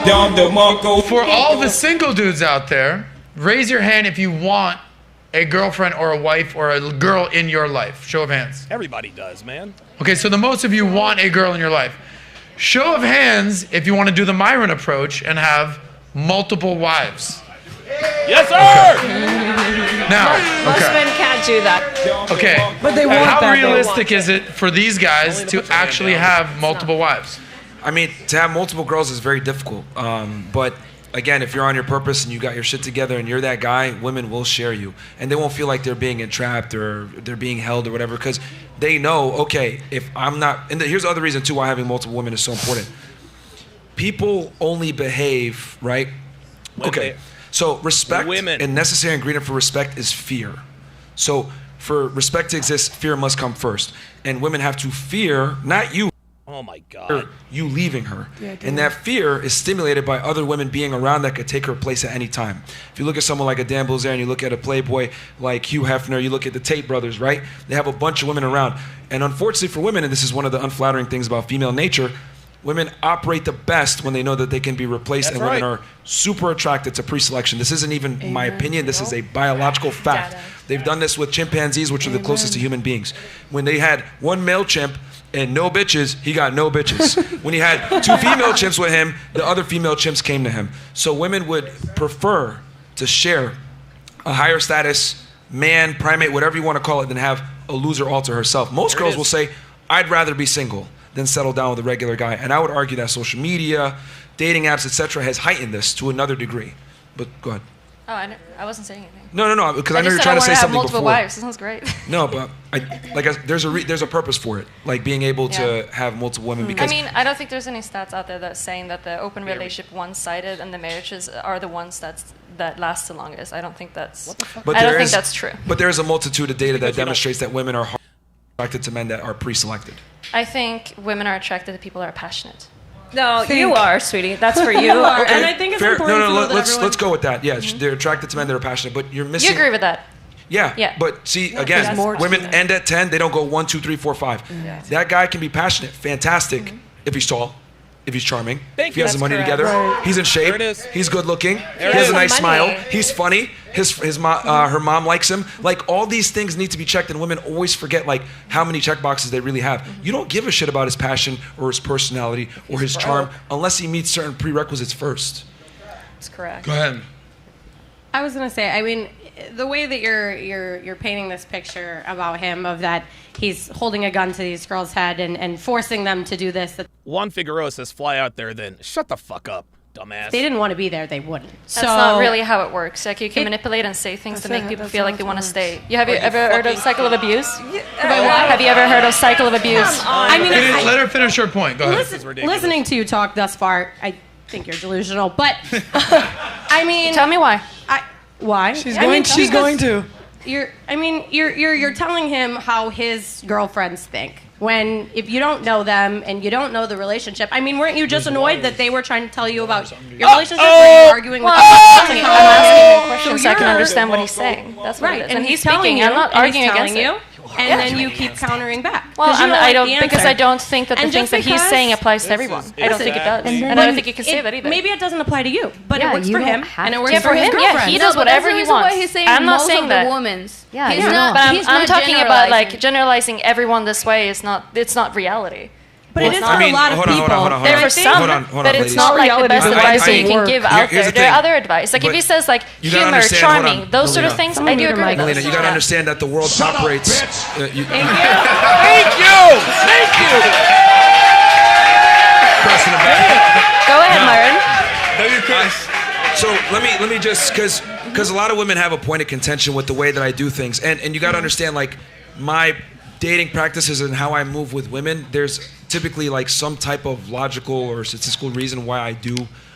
Now, for all the single dudes out there, raise your hand if you want a girlfriend or a wife or a girl in your life. Show of hands. Everybody does, man. Okay, so the most of you want a girl in your life. Show of hands if you want to do the Myron approach and have multiple wives. Yes, sir. Now, Most okay. men can't do that. Okay. But they want How that, though. realistic is it for these guys to actually have multiple wives? I mean, to have multiple girls is very difficult. But again, if you're on your purpose and you got your shit together and you're that guy, women will share you. And they won't feel like they're being entrapped or they're being held or whatever, because they know, okay, if I'm not, and here's the other reason too why having multiple women is so important. People only behave, right? Okay. So respect, and necessary ingredient for respect is fear. So for respect to exist, fear must come first. And women have to fear, not you, Oh my God. you leaving her. Yeah, and that fear is stimulated by other women being around that could take her place at any time. If you look at someone like a Dan Bilzerian, you look at a Playboy like Hugh Hefner, you look at the Tate brothers, right? They have a bunch of women around. And unfortunately for women, and this is one of the unflattering things about female nature, women operate the best when they know that they can be replaced. That's and women right. are super attracted to pre-selection. This isn't even my opinion. This is a biological fact. They've done this with chimpanzees, which are the closest to human beings. When they had one male chimp and no bitches, he got no bitches. When he had two female chimps with him, the other female chimps came to him. So women would prefer to share a higher status man, primate, whatever you want to call it, than have a loser all to herself. Most girls will say, I'd rather be single than settle down with a regular guy. And I would argue that social media, dating apps, etc., has heightened this to another degree. But go ahead. Oh, I wasn't saying anything. No, because I know just you're said trying to say wanna have something multiple before. wives. That sounds great. No, but there's a purpose for it, like being able to have multiple women. Because I mean, I don't think there's any stats out there that's saying that the open relationship one-sided and the marriages are the ones that last the longest. I don't think that's. But I don't there think is- that's true. But there is a multitude of data that demonstrates that women are attracted to men that are pre-selected. I think women are attracted to people that are passionate. No, you are, sweetie. That's for you. Okay, And I think it's fair. important No, to know that let's everyone... let's go with that. Yeah, they're attracted to men that are passionate, but you're missing. You agree with that? Yeah. Yeah. But see, Yeah, again, there's more to women that. end at 10. They don't go 1, 2, 3, 4, 5. That guy can be passionate, fantastic, if he's tall, if he's charming, if he has the money together, he's in shape, he's good looking, he has a nice smile, he's funny, her mom likes him. Like, all these things need to be checked, and women always forget like how many check boxes they really have. You don't give a shit about his passion or his personality or his charm unless he meets certain prerequisites first. That's correct. Go ahead. I was gonna say, I mean, the way that you're painting this picture about him, of that he's holding a gun to these girls' head and forcing them to do this. Juan Figueroa says, fly out there then. Shut the fuck up. Dumbass. If they didn't want to be there, they wouldn't. That's not really how it works. Like you can manipulate and say things to make people feel like they want to stay. Have you ever heard of cycle of abuse? Have you ever heard of cycle of abuse? I mean, let her finish her point. Go ahead. Listening to you talk thus far, I think you're delusional. But I mean, tell me why. Why? She's going to. You're telling him how his girlfriends think. When if you don't know them and you don't know the relationship, I mean, weren't you just annoyed that they were trying to tell you about your relationship? Were you arguing with them? I'm asking him questions so I can understand what he's saying. That's what right. it is. And he's telling speaking. you, I'm not arguing against you. it. And then you keep countering back. Well, you don't like the because answer. I don't think that the And things just that he's because- saying applies to everyone. I don't think it does, and I don't think you can say that either. Maybe it doesn't apply to you, but it works you for him, don't have and it to. works Yeah, for his him. girlfriend. Yeah, he does whatever he wants. I'm not saying that. Yeah, He's he's not. not- But he's I'm not talking about like generalizing. generalizing everyone this way is not. It's not reality. But it is for a lot of people. There are some, but it's not like the best advice that you can give out there. There are other advice. Like if he says like You gotta humor, understand- charming, hold on, those sort of Melina. things, I do agree with Melina, those. you gotta understand that the world operates. Thank you. Pressing the button. Go ahead, Myron. No, you're Chris. So let me just because a lot of women have a point of contention with the way that I do things, and you got to understand like my dating practices and how I move with women. There's typically like some type of logical or statistical reason why I do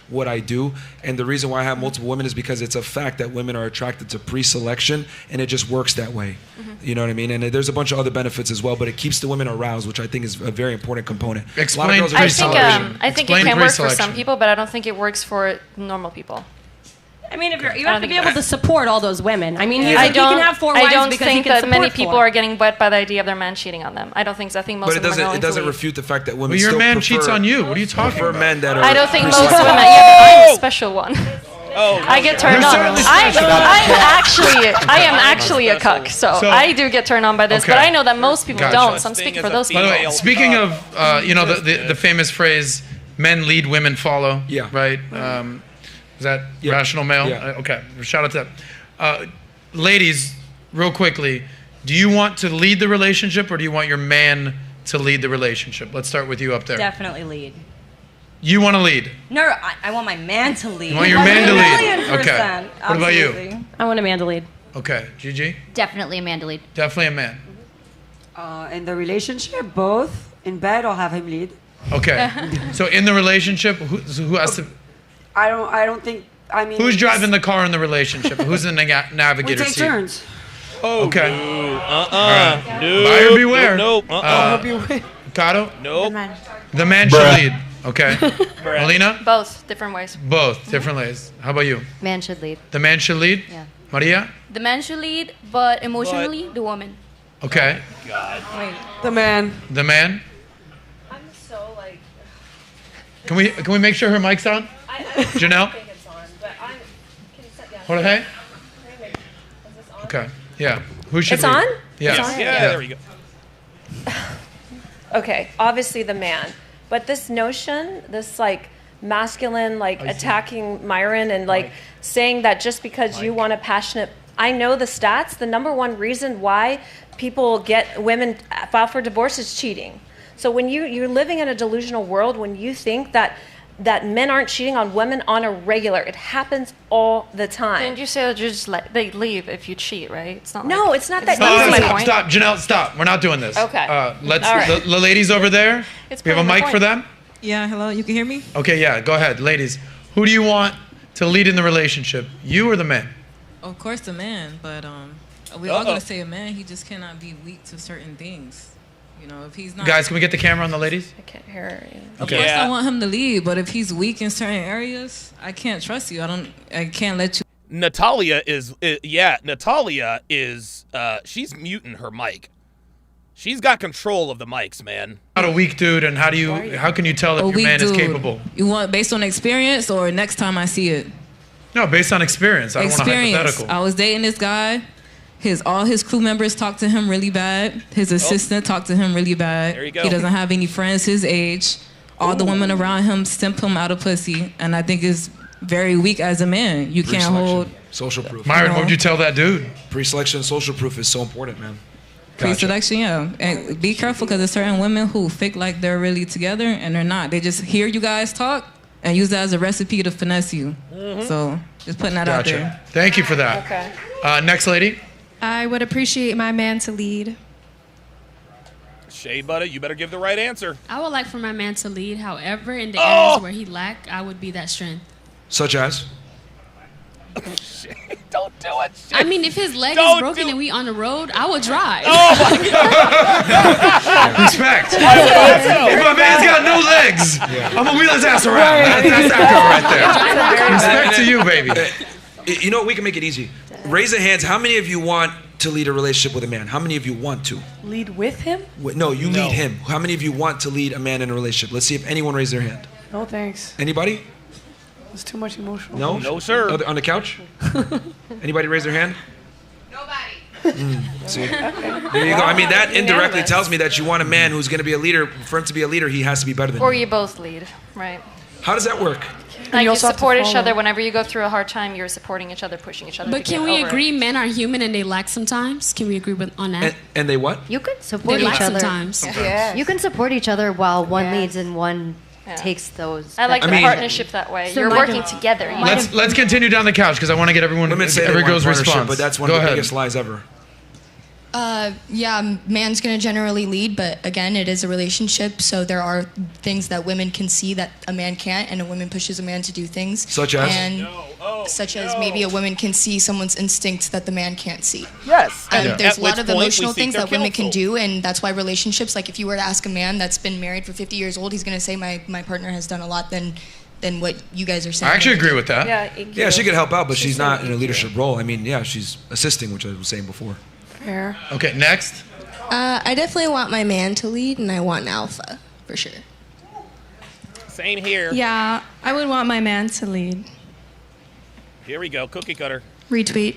what I do, and the reason why I have multiple women is because it's a fact that women are attracted to pre-selection, and it just works that way. You know what I mean? And there's a bunch of other benefits as well, but it keeps the women aroused, which I think is a very important component. Explain A lot of girls are pre-selection. I think it can work for some people, but I don't think it works for normal people. I mean, if you have to be able to support all those women. I mean, he's I like, he can have 4 wives I don't because think he can that many support people 4. are getting wet by the idea of their man cheating on them. I don't think so. I think most But of them are going it doesn't to leave. refute the fact that women But your still man prefer, cheats on you. What are you talking prefer about? men that are I don't think most pre-selected. women. Yeah, but I'm a special one. Oh, I get turned You're on. certainly I special. am actually a cuck, so I do get turned on by this. Okay. But I know that most people Gotcha. don't. So I'm speaking for those By the people. way, speaking of, the famous phrase, men lead, women follow. Yeah. Right? Is that rational male? Yeah. Okay. Shout out to that. Ladies, real quickly, do you want to lead the relationship or do you want your man to lead the relationship? Let's start with you up there. Definitely lead. You want to lead? No, I want my man to lead. You want your man to lead? 1,000,000%. Okay. What about you? Absolutely. I want a man to lead. Okay. Gigi? Definitely a man to lead. Definitely a man. In the relationship, both in bed or have him lead. Okay. So in the relationship, who has to... I don't think. I mean. Who's driving the car in the relationship? Who's in the We navigator take seat? turns. Okay. No. All right. Buyer beware. Nope. Kato? Nope. The man should lead. Okay. Melina? Both different ways. Both different ways. How about you? Man should lead. The man should lead? Yeah. Maria? The man should lead, but emotionally, the woman. Okay. God. The man. The man? I'm so like. Can we make sure her mic's on? Janelle? think it's on, but I'm. Can you set down? Jorge? Okay. Yeah. Who should It's lead? on? Yeah. It's on? Yeah, there we go. Okay, obviously the man, but this notion, this like masculine, like attacking Myron and like saying that just because you want a passionate, I know the stats. The number one reason why people get women file for divorce is cheating. So when you're living in a delusional world, when you think that men aren't cheating on women on a regular, it happens all the time. Didn't you say that you just they leave if you cheat, right? It's not. No, like, it's not that Stop, easy. stop, stop. Janelle, stop. We're not doing this. Okay. Let's. All right. The ladies over there. It's we have a proving the mic point. for them? Yeah, hello, you can hear me? Okay, yeah, go ahead. Ladies, who do you want to lead in the relationship? You or the man? Of course, the man, but we're all gonna say a man. He just cannot be weak to certain things. You know, if he's not. Guys, can we get the camera on the ladies? I can't hear you. Of course, I want him to lead, but if he's weak in certain areas, I can't trust you. I can't let you. Natalia is she's muting her mic. She's got control of the mics, man. Not a weak dude, and how can you tell if A your weak man is dude. capable? You want based on experience or next time I see it? No, based on experience. I don't want a hypothetical. I was dating this guy. All his crew members talked to him really bad. His assistant talked to him really bad. There you go. He doesn't have any friends his age. All the women around him simp him out of pussy, and I think it's very weak as a man. You can't hold Social proof. Myron, what would you tell that dude? Pre-selection, social proof is so important, man. pre-selection. Yeah, and be careful because there's certain women who fake like they're really together and they're not. They just hear you guys talk and use that as a recipe to finesse you. So just putting that out there. Thank you for that. Okay. Next lady. I would appreciate my man to lead. Shea Butter, you better give the right answer. I would like for my man to lead. However, in the areas where he lack, I would be that strength. Such as? Don't do it. I mean, if his leg is broken and we on the road, I would drive. Oh my God! Respect. If my man's got no legs, I'm gonna wheel his ass around. That's that girl right there. Respect to you, baby. You know what? We can make it easy. Raise the hands. How many of you want to lead a relationship with a man? How many of you want to? Lead with him? No, you lead him. How many of you want to lead a man in a relationship? Let's see if anyone raised their hand. No, thanks. Anybody? It's too much emotional. No? No, sir. On the couch? Anybody raise their hand? See? There you go. I mean, that indirectly tells me that you want a man who's going to be a leader. For him to be a leader, he has to be better than Or you. you both lead, right? How does that work? Like you also have to support each follow. other whenever you go through a hard time. You're supporting each other, pushing each other. But to can get we over agree it. men are human and they lack sometimes? Can we agree on that? And they what? You can support They each lack other. sometimes. You can support each other while one leads and one takes those. I like the mean- partnership that way. So You're my- working together. You Let's continue down the couch because I want to get everyone. Women say they every want girl's partnership, response. but that's one Go of the ahead. biggest lies ever. Yeah, man's gonna generally lead, but again, it is a relationship, so there are things that women can see that a man can't, and a woman pushes a man to do things. Such as? And such as maybe a woman can see someone's instincts that the man can't see. Yes. There's At a lot which of point we emotional seek things their that women can counsel. do, and that's why relationships, like if you were to ask a man that's been married for 50 years old, he's gonna say my partner has done a lot than what you guys are saying. I actually agree with that. Yeah, she could help out, but she's not in a leadership role. I mean, yeah, she's assisting, which I was saying before. Fair. Okay, next. I definitely want my man to lead, and I want an alpha, for sure. Same here. Yeah, I would want my man to lead. Here we go. Cookie cutter. Retweet.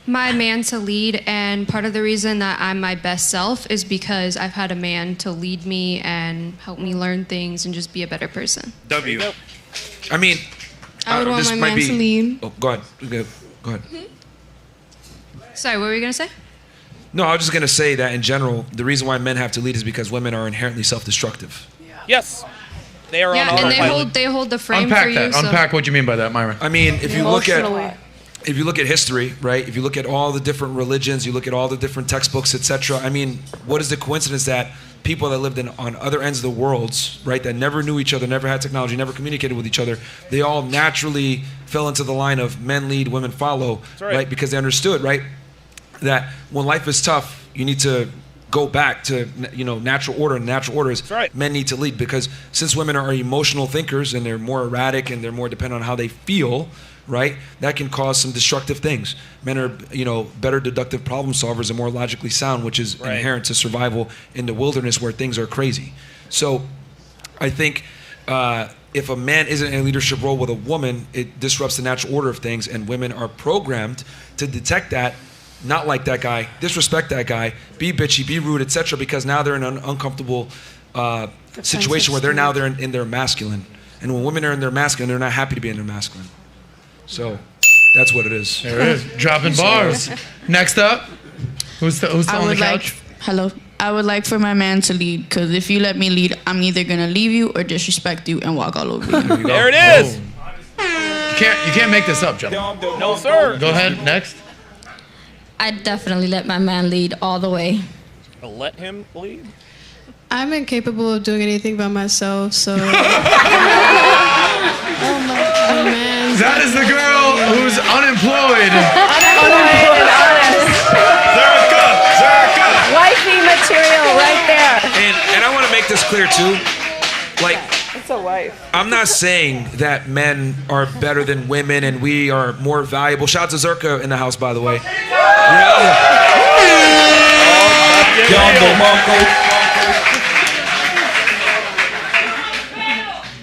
My man to lead, and part of the reason that I'm my best self is because I've had a man to lead me and help me learn things and just be a better person. W. I mean, I would want this my might man to lead. Oh, go ahead. Go ahead. Sorry, what were you gonna say? No, I was just going to say that in general, the reason why men have to lead is because women are inherently self-destructive. Yes. They are on Yeah, and autopilot. they hold the frame Unpack for you. that. So. Unpack what you mean by that, Myron. I mean, if you look Emotionally. at history, right? If you look at all the different religions, you look at all the different textbooks, etc. I mean, what is the coincidence that people that lived on other ends of the worlds, right, that never knew each other, never had technology, never communicated with each other, they all naturally fell into the line of men lead, women follow, right? Because they understood, right, that when life is tough, you need to go back to natural order, and natural order is men need to lead, because since women are emotional thinkers and they're more erratic and they're more dependent on how they feel, right, that can cause some destructive things. Men are better deductive problem solvers and more logically sound, which is inherent to survival in the wilderness where things are crazy. So I think if a man isn't in a leadership role with a woman, it disrupts the natural order of things, and women are programmed to detect that, not like that guy, disrespect that guy, be bitchy, be rude, etc., because now they're in an uncomfortable situation where they're in their masculine. And when women are in their masculine, they're not happy to be in their masculine. So that's what it is. There it is. Dropping bars. Next up, who's on the couch? I would like for my man to lead, because if you let me lead, I'm either gonna leave you or disrespect you and walk all over you. There it is. You can't make this up, Joe. No, sir. Go ahead. Next. I'd definitely let my man lead all the way. Let him lead. I'm incapable of doing anything by myself, so. Oh man. That is the girl who's unemployed. Zerka! Wifey material right there. And I want to make this clear too. Like, It's a wife. I'm not saying that men are better than women and we are more valuable. Shout out to Zerka in the house, by the way.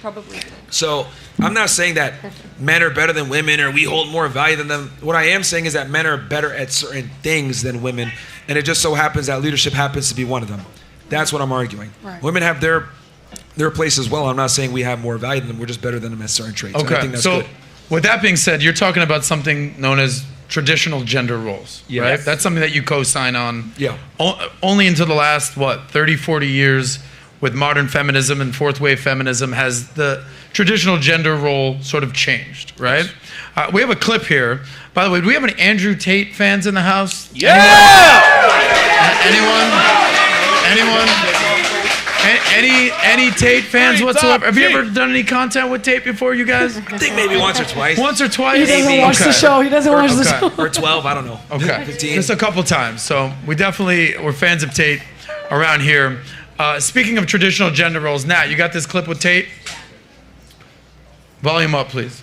Probably. So I'm not saying that men are better than women or we hold more value than them. What I am saying is that men are better at certain things than women, and it just so happens that leadership happens to be one of them. That's what I'm arguing. Right. Women have their place as well. I'm not saying we have more value than them. We're just better than them at certain traits. And I Okay. think that's So, good. with that being said, you're talking about something known as traditional gender roles, Yes. right? That's something that you co-sign on. Yeah. Only until the last 30, 40 years, with modern feminism and fourth wave feminism, has the traditional gender role sort of changed, right? We have a clip here. By the way, do we have any Andrew Tate fans in the house? Yeah! Anyone? Any Tate fans whatsoever? Have you ever done any content with Tate before, you guys? I think maybe once or twice. Once or twice? He doesn't watch the show. He doesn't watch the show. Or 12, I don't know. Okay, 15. just a couple times. So we're fans of Tate around here. Speaking of traditional gender roles, Nat, you got this clip with Tate? Volume up, please.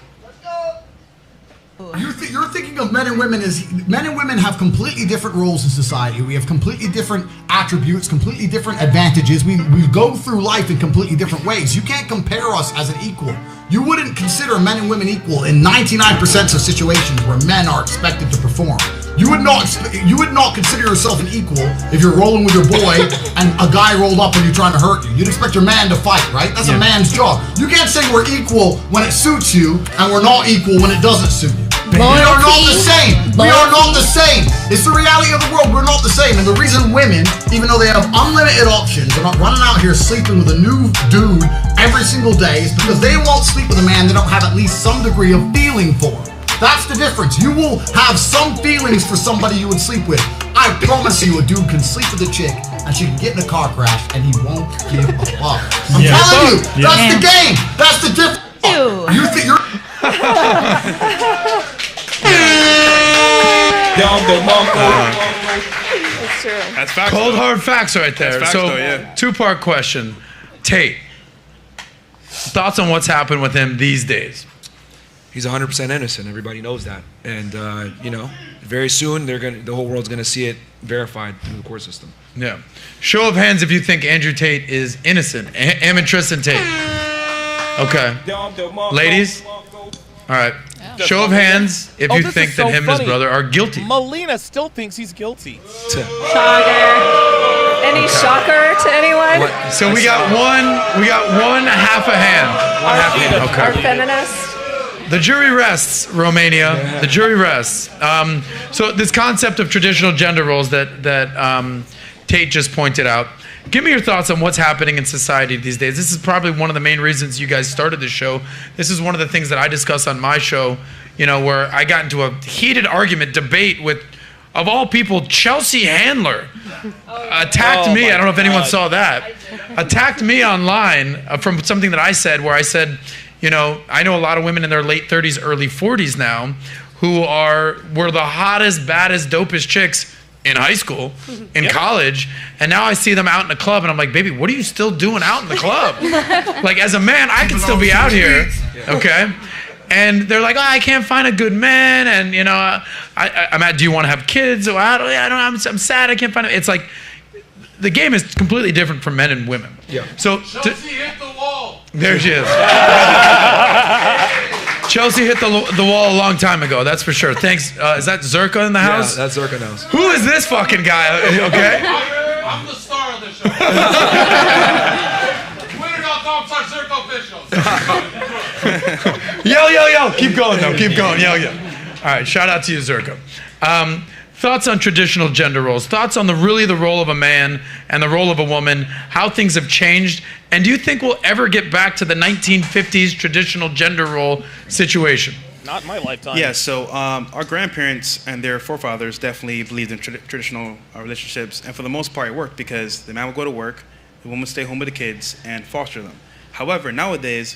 You're thinking of men and women as men and women have completely different roles in society. We have completely different attributes, completely different advantages. We go through life in completely different ways. You can't compare us as an equal. You wouldn't consider men and women equal in 99% of situations where men are expected to perform. You would not consider yourself an equal if you're rolling with your boy and a guy rolled up and you're trying to hurt you. You'd expect your man to fight, right? That's a man's job. You can't say we're equal when it suits you and we're not equal when it doesn't suit you. We are not the same. We are not the same. It's the reality of the world. We're not the same. And the reason women, even though they have unlimited options, are not running out here sleeping with a new dude every single day is because they won't sleep with a man they don't have at least some degree of feeling for. That's the difference. You will have some feelings for somebody you would sleep with. I promise you, a dude can sleep with a chick and she can get in a car crash and he won't give a fuck. I'm telling you, that's the game. That's the difference. You think you're... That's true. That's facts. Cold hard facts right there. That's facts, So, though, yeah. two-part question. Tate, thoughts on what's happened with him these days? He's 100% innocent. Everybody knows that. And, very soon the whole world's going to see it verified through the court system. Yeah. Show of hands if you think Andrew Tate is innocent. Him and Tristan Tate. Okay. Ladies? All right. Show of hands if you think that him and his brother are guilty. Melina still thinks he's guilty. Shocker. Any shocker to anyone? So we got one half a hand. Our feminist. The jury rests, Romania. The jury rests. So this concept of traditional gender roles that Tate just pointed out. Give me your thoughts on what's happening in society these days. This is probably one of the main reasons you guys started this show. This is one of the things that I discuss on my show, where I got into a heated debate with, of all people, Chelsea Handler. Attacked me. I don't know if anyone saw that. Attacked me online from something that I said, where I said, I know a lot of women in their late 30s, early 40s now who were the hottest, baddest, dopest chicks in high school, in college, and now I see them out in the club, and I'm like, baby, what are you still doing out in the club? Like, as a man, I can still be out here, okay? And they're like, I can't find a good man, and I'm at, do you want to have kids? Oh, I'm sad, I can't find it. It's like, the game is completely different for men and women. Yeah. So Chelsea hit the wall. There she is. Chelsea hit the wall a long time ago, that's for sure. Thanks. Is that Zerka in the house? Yeah, that's Zerka in the house. Who is this fucking guy? Okay. I'm the star of the show. Twitter.com/Zerka official. Yo. Keep going, though. Keep going. Yo. All right. Shout out to you, Zerka. Thoughts on traditional gender roles? Thoughts on the role of a man and the role of a woman, how things have changed, and do you think we'll ever get back to the 1950s traditional gender role situation? Not in my lifetime. Yeah, so our grandparents and their forefathers definitely believed in traditional relationships, and for the most part it worked because the man would go to work, the woman would stay home with the kids and foster them. However, nowadays,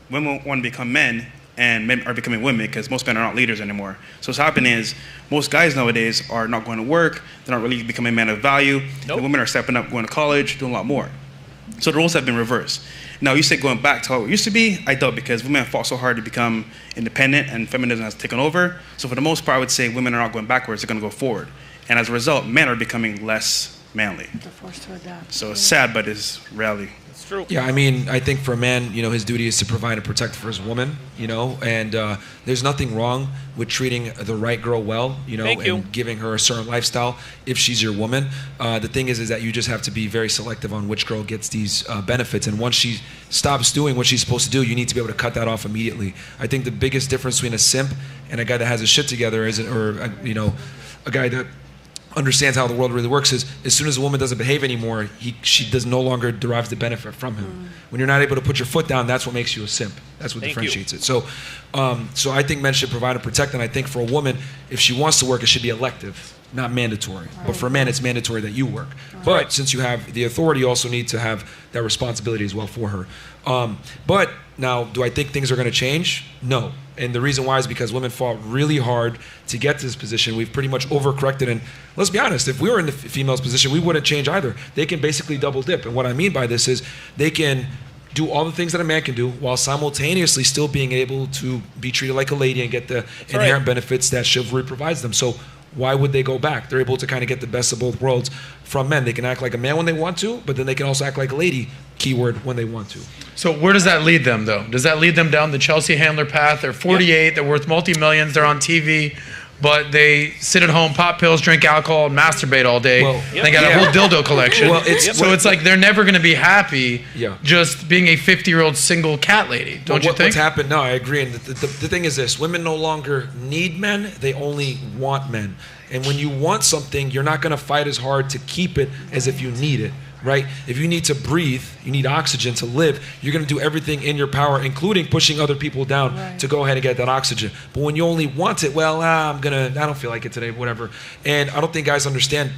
women want to become men, and men are becoming women because most men are not leaders anymore. So what's happening is most guys nowadays are not going to work, they're not really becoming men of value, and women are stepping up, going to college, doing a lot more. So the roles have been reversed. Now, you say going back to how it used to be, I doubt, because women have fought so hard to become independent and feminism has taken over. So for the most part, I would say women are not going backwards, they're going to go forward. And as a result, men are becoming less manly. They're forced to adapt. So it's sad, but it's reality. It's true. Yeah, I mean, I think for a man, his duty is to provide and protect for his woman, and there's nothing wrong with treating the right girl well, and giving her a certain lifestyle if she's your woman. The thing is that you just have to be very selective on which girl gets these benefits, and once she stops doing what she's supposed to do, you need to be able to cut that off immediately. I think the biggest difference between a simp and a guy that has his shit together is, a guy that understands how the world really works is as soon as a woman doesn't behave anymore, she does no longer derives the benefit from him. When you're not able to put your foot down, that's what makes you a simp. That's what differentiates it. So, so I think men should provide and protect, and I think for a woman, if she wants to work, it should be elective, not mandatory. But for a man, it's mandatory that you work. But since you have the authority, you also need to have that responsibility as well for her. But now, do I think things are going to change? No. And the reason why is because women fought really hard to get to this position. We've pretty much overcorrected. And let's be honest, if we were in the female's position, we wouldn't change either. They can basically double dip. And what I mean by this is they can do all the things that a man can do while simultaneously still being able to be treated like a lady and get the inherent benefits that chivalry provides them. So why would they go back? They're able to kind of get the best of both worlds from men. They can act like a man when they want to, but then they can also act like a lady, keyword, when they want to. So where does that lead them, though? Does that lead them down the Chelsea Handler path? They're 48, they're worth multi-millions, they're on TV, but they sit at home, pop pills, drink alcohol, and masturbate all day. They got a whole dildo collection. So it's like they're never going to be happy just being a 50-year-old single cat lady, don't you think? What's happened, no, I agree. And the thing is this, women no longer need men, they only want men. And when you want something, you're not going to fight as hard to keep it as if you need it. Right? If you need to breathe, you need oxygen to live, you're going to do everything in your power, including pushing other people down to go ahead and get that oxygen. But when you only want it, well, I don't feel like it today, whatever. And I don't think guys understand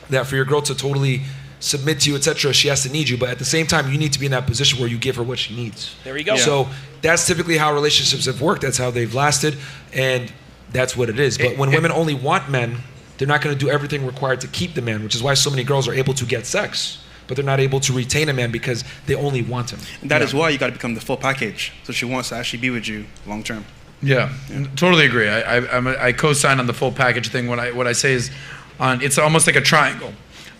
that for your girl to totally submit to you, etc., she has to need you. But at the same time, you need to be in that position where you give her what she needs. There you go. So that's typically how relationships have worked. That's how they've lasted. And that's what it is. But when women only want men, they're not going to do everything required to keep the man, which is why so many girls are able to get sex, but they're not able to retain a man because they only want him. And that is why you got to become the full package. So she wants to actually be with you long term. Yeah, totally agree. I co-sign on the full package thing. What I say is, it's almost like a triangle.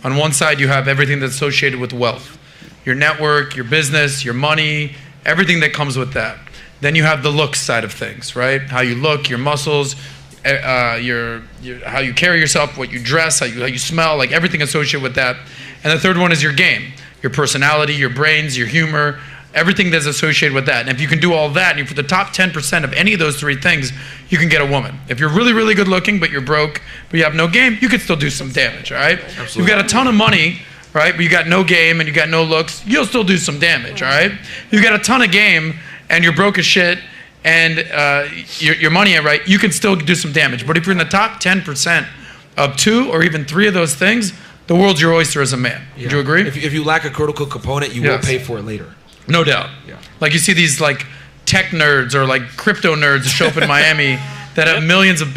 On one side, you have everything that's associated with wealth, your network, your business, your money, everything that comes with that. Then you have the looks side of things, right? How you look, your muscles, how you carry yourself, what you dress, how you smell, like everything associated with that. And the third one is your game, your personality, your brains, your humor, everything that's associated with that. And if you can do all that, and you put the top 10% of any of those three things, you can get a woman. If you're really, really good looking, but you're broke, but you have no game, you could still do some damage, all right? Absolutely. You've got a ton of money, right, but you got no game and you got no looks, you'll still do some damage, all right? You got a ton of game and you're broke as shit, and your money ain't right, you can still do some damage. But if you're in the top 10% of 2 or even 3 of those things, the world's your oyster as a man. Would you agree? If you lack a critical component, you will pay for it later. No doubt. Yeah. Like you see these like tech nerds or like crypto nerds that show up in Miami that have millions of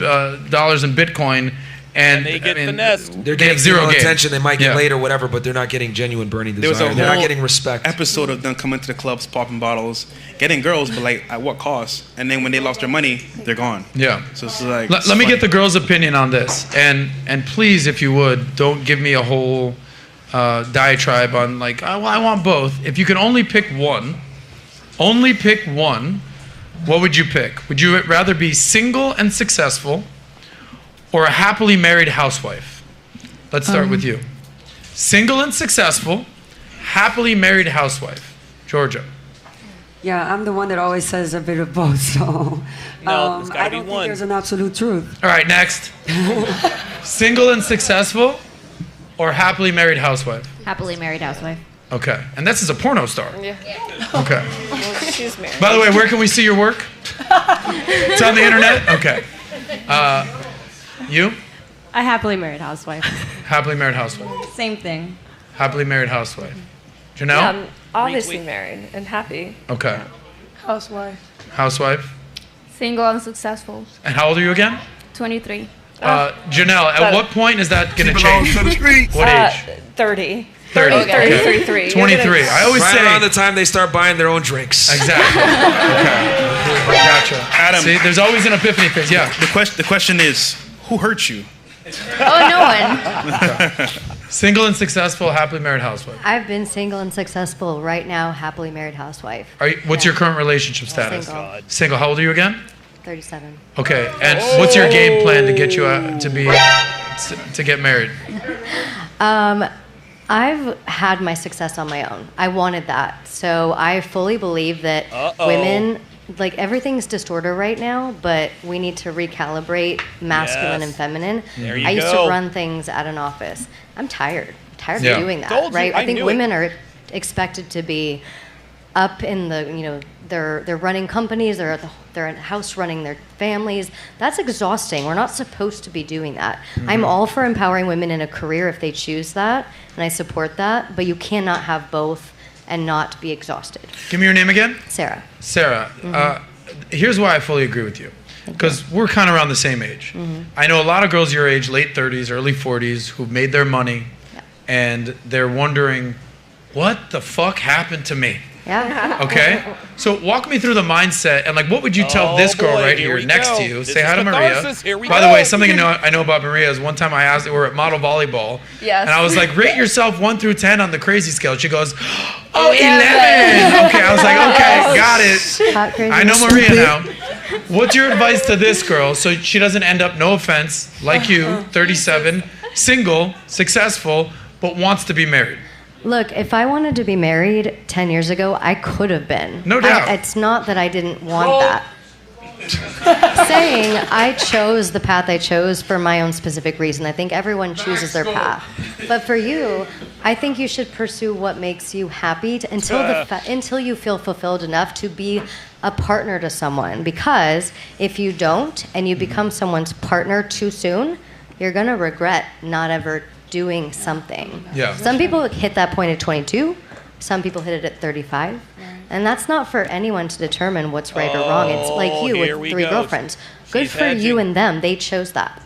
dollars in Bitcoin, and they get finessed. They're getting zero attention. They might get later, whatever, but they're not getting genuine burning desire. There was a they're whole not getting respect. episode of them coming to the clubs, popping bottles, getting girls, but like at what cost? And then when they lost their money, they're gone. Yeah. So it's like let me get the girls' opinion on this, and please, if you would, don't give me a whole diatribe on like, oh, well, I want both. If you can only pick one, what would you pick? Would you rather be single and successful, or a happily married housewife? Let's start with you. Single and successful, happily married housewife. Georgia. Yeah, I'm the one that always says a bit of both, so no, it's gotta I don't be think one. there's an absolute truth. All right, next. Single and successful, or happily married housewife? Happily married housewife. Okay, and this is a porno star. Yeah. Okay. Well, she's married. By the way, where can we see your work? It's on the internet? Okay. You? A happily married housewife. Happily married housewife. Same thing. Happily married housewife. Janelle? Yeah, I'm obviously married and happy. Okay. Housewife. Housewife. Single and successful. And how old are you again? 23. Janelle, at what point is that going to change? What age? 30. 30. Okay. 33. 23. I always say around the time they start buying their own drinks. Exactly. Okay. Gotcha. Adam, see, there's always an epiphany phase. Yeah. The question is, who hurt you? Oh, no one. Single and successful, happily married housewife. I've been single and successful right now, happily married housewife. What's your current relationship status? Single. Single. How old are you again? 37. Okay. And what's your game plan to get you to get married? I've had my success on my own. I wanted that. So I fully believe that women like everything's distorted right now, but we need to recalibrate masculine and feminine. There you I used go. to run things at an office. I'm tired. I'm tired Yeah. of doing that, Told you, right? I I think knew women it. are expected to be up in the, you know, they're running companies, they're in house running their families. That's exhausting. We're not supposed to be doing that. I'm all for empowering women in a career if they choose that, and I support that, but you cannot have both and not be exhausted. Give me your name again. Sarah. Sarah, here's why I fully agree with you. Because we're kind of around the same age. I know a lot of girls your age, late 30s, early 40s, who've made their money, and they're wondering, what the fuck happened to me? Yeah. Okay? So walk me through the mindset, and like, what would you tell this girl right here next to you? This Say is hi to Maria. catharsis. Here we By the go. way, something I know about Maria is one time I asked, we're at model volleyball, Yes. and I was like, rate yourself 1 through 10 on the crazy scale. She goes, oh, 11. Okay, I was like, okay, got it. Hot, crazy, I know stupid. Maria now. What's your advice to this girl so she doesn't end up, no offense, like you, 37, single, successful, but wants to be married? Look, if I wanted to be married 10 years ago, I could have been. No doubt. It's not that I didn't want that. Saying I chose the path I chose for my own specific reason. I think everyone chooses their path. But for you, I think you should pursue what makes you happy until you feel fulfilled enough to be a partner to someone. Because if you don't and you become someone's partner too soon, you're going to regret not ever doing something. Yeah. Some people hit that point at 22. Some people hit it at 35. And that's not for anyone to determine what's right or wrong. It's like you here with we 3 go. girlfriends. Good She's for you hedging. and them. They chose that.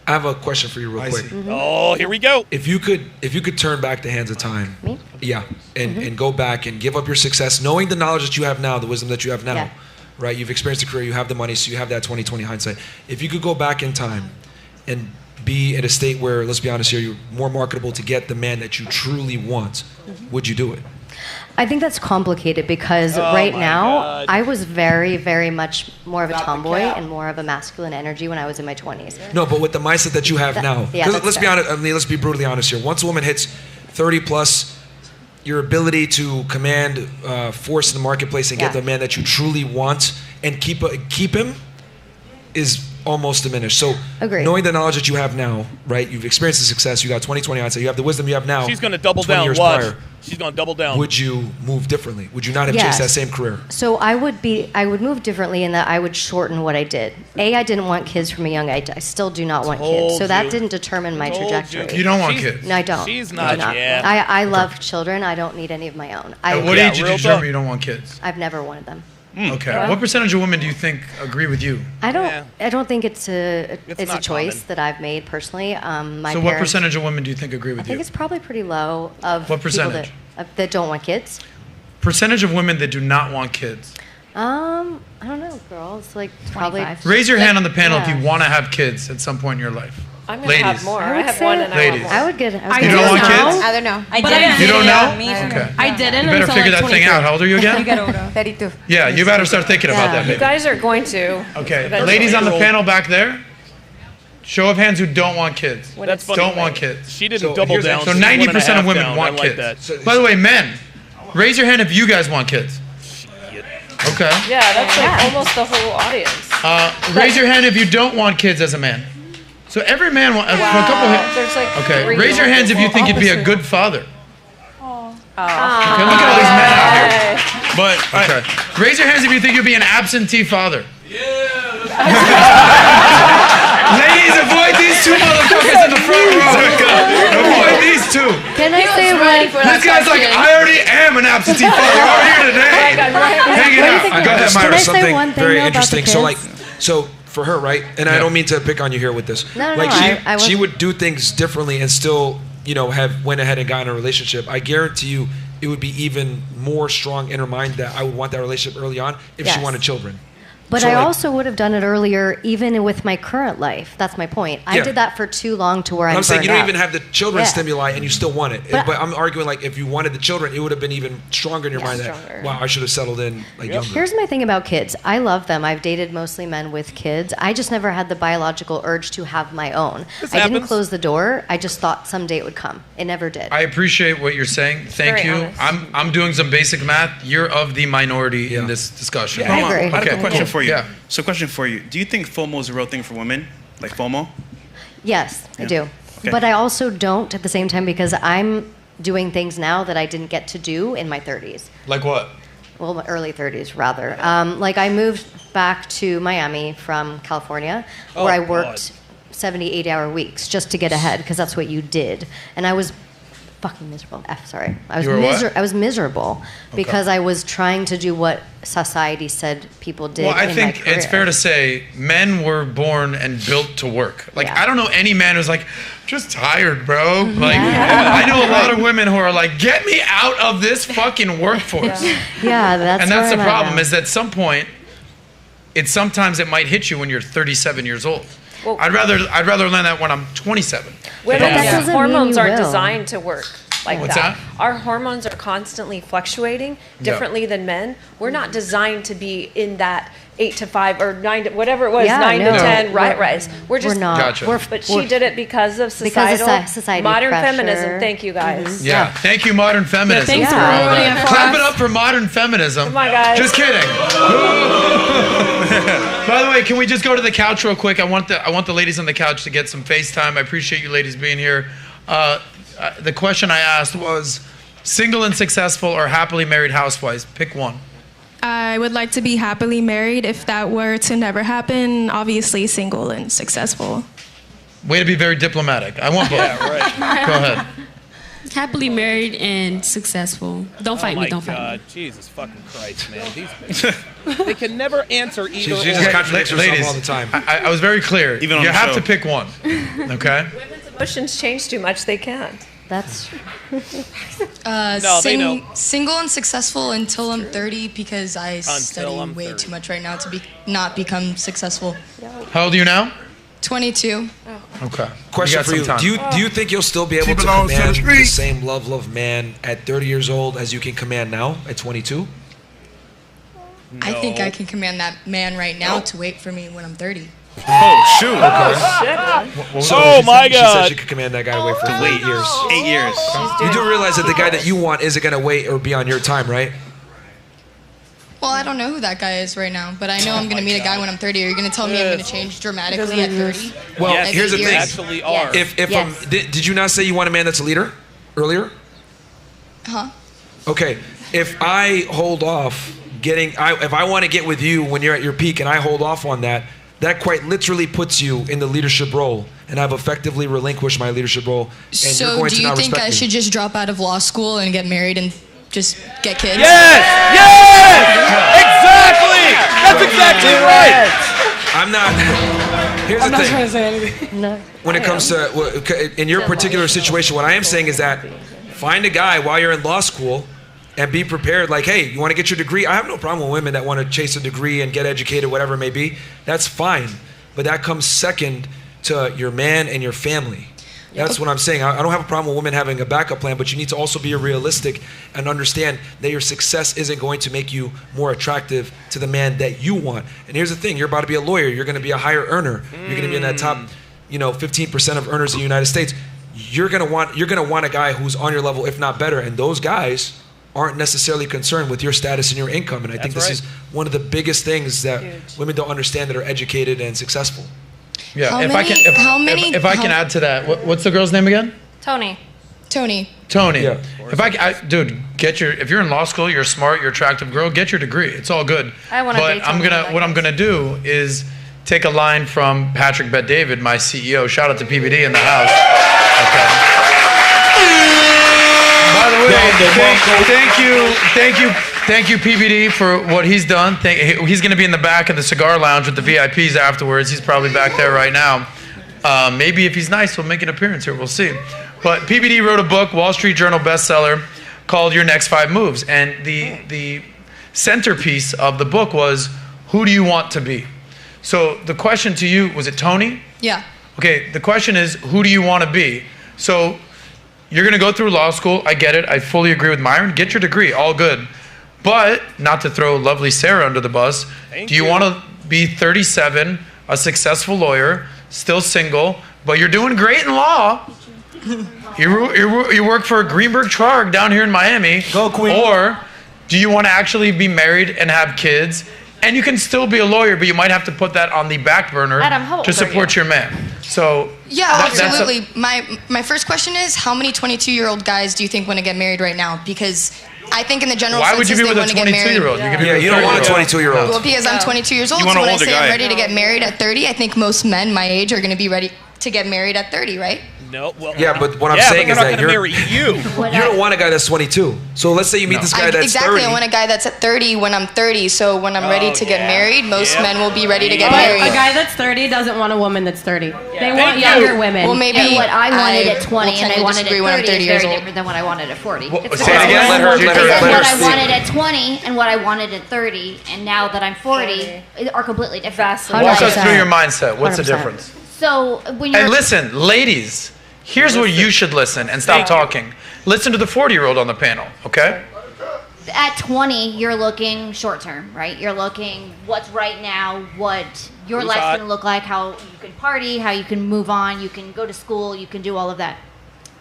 I have a question for you real quick. Oh, here we go. If you could turn back the hands of time. Me? Yeah. And go back and give up your success, knowing the knowledge that you have now, the wisdom that you have now. Yeah. Right? You've experienced a career, you have the money, so you have that 20/20 hindsight. If you could go back in time and be in a state where, let's be honest here, you're more marketable to get the man that you truly want, would you do it? I think that's complicated because right now I was very, very much more of a tomboy and more of a masculine energy when I was in my 20s. No, but with the mindset that you have now. yeah, 'Cause that's let's be fair. honest, I mean, let's be brutally honest here. Once a woman hits 30 plus, your ability to command force in the marketplace and get Yeah. the man that you truly want and keep him is almost diminished. So Agreed. knowing the knowledge that you have now, right? You've experienced the success, you got 20/20 hindsight, you have the wisdom you have now. She's going to double 20 down. years Watch. prior. She's going to double down. Would you move differently? Would you not have Yes. chased that same career? So I would move differently in that I would shorten what I did. I didn't want kids from a young age. I still do not want kids. So Told that you. didn't determine my Told trajectory. You don't want kids? No, I don't. She's I not, do not. yeah. I love children. I don't need any of my own. At what age did you determine you don't want kids? I've never wanted them. Okay. Yeah. What percentage of women do you think agree with you? I don't think it's a not choice that I've made personally. My So what parents- percentage of women do you think agree I with think you? it's probably pretty low of What people percentage? that don't want kids. Percentage of women that do not want kids. I don't know, girls. Like probably. Raise your hand on the panel if Yeah. you want to have kids at some point in your life. I'm gonna Ladies. have more. I I, would have say- one and Ladies. I would get. You don't want kids? I don't know. I But didn't. You don't know? Me too. Okay. I didn't. You better until figure like that thing out. How old are you again? You get older. 32. Yeah, you better start thinking about that, You baby. guys are going to. Okay, eventually. ladies on the panel back there, show of hands who don't want kids. That's funny. Don't want kids. She didn't double down. So She's 90% of 1.5 women down. want I like kids. that. By the way, men, raise your hand if you guys want kids. Okay. Yeah, that's like almost the whole audience. Raise your hand if you don't want kids as a man. So every man wants. For a couple. There's like Okay, 3 raise your hands if you think you'd be a opposite. good father. Oh. Okay, look at all these men out here. But okay, raise your hands if you think you'd be an absentee father. Ladies, avoid these two motherfuckers in the front row. Avoid these two. Can I say This guy's like, I already am an absentee father. I'm here today. Hanging out. Go ahead, Can Myra. I say Something one thing, very though, about the interesting. So, kids? so for her, right? And I don't mean to pick on you here with this. No, like no, she, I she wasn't- would do things differently and still, have went ahead and gotten a relationship. I guarantee you, it would be even more strong in her mind that I would want that relationship early on if she Yes. wanted children. But So, I like- also would have done it earlier, even with my current life. That's my point. I Yeah. did that for too long to where I'm I'm saying you don't burnt even out. have the children Yeah. stimuli and you still want it. But- But I'm arguing like if you wanted the children, it would have been even stronger in your mind stronger. that, wow, I should have settled in like younger. Here's my thing about kids. I love them. I've dated mostly men with kids. I just never had the biological urge to have my own. This I didn't happens. close the door. I just thought someday it would come. It never did. I appreciate what you're saying. Thank very you. honest. I'm doing some basic math. You're of the minority in this discussion. Yeah, hold on. I have a question cool. for you. Yeah. So, question for you: do you think FOMO is a real thing for women, like FOMO? Yes, I Yeah. do. Okay. But I also don't at the same time because I'm doing things now that I didn't get to do in my 30s. Like what? Well, my early 30s, rather. Like, I moved back to Miami from California, where I worked 70, 80-hour weeks just to get ahead, because that's what you did. And I was fucking miserable. Sorry. You were what? I was miserable Okay. because I was trying to do what society said people did. Well, I in think my career. it's fair to say men were born and built to work. Like, I don't know any man who's like, just tired, bro. Like, I know a lot of women who are like, get me out of this fucking workforce. Yeah, that's And that's where the I'm at problem now. is that at some point, sometimes it might hit you when you're 37 years old. I'd rather learn that when I'm 27. Women's hormones you are will. designed to work like What's that. that? Our hormones are constantly fluctuating differently than men. We're not designed to be in that 8 to 5 or 9 to whatever it was, Yeah, 9 no. to 10 We're- race. We're just we're not. Gotcha. But she did it because of Because societal of society modern pressure. feminism. Thank you guys. Yeah. Thank you, modern feminism. thanks for for all ruining that. it for Clap us. it up for modern feminism. Come on, guys. Just kidding. By the way, can we just go to the couch real quick? I want the ladies on the couch to get some FaceTime. I appreciate you ladies being here. The question I asked was, single and successful or happily married housewives? Pick one. I would like to be happily married. If that were to never happen, obviously single and successful. Way to be very diplomatic. I want both. Go ahead. Happily married and successful. Don't fight me. Don't fight me. God, Jesus fucking Christ, man. These bitches, they can never answer either. She or. just contradicts herself Ladies, all the time. I was very clear. Even on you the have show. to pick one. Okay? Emotions change too much. They can't. That's No, they know. Single and successful until I'm 30 because I Until study I'm way 30. too much right now to not become successful. How old are you now? 22. Okay. Question got for some you: time. Do you think you'll still be able She to belongs to the command the streets. same level of man at 30 years old as you can command now at 22? I think I can command that man right now to wait for me when I'm 30. Oh shoot! Oh, my She God. said she could command that guy away for 8 years. 8 years. You do realize that the guy that you want isn't gonna wait or be on your time, right? Well, I don't know who that guy is right now, but I know I'm going to meet a guy when I'm 30. Are you going to tell me I'm going to change dramatically at 30? Well, At here's the 8 thing. years? Actually are. If Yes. did you not say you want a man that's a leader earlier? Huh? Okay, if I hold off if I want to get with you when you're at your peak and I hold off on that, that quite literally puts you in the leadership role, and I've effectively relinquished my leadership role, and you're So going do to you not think respect I me. should just drop out of law school and get married and just get kids? Exactly. That's exactly right. I'm not. Here's I'm the not thing. trying to say anything. No. When it comes to in your particular situation, what I am saying is that find a guy while you're in law school and be prepared. Like, hey, you want to get your degree? I have no problem with women that want to chase a degree and get educated, whatever it may be. That's fine, but that comes second to your man and your family. That's what I'm saying. I don't have a problem with women having a backup plan, but you need to also be realistic and understand that your success isn't going to make you more attractive to the man that you want. And here's the thing: you're about to be a lawyer. You're going to be a higher earner. You're going to be in that top, 15% of earners in the United States. You're going to want a guy who's on your level, if not better. And those guys aren't necessarily concerned with your status and your income. And I think this is one of the biggest things that women don't understand that are educated and successful. Yeah. How if many- I can add to that, what's the girl's name again? Tony. Tony. Tony. Yeah. Dude, if you're in law school, you're smart, you're an attractive girl, get your degree. It's all good. I wanna But date Tony, what I'm gonna do is take a line from Patrick Bet-David, my CEO. Shout out to PBD in the house. Okay. By the way, thank you, PBD, for what he's done. He's going to be in the back of the cigar lounge with the VIPs afterwards. He's probably back there right now. Maybe if he's nice, he'll make an appearance here. We'll see. But PBD wrote a book, Wall Street Journal bestseller, called Your Next 5 Moves. And the centerpiece of the book was, who do you want to be? So the question to you, was it Tony? Yeah. Okay, the question is, who do you want to be? So you're going to go through law school. I get it. I fully agree with Myron. Get your degree. All good. But not to throw lovely Sarah under the bus, do you want to be 37, a successful lawyer, still single, but you're doing great in law? You work for Greenberg Trarg down here in Miami. Go, Queen. Or do you want to actually be married and have kids? And you can still be a lawyer, but you might have to put that on the back burner Adam, how old to are support your man. So Yeah, that's absolutely. My first question is, how many 22-year-old guys do you think want to get married right now? Because I think in the general Why would you census, be they with a want to get married. 22-year-old? You don't want a 22-year-old. Well, because I'm 22 years old, You so want an when I older say guy. I'm ready to get married at 30, I think most men my age are going to be ready to get married at 30, right? No, well, Yeah, but what I'm yeah, saying but is they're that not you're gonna marry you. you don't want a guy that's 22. So let's say you meet this guy that's exactly. 30. I want a guy that's at 30 when I'm 30. So when I'm ready to get married, most men will be ready to get But married. a guy that's 30 doesn't want a woman that's 30. They Thank want you. younger women. Well, maybe And what I wanted at 20 will and I tend to wanted at disagree when I'm 30 30 is years very old. different than what I wanted at 40. Well, It's say it again. Let her I said what I speak. wanted at 20 and what I wanted at 30 and now that I'm 40 are completely different. Walk us through your mindset. What's the 100%. difference? So when you're And listen, ladies, here's where you should listen and stop talking. Listen to the 40-year-old on the panel, okay? at 20, you're looking short term, right? You're looking what's right now, what your Who's life's hot? going to look like, how you can party, how you can move on, you can go to school, you can do all of that.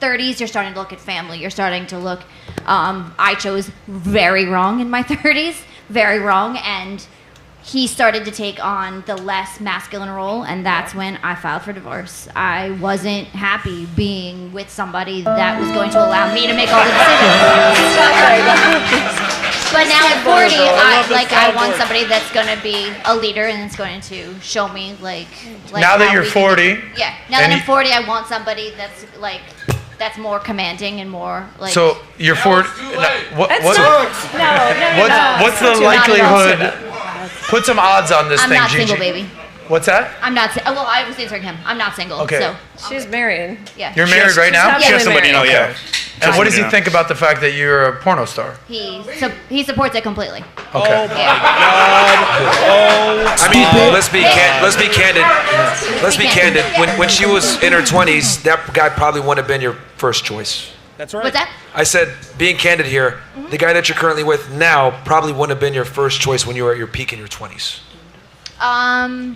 30s, you're starting to look at family. You're starting to look. I chose very wrong in my 30s, very wrong, and he started to take on the less masculine role, and that's when I filed for divorce. I wasn't happy being with somebody that was going to allow me to make all the decisions. But now at 40, I want somebody that's going to be a leader and it's going to show me like now that how you're we can- 40, yeah. Now that I'm 40, I want somebody that's like that's more commanding and more like. so you're 40. What's the Too bad. likelihood? Put some odds on this I'm thing, not Gigi. single, baby. What's that? I'm not. Well, I was answering him. I'm not single. Okay. So she's married. Yeah. You're married right now? Yeah, we're married. Okay. And what does he think about the fact that you're a porno star? He supports it completely. Okay. I mean, let's be candid. Let's be candid. When she was in her 20s, that guy probably wouldn't have been your first choice. That's right. What's that? I said, being candid here, the guy that you're currently with now probably wouldn't have been your first choice when you were at your peak in your 20s.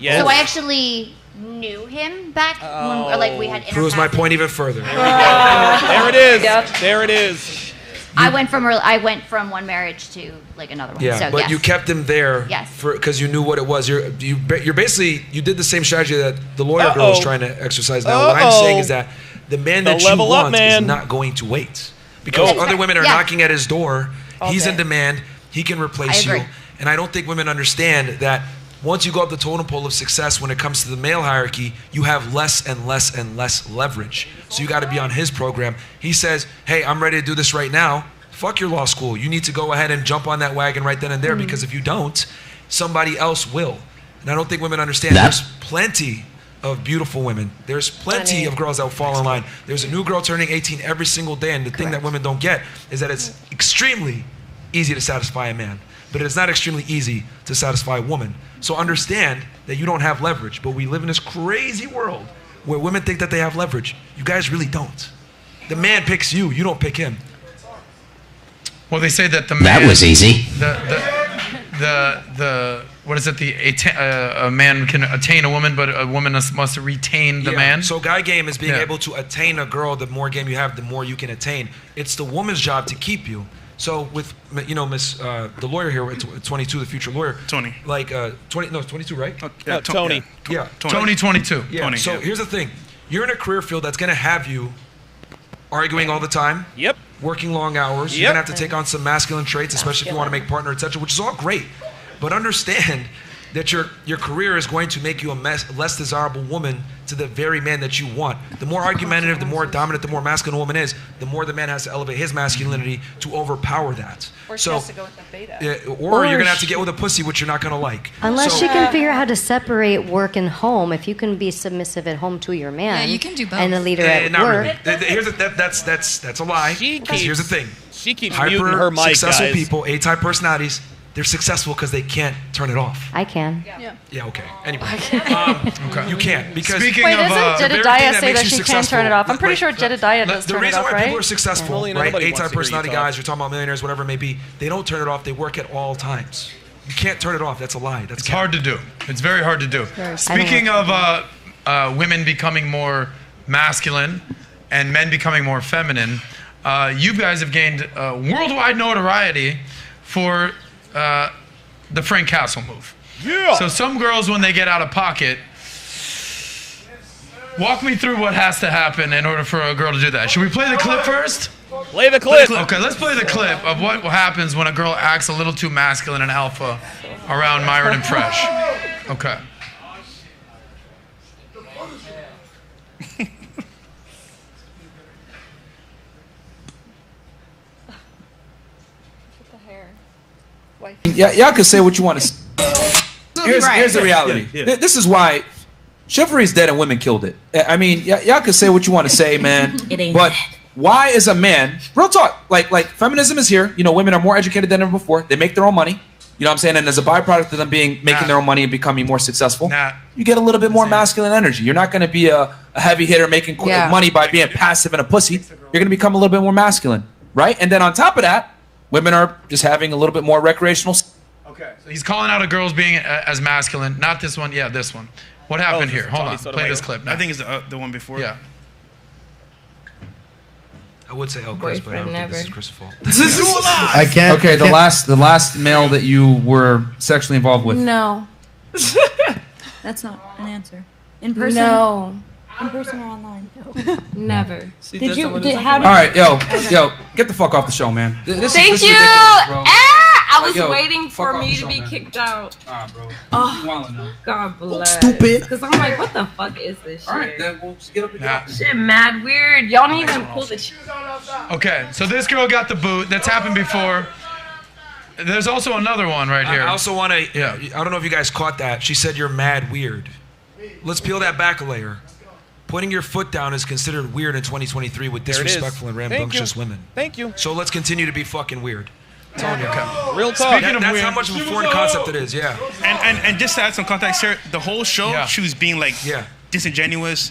Yes. So I actually knew him back when we had Proves my point even further. There it is. There it is. I went from one marriage to like another one. Yeah, so, but yes. you kept him there Yes. because you knew what it was. You're basically you did the same strategy that the lawyer girl is trying to exercise now. What I'm saying is that the man that you level up, want man. is not going to wait because Nope. other women are Yeah. knocking at his door. He's Okay. in demand. He can replace I you. agree. And I don't think women understand that once you go up the totem pole of success when it comes to the male hierarchy, you have less and less and less leverage. So you got to be on his program. He says, hey, I'm ready to do this right now. Fuck your law school. You need to go ahead and jump on that wagon right then and there because if you don't, somebody else will. And I don't think women understand there's plenty of beautiful women. There's plenty of girls that will fall in line. There's a new girl turning 18 every single day, and the thing that women don't get is that it's extremely easy to satisfy a man, but it's not extremely easy to satisfy a woman. So understand that you don't have leverage, but we live in this crazy world where women think that they have leverage. You guys really don't. The man picks you, you don't pick him. Well, they say that the man. That was easy. The what is it? A man can attain a woman, but a woman must retain the man. So guy game is being able to attain a girl. The more game you have, the more you can attain. It's the woman's job to keep you. So with Miss the lawyer here at 22, the future lawyer, Tony, like 22, right? Tony. Yeah, Tony 22. Yeah. Tony, So here's the thing: you're in a career field that's going to have you arguing all the time. Yep. Working long hours. You're Yep. going to have to take on some masculine traits, especially if you want to make partner, etc., which is all great. But understand that your career is going to make you a less desirable woman to the very man that you want. The more argumentative, the more dominant, the more masculine a woman is, the more the man has to elevate his masculinity to overpower that. Or she has to go with the beta. Or you're going to have to get with a pussy, which you're not going to like. Unless So- you can figure out how to separate work and home. If you can be submissive at home to your man, Yeah, you can do both. and a leader at not work. really. That's a lie. Because here's the thing. She keeps Hyper muting her mic, successful guys. people, A-type personalities, they're successful because they can't turn it off. I can. Yeah, okay. Anyway, you can't because Wait, doesn't Jedediah say that she can turn it off? I'm pretty sure Jedediah does the turn it reason off, why right? people are successful, Yeah. right? Nobody wants A-type to hear you personality talk. guys, you're talking about millionaires, whatever it may be, they don't turn it off. They work at all times. You can't turn it off. That's a lie. That's It's hard to do. It's very hard to do. Speaking of women becoming more masculine and men becoming more feminine, you guys have gained worldwide notoriety for the Frank Castle move. Yeah. So some girls, when they get out of pocket, walk me through what has to happen in order for a girl to do that. Should we play the clip first? Play the clip. Okay, let's play the clip of what happens when a girl acts a little too masculine and alpha around Myron and Fresh. Okay. Yeah, y'all can say what you want to say. Here's the reality. This is why chivalry's dead and women killed it. I mean, y'all can say what you want to say, man. It ain't But why is a man, real talk, like feminism is here. You know, women are more educated than ever before. They make their own money. You know what I'm saying? And as a byproduct of them making their own money and becoming more successful, you get a little bit more masculine energy. You're not going to be a heavy hitter making money by being passive and a pussy. You're going to become a little bit more masculine, right? And then on top of that, women are just having a little bit more recreational. Okay. So he's calling out a girl's being as masculine. Not this one. Yeah, this one. What happened here? Hold on. Play this clip now. I think it's the one before. Yeah. I would say Chris, but I don't think this is Chris' fault. I can't. Okay, the last male that you were sexually involved with. No. That's not an answer. In person? No. In person or online? Never. Did you? All right, yo, get the fuck off the show, man. This Thank is you. ridiculous, bro. I was Yo, waiting for fuck off me the to show, be man. kicked out. Bro. Oh, God bless. Stupid. Because I'm like, what the fuck is this shit? All right, then we'll just get up and Yeah. Shit, mad weird. Y'all don't even pull the. Okay, so this girl got the boot. That's happened before. There's also another one right here. I also want to. Yeah. I don't know if you guys caught that. She said you're mad weird. Let's peel that back a layer. Putting your foot down is considered weird in 2023 with There it is. disrespectful and Thank rambunctious you. women. Thank you. So let's continue to be fucking weird. I'm telling you. Real talk. That's how much of a foreign concept it is. Yeah. And just to add some context here, the whole show she was being like disingenuous,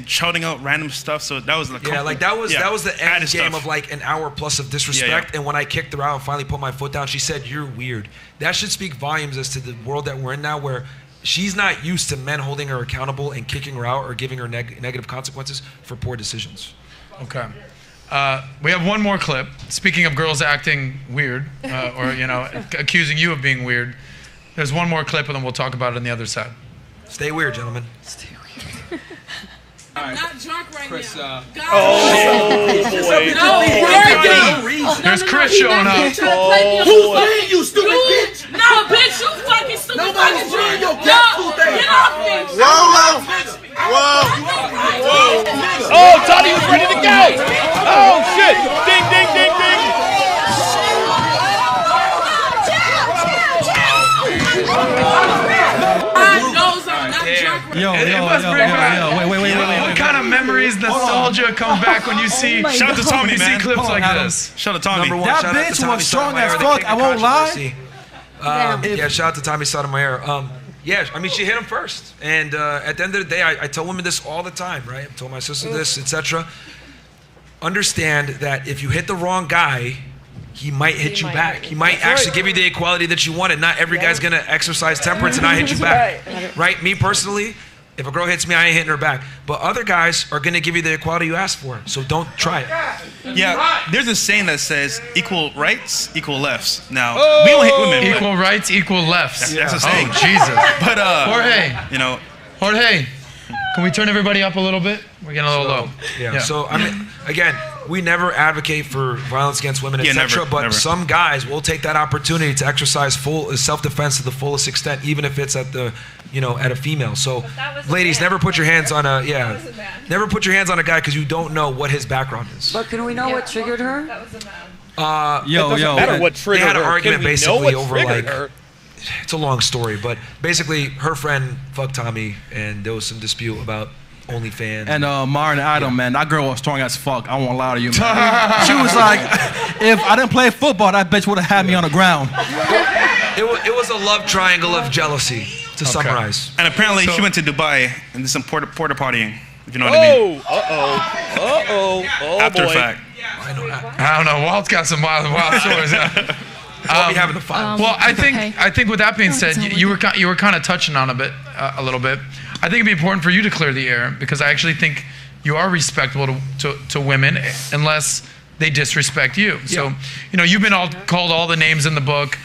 shouting out random stuff. So that was like that was the end added game stuff. of like an hour plus of disrespect. And when I kicked her out and finally put my foot down, she said, "You're weird." That should speak volumes as to the world that we're in now, where she's not used to men holding her accountable and kicking her out or giving her negative consequences for poor decisions. Okay. We have one more clip. Speaking of girls acting weird, or accusing you of being weird, there's one more clip, and then we'll talk about it on the other side. Stay weird, gentlemen. I'm not drunk right Chris, now. There's Chris showing up. Who's playing you, stupid bitch? No, bitch, you fucking stupid. Nobody's doing your cat thing. Get off me. Whoa. Oh, Tommy was ready to go. Oh, shit. Ding, ding, ding, ding. Yo, wait. What kind of memories, nostalgia comes back when you see Shout out to Tommy, when you see man. clips like this? Shout out to Tommy. Number one, That shout out to bitch Tommy was strong Sotomayor, as the fuck, king I of won't lie. controversy. Yeah, shout out to Tommy Sotomayor. Yeah, I mean, she hit him first. And at the end of the day, I tell women this all the time, right? I told my sister this, etc. Understand that if you hit the wrong guy, he might hit you back. He might actually give you the equality that you wanted. Not every guy's going to exercise temperance and not hit you back. Right? Me personally, if a girl hits me, I ain't hitting her back. But other guys are going to give you the equality you asked for. So don't try it. Yeah, there's a saying that says equal rights, equal lefts. Now, we don't hate women. but Equal rights, equal lefts. That's a saying. Oh, Jesus. But, Jorge, can we turn everybody up a little bit? We're getting a little low. Yeah. So I mean, again, we never advocate for violence against women, etc. But some guys will take that opportunity to exercise full self-defense to the fullest extent, even if it's at a female. So, ladies, never put your hands on never put your hands on a guy because you don't know what his background is. But can we know what triggered her? It doesn't matter what triggered they had an her. argument Can we know basically what over triggered like. her? It's a long story, but basically her friend fucked Tommy, and there was some dispute about OnlyFans. And Myron and Adam, man, that girl was strong as fuck. I won't lie to you, man. She was like, if I didn't play football, that bitch would have had me on the ground. It was a love triangle of jealousy, to summarize. And apparently she went to Dubai and did some porta partying, if you know what I mean. Oh, After boy. fact. I don't know. Walt's got some wild stories. Having the fun. Well, I think with that being said, you were kind of touching on a little bit. I think it'd be important for you to clear the air because I actually think you are respectable to women unless they disrespect you. So, you've been called all the names in the book.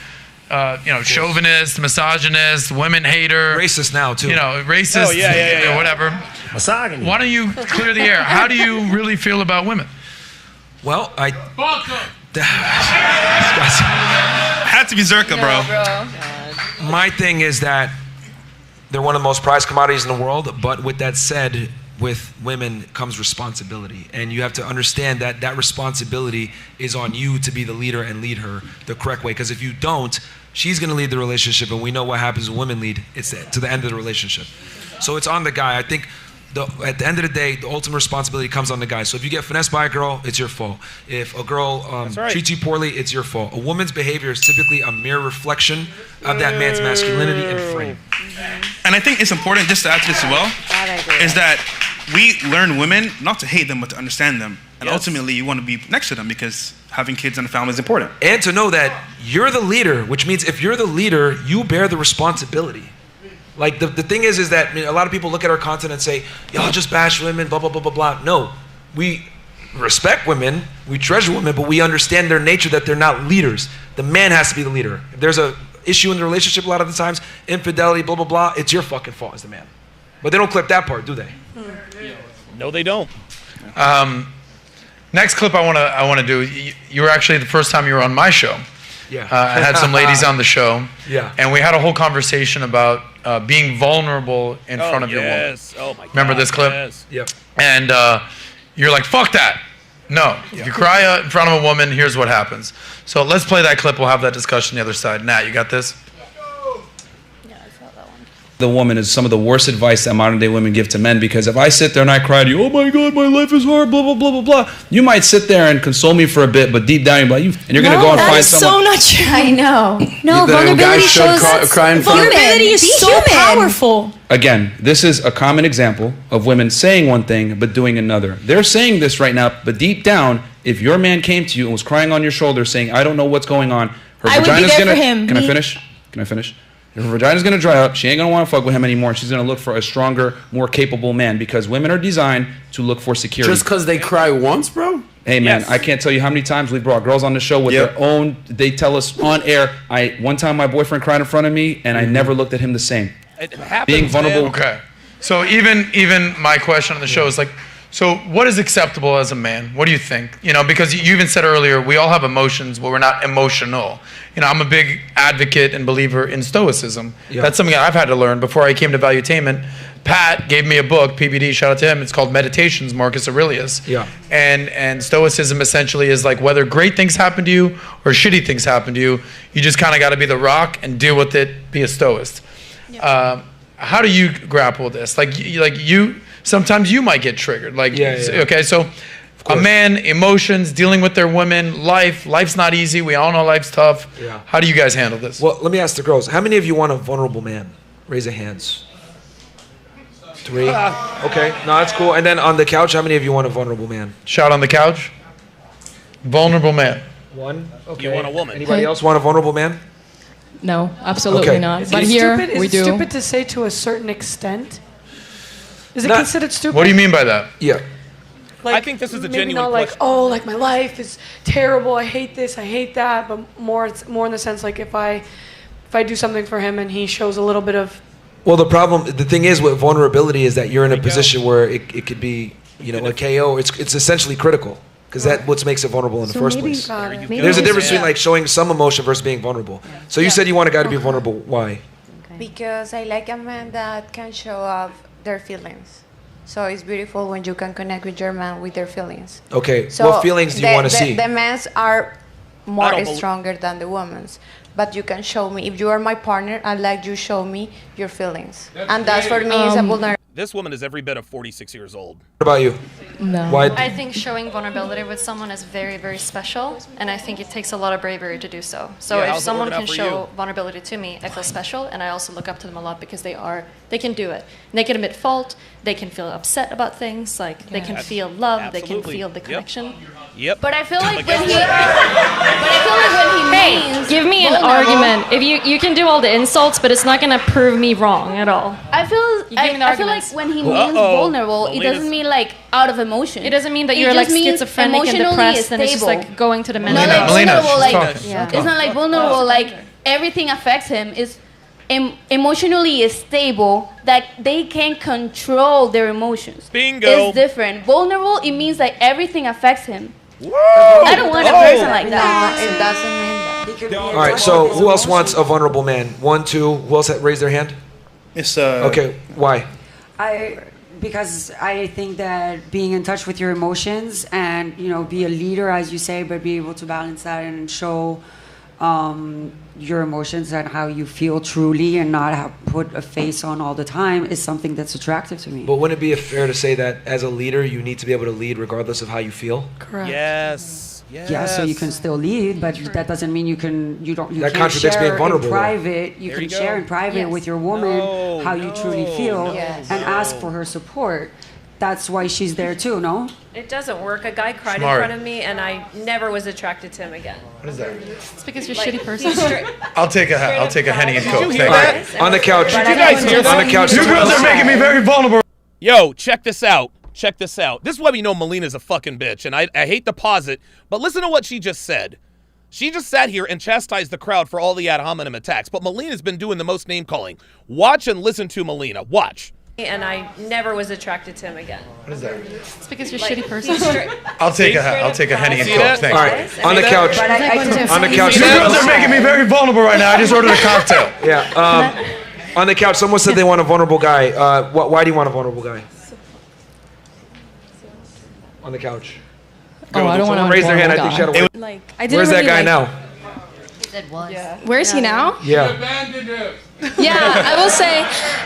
Chauvinist, misogynist, women hater, racist now too. Racist, whatever. Misogyny. Why don't you clear the air? How do you really feel about women? Well, had to be Zerka, bro. My thing is that they're one of the most prized commodities in the world, but with that said, with women comes responsibility, and you have to understand that that responsibility is on you to be the leader and lead her the correct way, because if you don't, she's going to lead the relationship, and we know what happens when women lead. It's to the end of the relationship. So it's on the guy. I think at the end of the day, the ultimate responsibility comes on the guy. So if you get finessed by a girl, it's your fault. If a girl treats you poorly, it's your fault. A woman's behavior is typically a mere reflection of that man's masculinity and frame. And I think it's important, just to add to this as well, is that we learn women not to hate them, but to understand them. And ultimately, you want to be next to them because having kids in the family is important. And to know that you're the leader, which means if you're the leader, you bear the responsibility. Like the thing is that a lot of people look at our content and say, y'all just bash women, blah, blah, blah, blah, blah. No, we respect women, we treasure women, but we understand their nature that they're not leaders. The man has to be the leader. If there's a issue in the relationship a lot of the times, infidelity, blah, blah, blah, it's your fucking fault as the man. But they don't clip that part, do they? No, they don't. Next clip I want to do, you were actually the first time you were on my show. Yeah. I had some ladies on the show. Yeah. And we had a whole conversation about being vulnerable in front of your woman. Oh my God. Remember this clip? Yes. Yep. And you're like, fuck that. No. If you cry in front of a woman, here's what happens. So let's play that clip. We'll have that discussion on the other side. Nat, you got this? The woman is some of the worst advice that modern day women give to men, because if I sit there and I cry to you, oh my God, my life is hard, blah, blah, blah, blah, blah, you might sit there and console me for a bit, but deep down you're like, and you're going to go and find someone. That is so not true. I know. No, vulnerability shows vulnerability is so powerful. Again, this is a common example of women saying one thing but doing another. They're saying this right now, but deep down, if your man came to you and was crying on your shoulder saying, I don't know what's going on, her vagina's going to... Can I finish? Can I finish? Her vagina's going to dry up. She ain't going to want to fuck with him anymore. She's going to look for a stronger, more capable man, because women are designed to look for security. Just because they cry once, bro? Hey, man, I can't tell you how many times we've brought girls on the show with their own... They tell us on air, one time my boyfriend cried in front of me, and I never looked at him the same. It happens, Being vulnerable... man. Okay. So even my question on the show is like, so what is acceptable as a man? What do you think? Because you even said earlier, we all have emotions, but we're not emotional. I'm a big advocate and believer in stoicism. Yeah. That's something I've had to learn. Before I came to Valuetainment, Pat gave me a book, PBD, shout out to him. It's called Meditations, Marcus Aurelius. Yeah. And stoicism essentially is like whether great things happen to you or shitty things happen to you, you just kind of got to be the rock and deal with it, be a stoist. Yeah. How do you grapple with this? Like you, sometimes you might get triggered. Okay, so a man, emotions, dealing with their women, life's not easy. We all know life's tough. Yeah. How do you guys handle this? Well, let me ask the girls. How many of you want a vulnerable man? Raise your hands. 3. Okay, no, that's cool. And then on the couch, how many of you want a vulnerable man? Shout on the couch. Vulnerable man. 1. Okay. You want a woman. Anybody else want a vulnerable man? No, absolutely not. But here we do. Is it stupid to say to a certain extent? Is it considered stupid? What do you mean by that? Yeah. I think this is a genuine not question. like, my life is terrible. I hate this. I hate that. But it's more in the sense like if I do something for him and he shows a little bit of. Well, the thing is with vulnerability is that you're in a position where it could be, a KO. It's essentially critical. Because that's what makes it vulnerable in the first place. There's a difference between showing some emotion versus being vulnerable. So you said you want a guy to be vulnerable. Why? Because I like a man that can show off their feelings. So it's beautiful when you can connect with your man with their feelings. Okay, so what feelings do you want to see? The men's are more stronger than the women's. But you can show me, if you are my partner, I'd like you show me your feelings. And that's for me is a vulnerability. This woman is every bit of 46 years old. What about you? No. Why? I think showing vulnerability with someone is very, very special, and I think it takes a lot of bravery to do so. So Yeah, if how's it someone working out can for show you? vulnerability to me, I feel special, and I also look up to them a lot because they can do it. And they can admit fault, they can feel upset about things, like they can feel love, they can Absolutely. feel the Yep. connection. Yep. But I feel like Miguel when he, said that. but I feel like when he means Give me an vulnerable, argument. If you can do all the insults, but it's not gonna prove me wrong at all. I feel You give me the I feel like arguments. when he means Uh-oh. vulnerable, it Melina's- doesn't mean like out of emotion. It doesn't mean that It you're like just means schizophrenic and emotionally depressed, and it's just stable. like going to the Not mental. like Melina, vulnerable, she's like talking. Yeah. it's not like vulnerable, like everything affects him. It's emotionally is stable, that they can control their emotions. Bingo. It's different. Vulnerable, it means that everything affects him. Whoa. I don't want a person like that. It doesn't mean that. All right. So who else wants a vulnerable man? 1, 2. Who else raised their hand? It's Okay. Why? Because I think that being in touch with your emotions and be a leader, as you say, but be able to balance that and show your emotions and how you feel truly, and not put a face on all the time, is something that's attractive to me. But wouldn't it be fair to say that as a leader, you need to be able to lead regardless of how you feel? Correct. Yes. Yes. Yeah, so you can still lead, but that doesn't mean you can't That contradicts share being vulnerable, in though. private. You There can you share go. in private Yes. with your woman No, how you truly feel no, Yes. and ask for her support. That's why she's there too, no? It doesn't work. A guy cried Smart. in front of me, and I never was attracted to him again. What is that? It's because you're a Like, shitty person. I'll take a Henny and Coke. Did you hear Thank that? On the couch. Did you guys hear that? On the couch. you. You girls are making me very vulnerable. Yo, check this out. Check this out. This is why we know Melina's a fucking bitch, and I hate to pause it, but listen to what she just said. She just sat here and chastised the crowd for all the ad hominem attacks, but Melina's been doing the most name calling. Watch and listen to Melina. Watch. And I never was attracted to him again. What is that? It's because you're a shitty person. I'll take a Henny and See Coke. that? Thank All you. right. On the couch. But On the couch. You girls are making me very vulnerable right now. I just ordered a cocktail. Yeah. On the couch. Someone said they want a vulnerable guy. Why do you want a vulnerable guy? On the couch. Oh, I don't want Someone to raise their hand. I think she had a word. Like, I didn't Where's that really guy like- now? It was. Where is he now? Yeah. Yeah, I will say,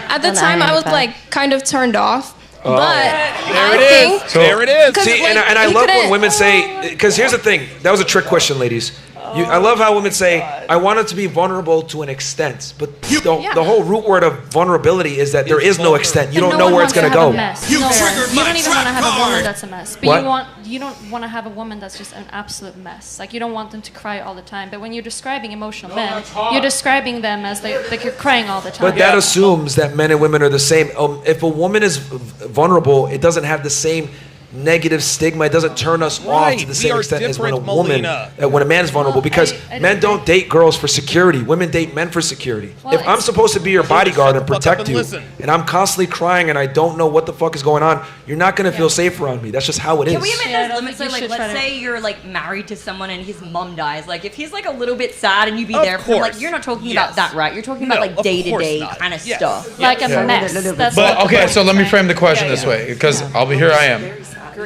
at the An time, I iron was back. like kind of turned off. Oh. But There I it think is. There it is. 'cause, See, like, and I he love when couldn't- women say, because here's the thing. That was a trick question, ladies. I love how women say, I want it to be vulnerable to an extent. But the whole root word of vulnerability is that there is no extent. You But don't no know one where it's wants going to to have go. a mess. No one. You don't even want to have a woman that's a mess. But What? you don't want to have a woman that's just an absolute mess. Like you don't want them to cry all the time. But when you're describing emotional men, you're describing them as like you're crying all the time. But that assumes that men and women are the same. If a woman is vulnerable, it doesn't have the same negative stigma. It doesn't turn us off Right, to the we same are extent as when a different, woman, Melina. when a man's vulnerable. Because I men don't don't date girls for security. Women date men for security. Well, If I'm it's- supposed to be your bodyguard and the fuck up protect and you, listen. and I'm constantly crying and I don't know what the fuck is going on, you're not gonna feel safe around me. That's just how it is. Can we admit Yeah, I there's don't limits? think So, you like, should let's try to- say you're like married to someone and his mom dies. Like, if he's like a little bit sad and you be Of there for him, like course. you're not talking Yes. about that, right? You're talking about No, like of day to course day not. kind of Yes. stuff. like a mess. That's But what the okay, point so is let me saying. frame the question this way, because I'll be here. I am.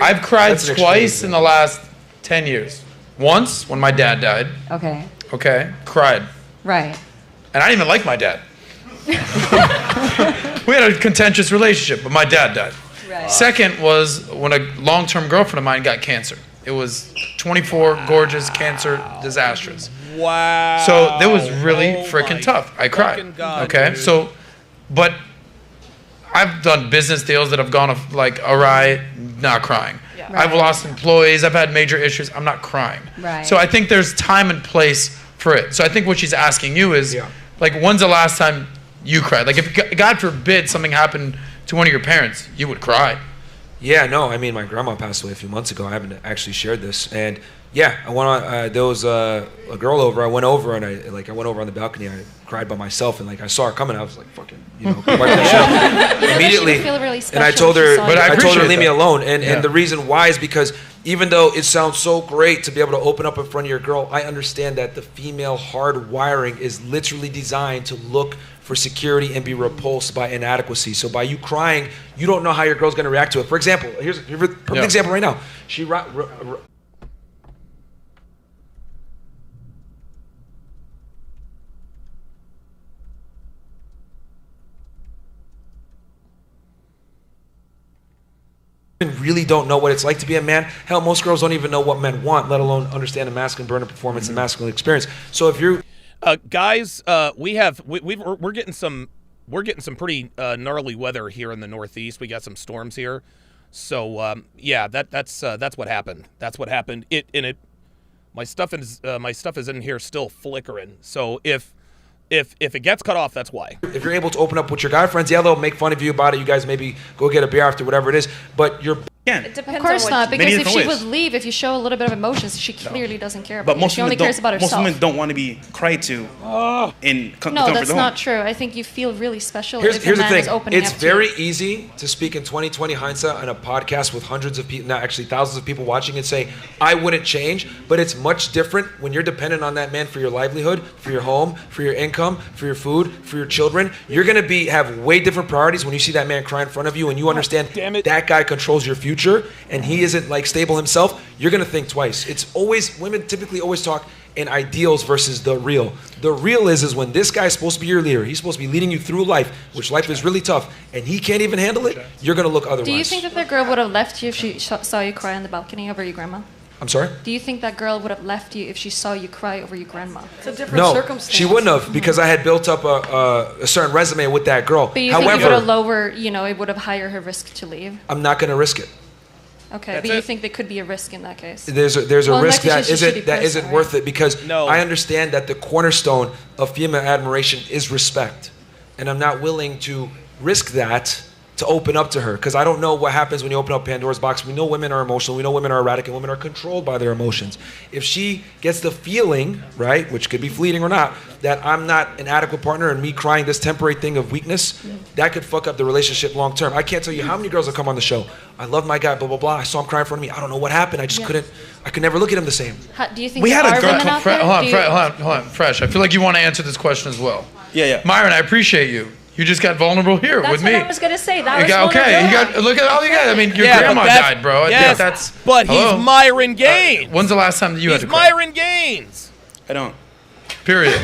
I've cried That's an twice extreme. in the last 10 years. Once when my dad died. Okay. Okay, cried, Right. and I didn't even like my dad. We had a contentious relationship, but my dad died. Right. Second was when a long-term girlfriend of mine got cancer. It was 24, gorgeous, cancer, disastrous. Wow. So that was really Oh freaking my tough. I cried. fucking God, okay, dude. so, but I've done business deals that have gone like awry, not crying. Yeah. I've lost employees. I've had major issues. I'm not crying. Right. So I think there's time and place for it. So I think what she's asking you is, Yeah. like, when's the last time you cried? Like, if God forbid something happened to one of your parents, you would cry. Yeah, no, I mean, my grandma passed away a few months ago. I haven't actually shared this, and yeah, I went on. There was a girl over. I went over and I went over on the balcony. I cried by myself, and like I saw her coming. I was like, fucking, wipe my shit up immediately. feel really And I special told if she her, saw but you. I told her appreciate leave me that. alone. Yeah. And the reason why is because even though it sounds so great to be able to open up in front of your girl, I understand that the female hard wiring is literally designed to look for security and be repulsed by inadequacy. So by you crying, you don't know how your girl's going to react to it. For example, here's a perfect Yeah. example right now. really don't know what it's like to be a man. Hell, most girls don't even know what men want, let alone understand the masculine burner performance and masculine experience. So if you're guys, we're getting some pretty gnarly weather here in the Northeast. We got some storms here, so yeah, that's what happened. That's what happened. My stuff is in here still flickering. So if it gets cut off, that's why. If you're able to open up with your guy friends, yeah, they'll make fun of you about it. You guys maybe go get a beer after, whatever it is. But you're It depends. Of course not, because if she would leave, if you show a little bit of emotions, she clearly doesn't care about you. She only cares about herself. Most women don't want to be cried to in comfort No, that's zone. not true. I think you feel really special Here's if the a man thing. is opening It's up very to you. easy to speak in 2020 hindsight on a podcast with hundreds of people, not actually thousands of people watching, and say, I wouldn't change. But it's much different when you're dependent on that man for your livelihood, for your home, for your income, for your food, for your children. You're going to have way different priorities when you see that man cry in front of you and you understand that guy controls your future and he isn't like stable himself. You're going to think twice. It's always, women typically always talk in ideals versus the real. The real is when this guy's supposed to be your leader. He's supposed to be leading you through life, which life is really tough, and he can't even handle it. You're going to look otherwise. Do you think that the girl would have left you if she saw you cry on the balcony over your grandma? I'm sorry? Do you think that girl would have left you if she saw you cry over your grandma? It's a different No, she wouldn't have, because I had built up a certain resume with that girl. But you think it would have lowered, it would have higher her risk to leave? I'm not going to risk it. Okay, but you think there could be a risk in that case? There's a risk that isn't worth it, because I understand that the cornerstone of female admiration is respect, and I'm not willing to risk that to open up to her, because I don't know what happens when you open up Pandora's box. We know women are emotional, we know women are erratic, and women are controlled by their emotions. If she gets the feeling, right, which could be fleeting or not, that I'm not an adequate partner and me crying this temporary thing of weakness, that could fuck up the relationship long term. I can't tell you how many girls have come on the show. I love my guy, blah, blah, blah. I saw him cry in front of me. I don't know what happened. I just I could never look at him the same. Do you think there are women out there? Hold on, Fresh. I feel like you want to answer this question as well. Yeah. Myron, I appreciate you. You just got vulnerable here with me. That's what I was going to say. That was look at all you got. I mean, your grandma died, bro. Yes, but he's Myron Gaines. When's the last time that you had to cry? He's Myron Gaines. I don't. Period.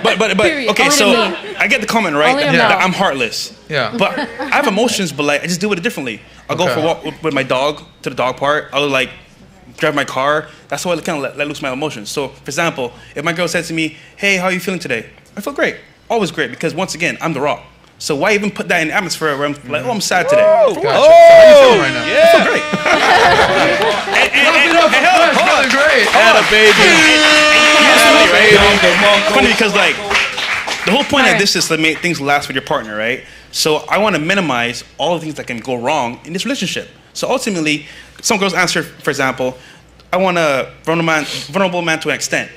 but okay, so I get the comment, right? That I'm heartless. Yeah. But I have emotions, but like I just deal with it differently. I'll go for a walk with my dog to the dog park. I'll like drive my car. That's how I kind of let loose my emotions. So, for example, if my girl said to me, "Hey, how are you feeling today?" I feel great. Always great, because once again, I'm the Rock. So why even put that in the atmosphere where I'm like, oh, I'm sad today? Oh, For gotcha. what? How are you feeling right now? I feel great. Feeling great. Funny because like the whole point of this is to make things last with your partner, right? So I want to minimize all the things that can go wrong in this relationship. So ultimately, some girls answer, for example, I want a vulnerable man to an extent.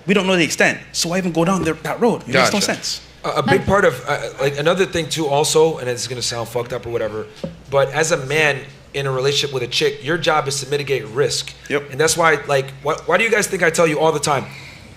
We don't know the extent, so why even go down that road? It makes no sense. A big part of, like another thing too also, and it's going to sound fucked up or whatever, but as a man in a relationship with a chick, your job is to mitigate risk. Yep. And that's why, like, why do you guys think I tell you all the time,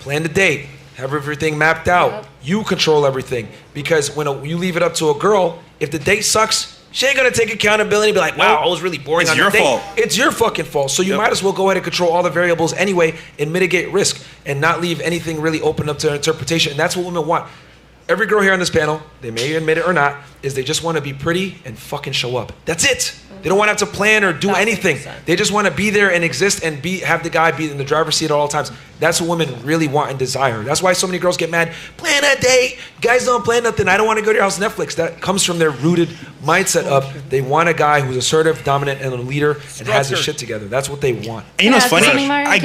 plan the date, have everything mapped out, you control everything. Because when you leave it up to a girl, if the date sucks, she ain't gonna take accountability and be like, wow, I was really boring on the date. It's your fault. It's your fucking fault. So you might as well go ahead and control all the variables anyway and mitigate risk and not leave anything really open up to interpretation. And that's what women want. Every girl here on this panel, they may admit it or not, is they just want to be pretty and fucking show up. That's it. They don't want to have to plan or do anything. They just want to be there and exist and have the guy be in the driver's seat at all times. That's what women really want and desire. That's why so many girls get mad. Plan a date. Guys don't plan nothing. I don't want to go to your house. Netflix. That comes from their rooted mindset of they want a guy who's assertive, dominant, and a leader and has his shit together. That's what they want. And you know what's funny? I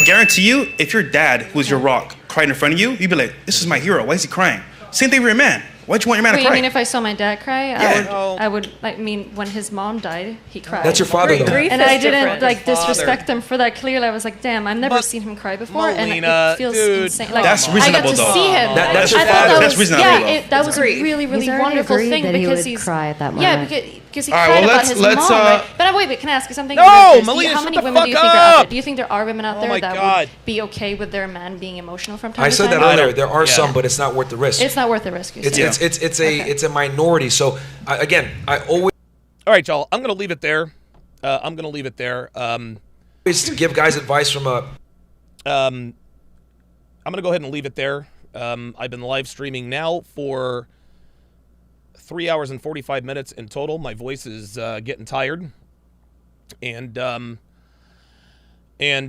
guarantee you, if your dad, who's your rock, cried in front of you, you'd be like, this is my hero. Why is he crying? Same thing with your man. Why'd you want your man to cry? You mean if I saw my dad cry? Yeah. I would when his mom died, he cried. That's your father, though. And I didn't disrespect him for that. Clearly, I was like, damn, I've never seen him cry before, and it feels insane. Like, that's reasonable, I got to though. see him. That's your father. That's reasonable. Yeah, that was a really, really wonderful thing because he's cry at that yeah, moment. because he cried about his mom. Right? But wait, can I ask you something? No, Melina, how many shut the women do you fuck think are out up. there? Do you think there are women out there that would be okay with their man being emotional from time I to said time? that earlier. There are some, but it's not worth the risk. It's not worth the risk. It's a minority. So again, I always. All right, y'all. I'm gonna leave it there. Always give guys advice from a. I'm gonna go ahead and leave it there. I've been live streaming now for 3 hours and 45 minutes in total. My voice is getting tired. And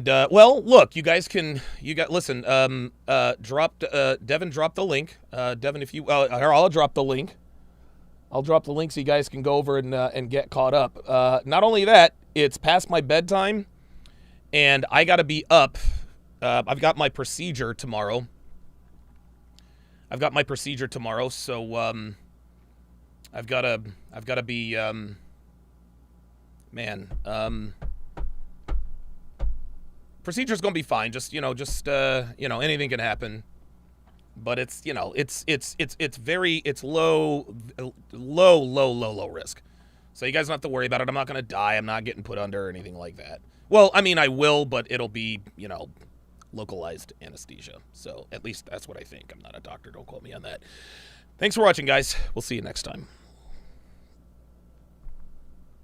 well, look, you guys can, listen, Devin dropped the link. Devin, if you, I'll drop the link. I'll drop the link so you guys can go over and get caught up. Not only that, it's past my bedtime, and I got to be up. I've got my procedure tomorrow. So I've got to be procedure's gonna be fine. Just anything can happen. But it's low risk. So you guys don't have to worry about it. I'm not gonna die. I'm not getting put under or anything like that. Well, I mean, I will, but it'll be, localized anesthesia. So at least that's what I think. I'm not a doctor. Don't quote me on that. Thanks for watching, guys. We'll see you next time.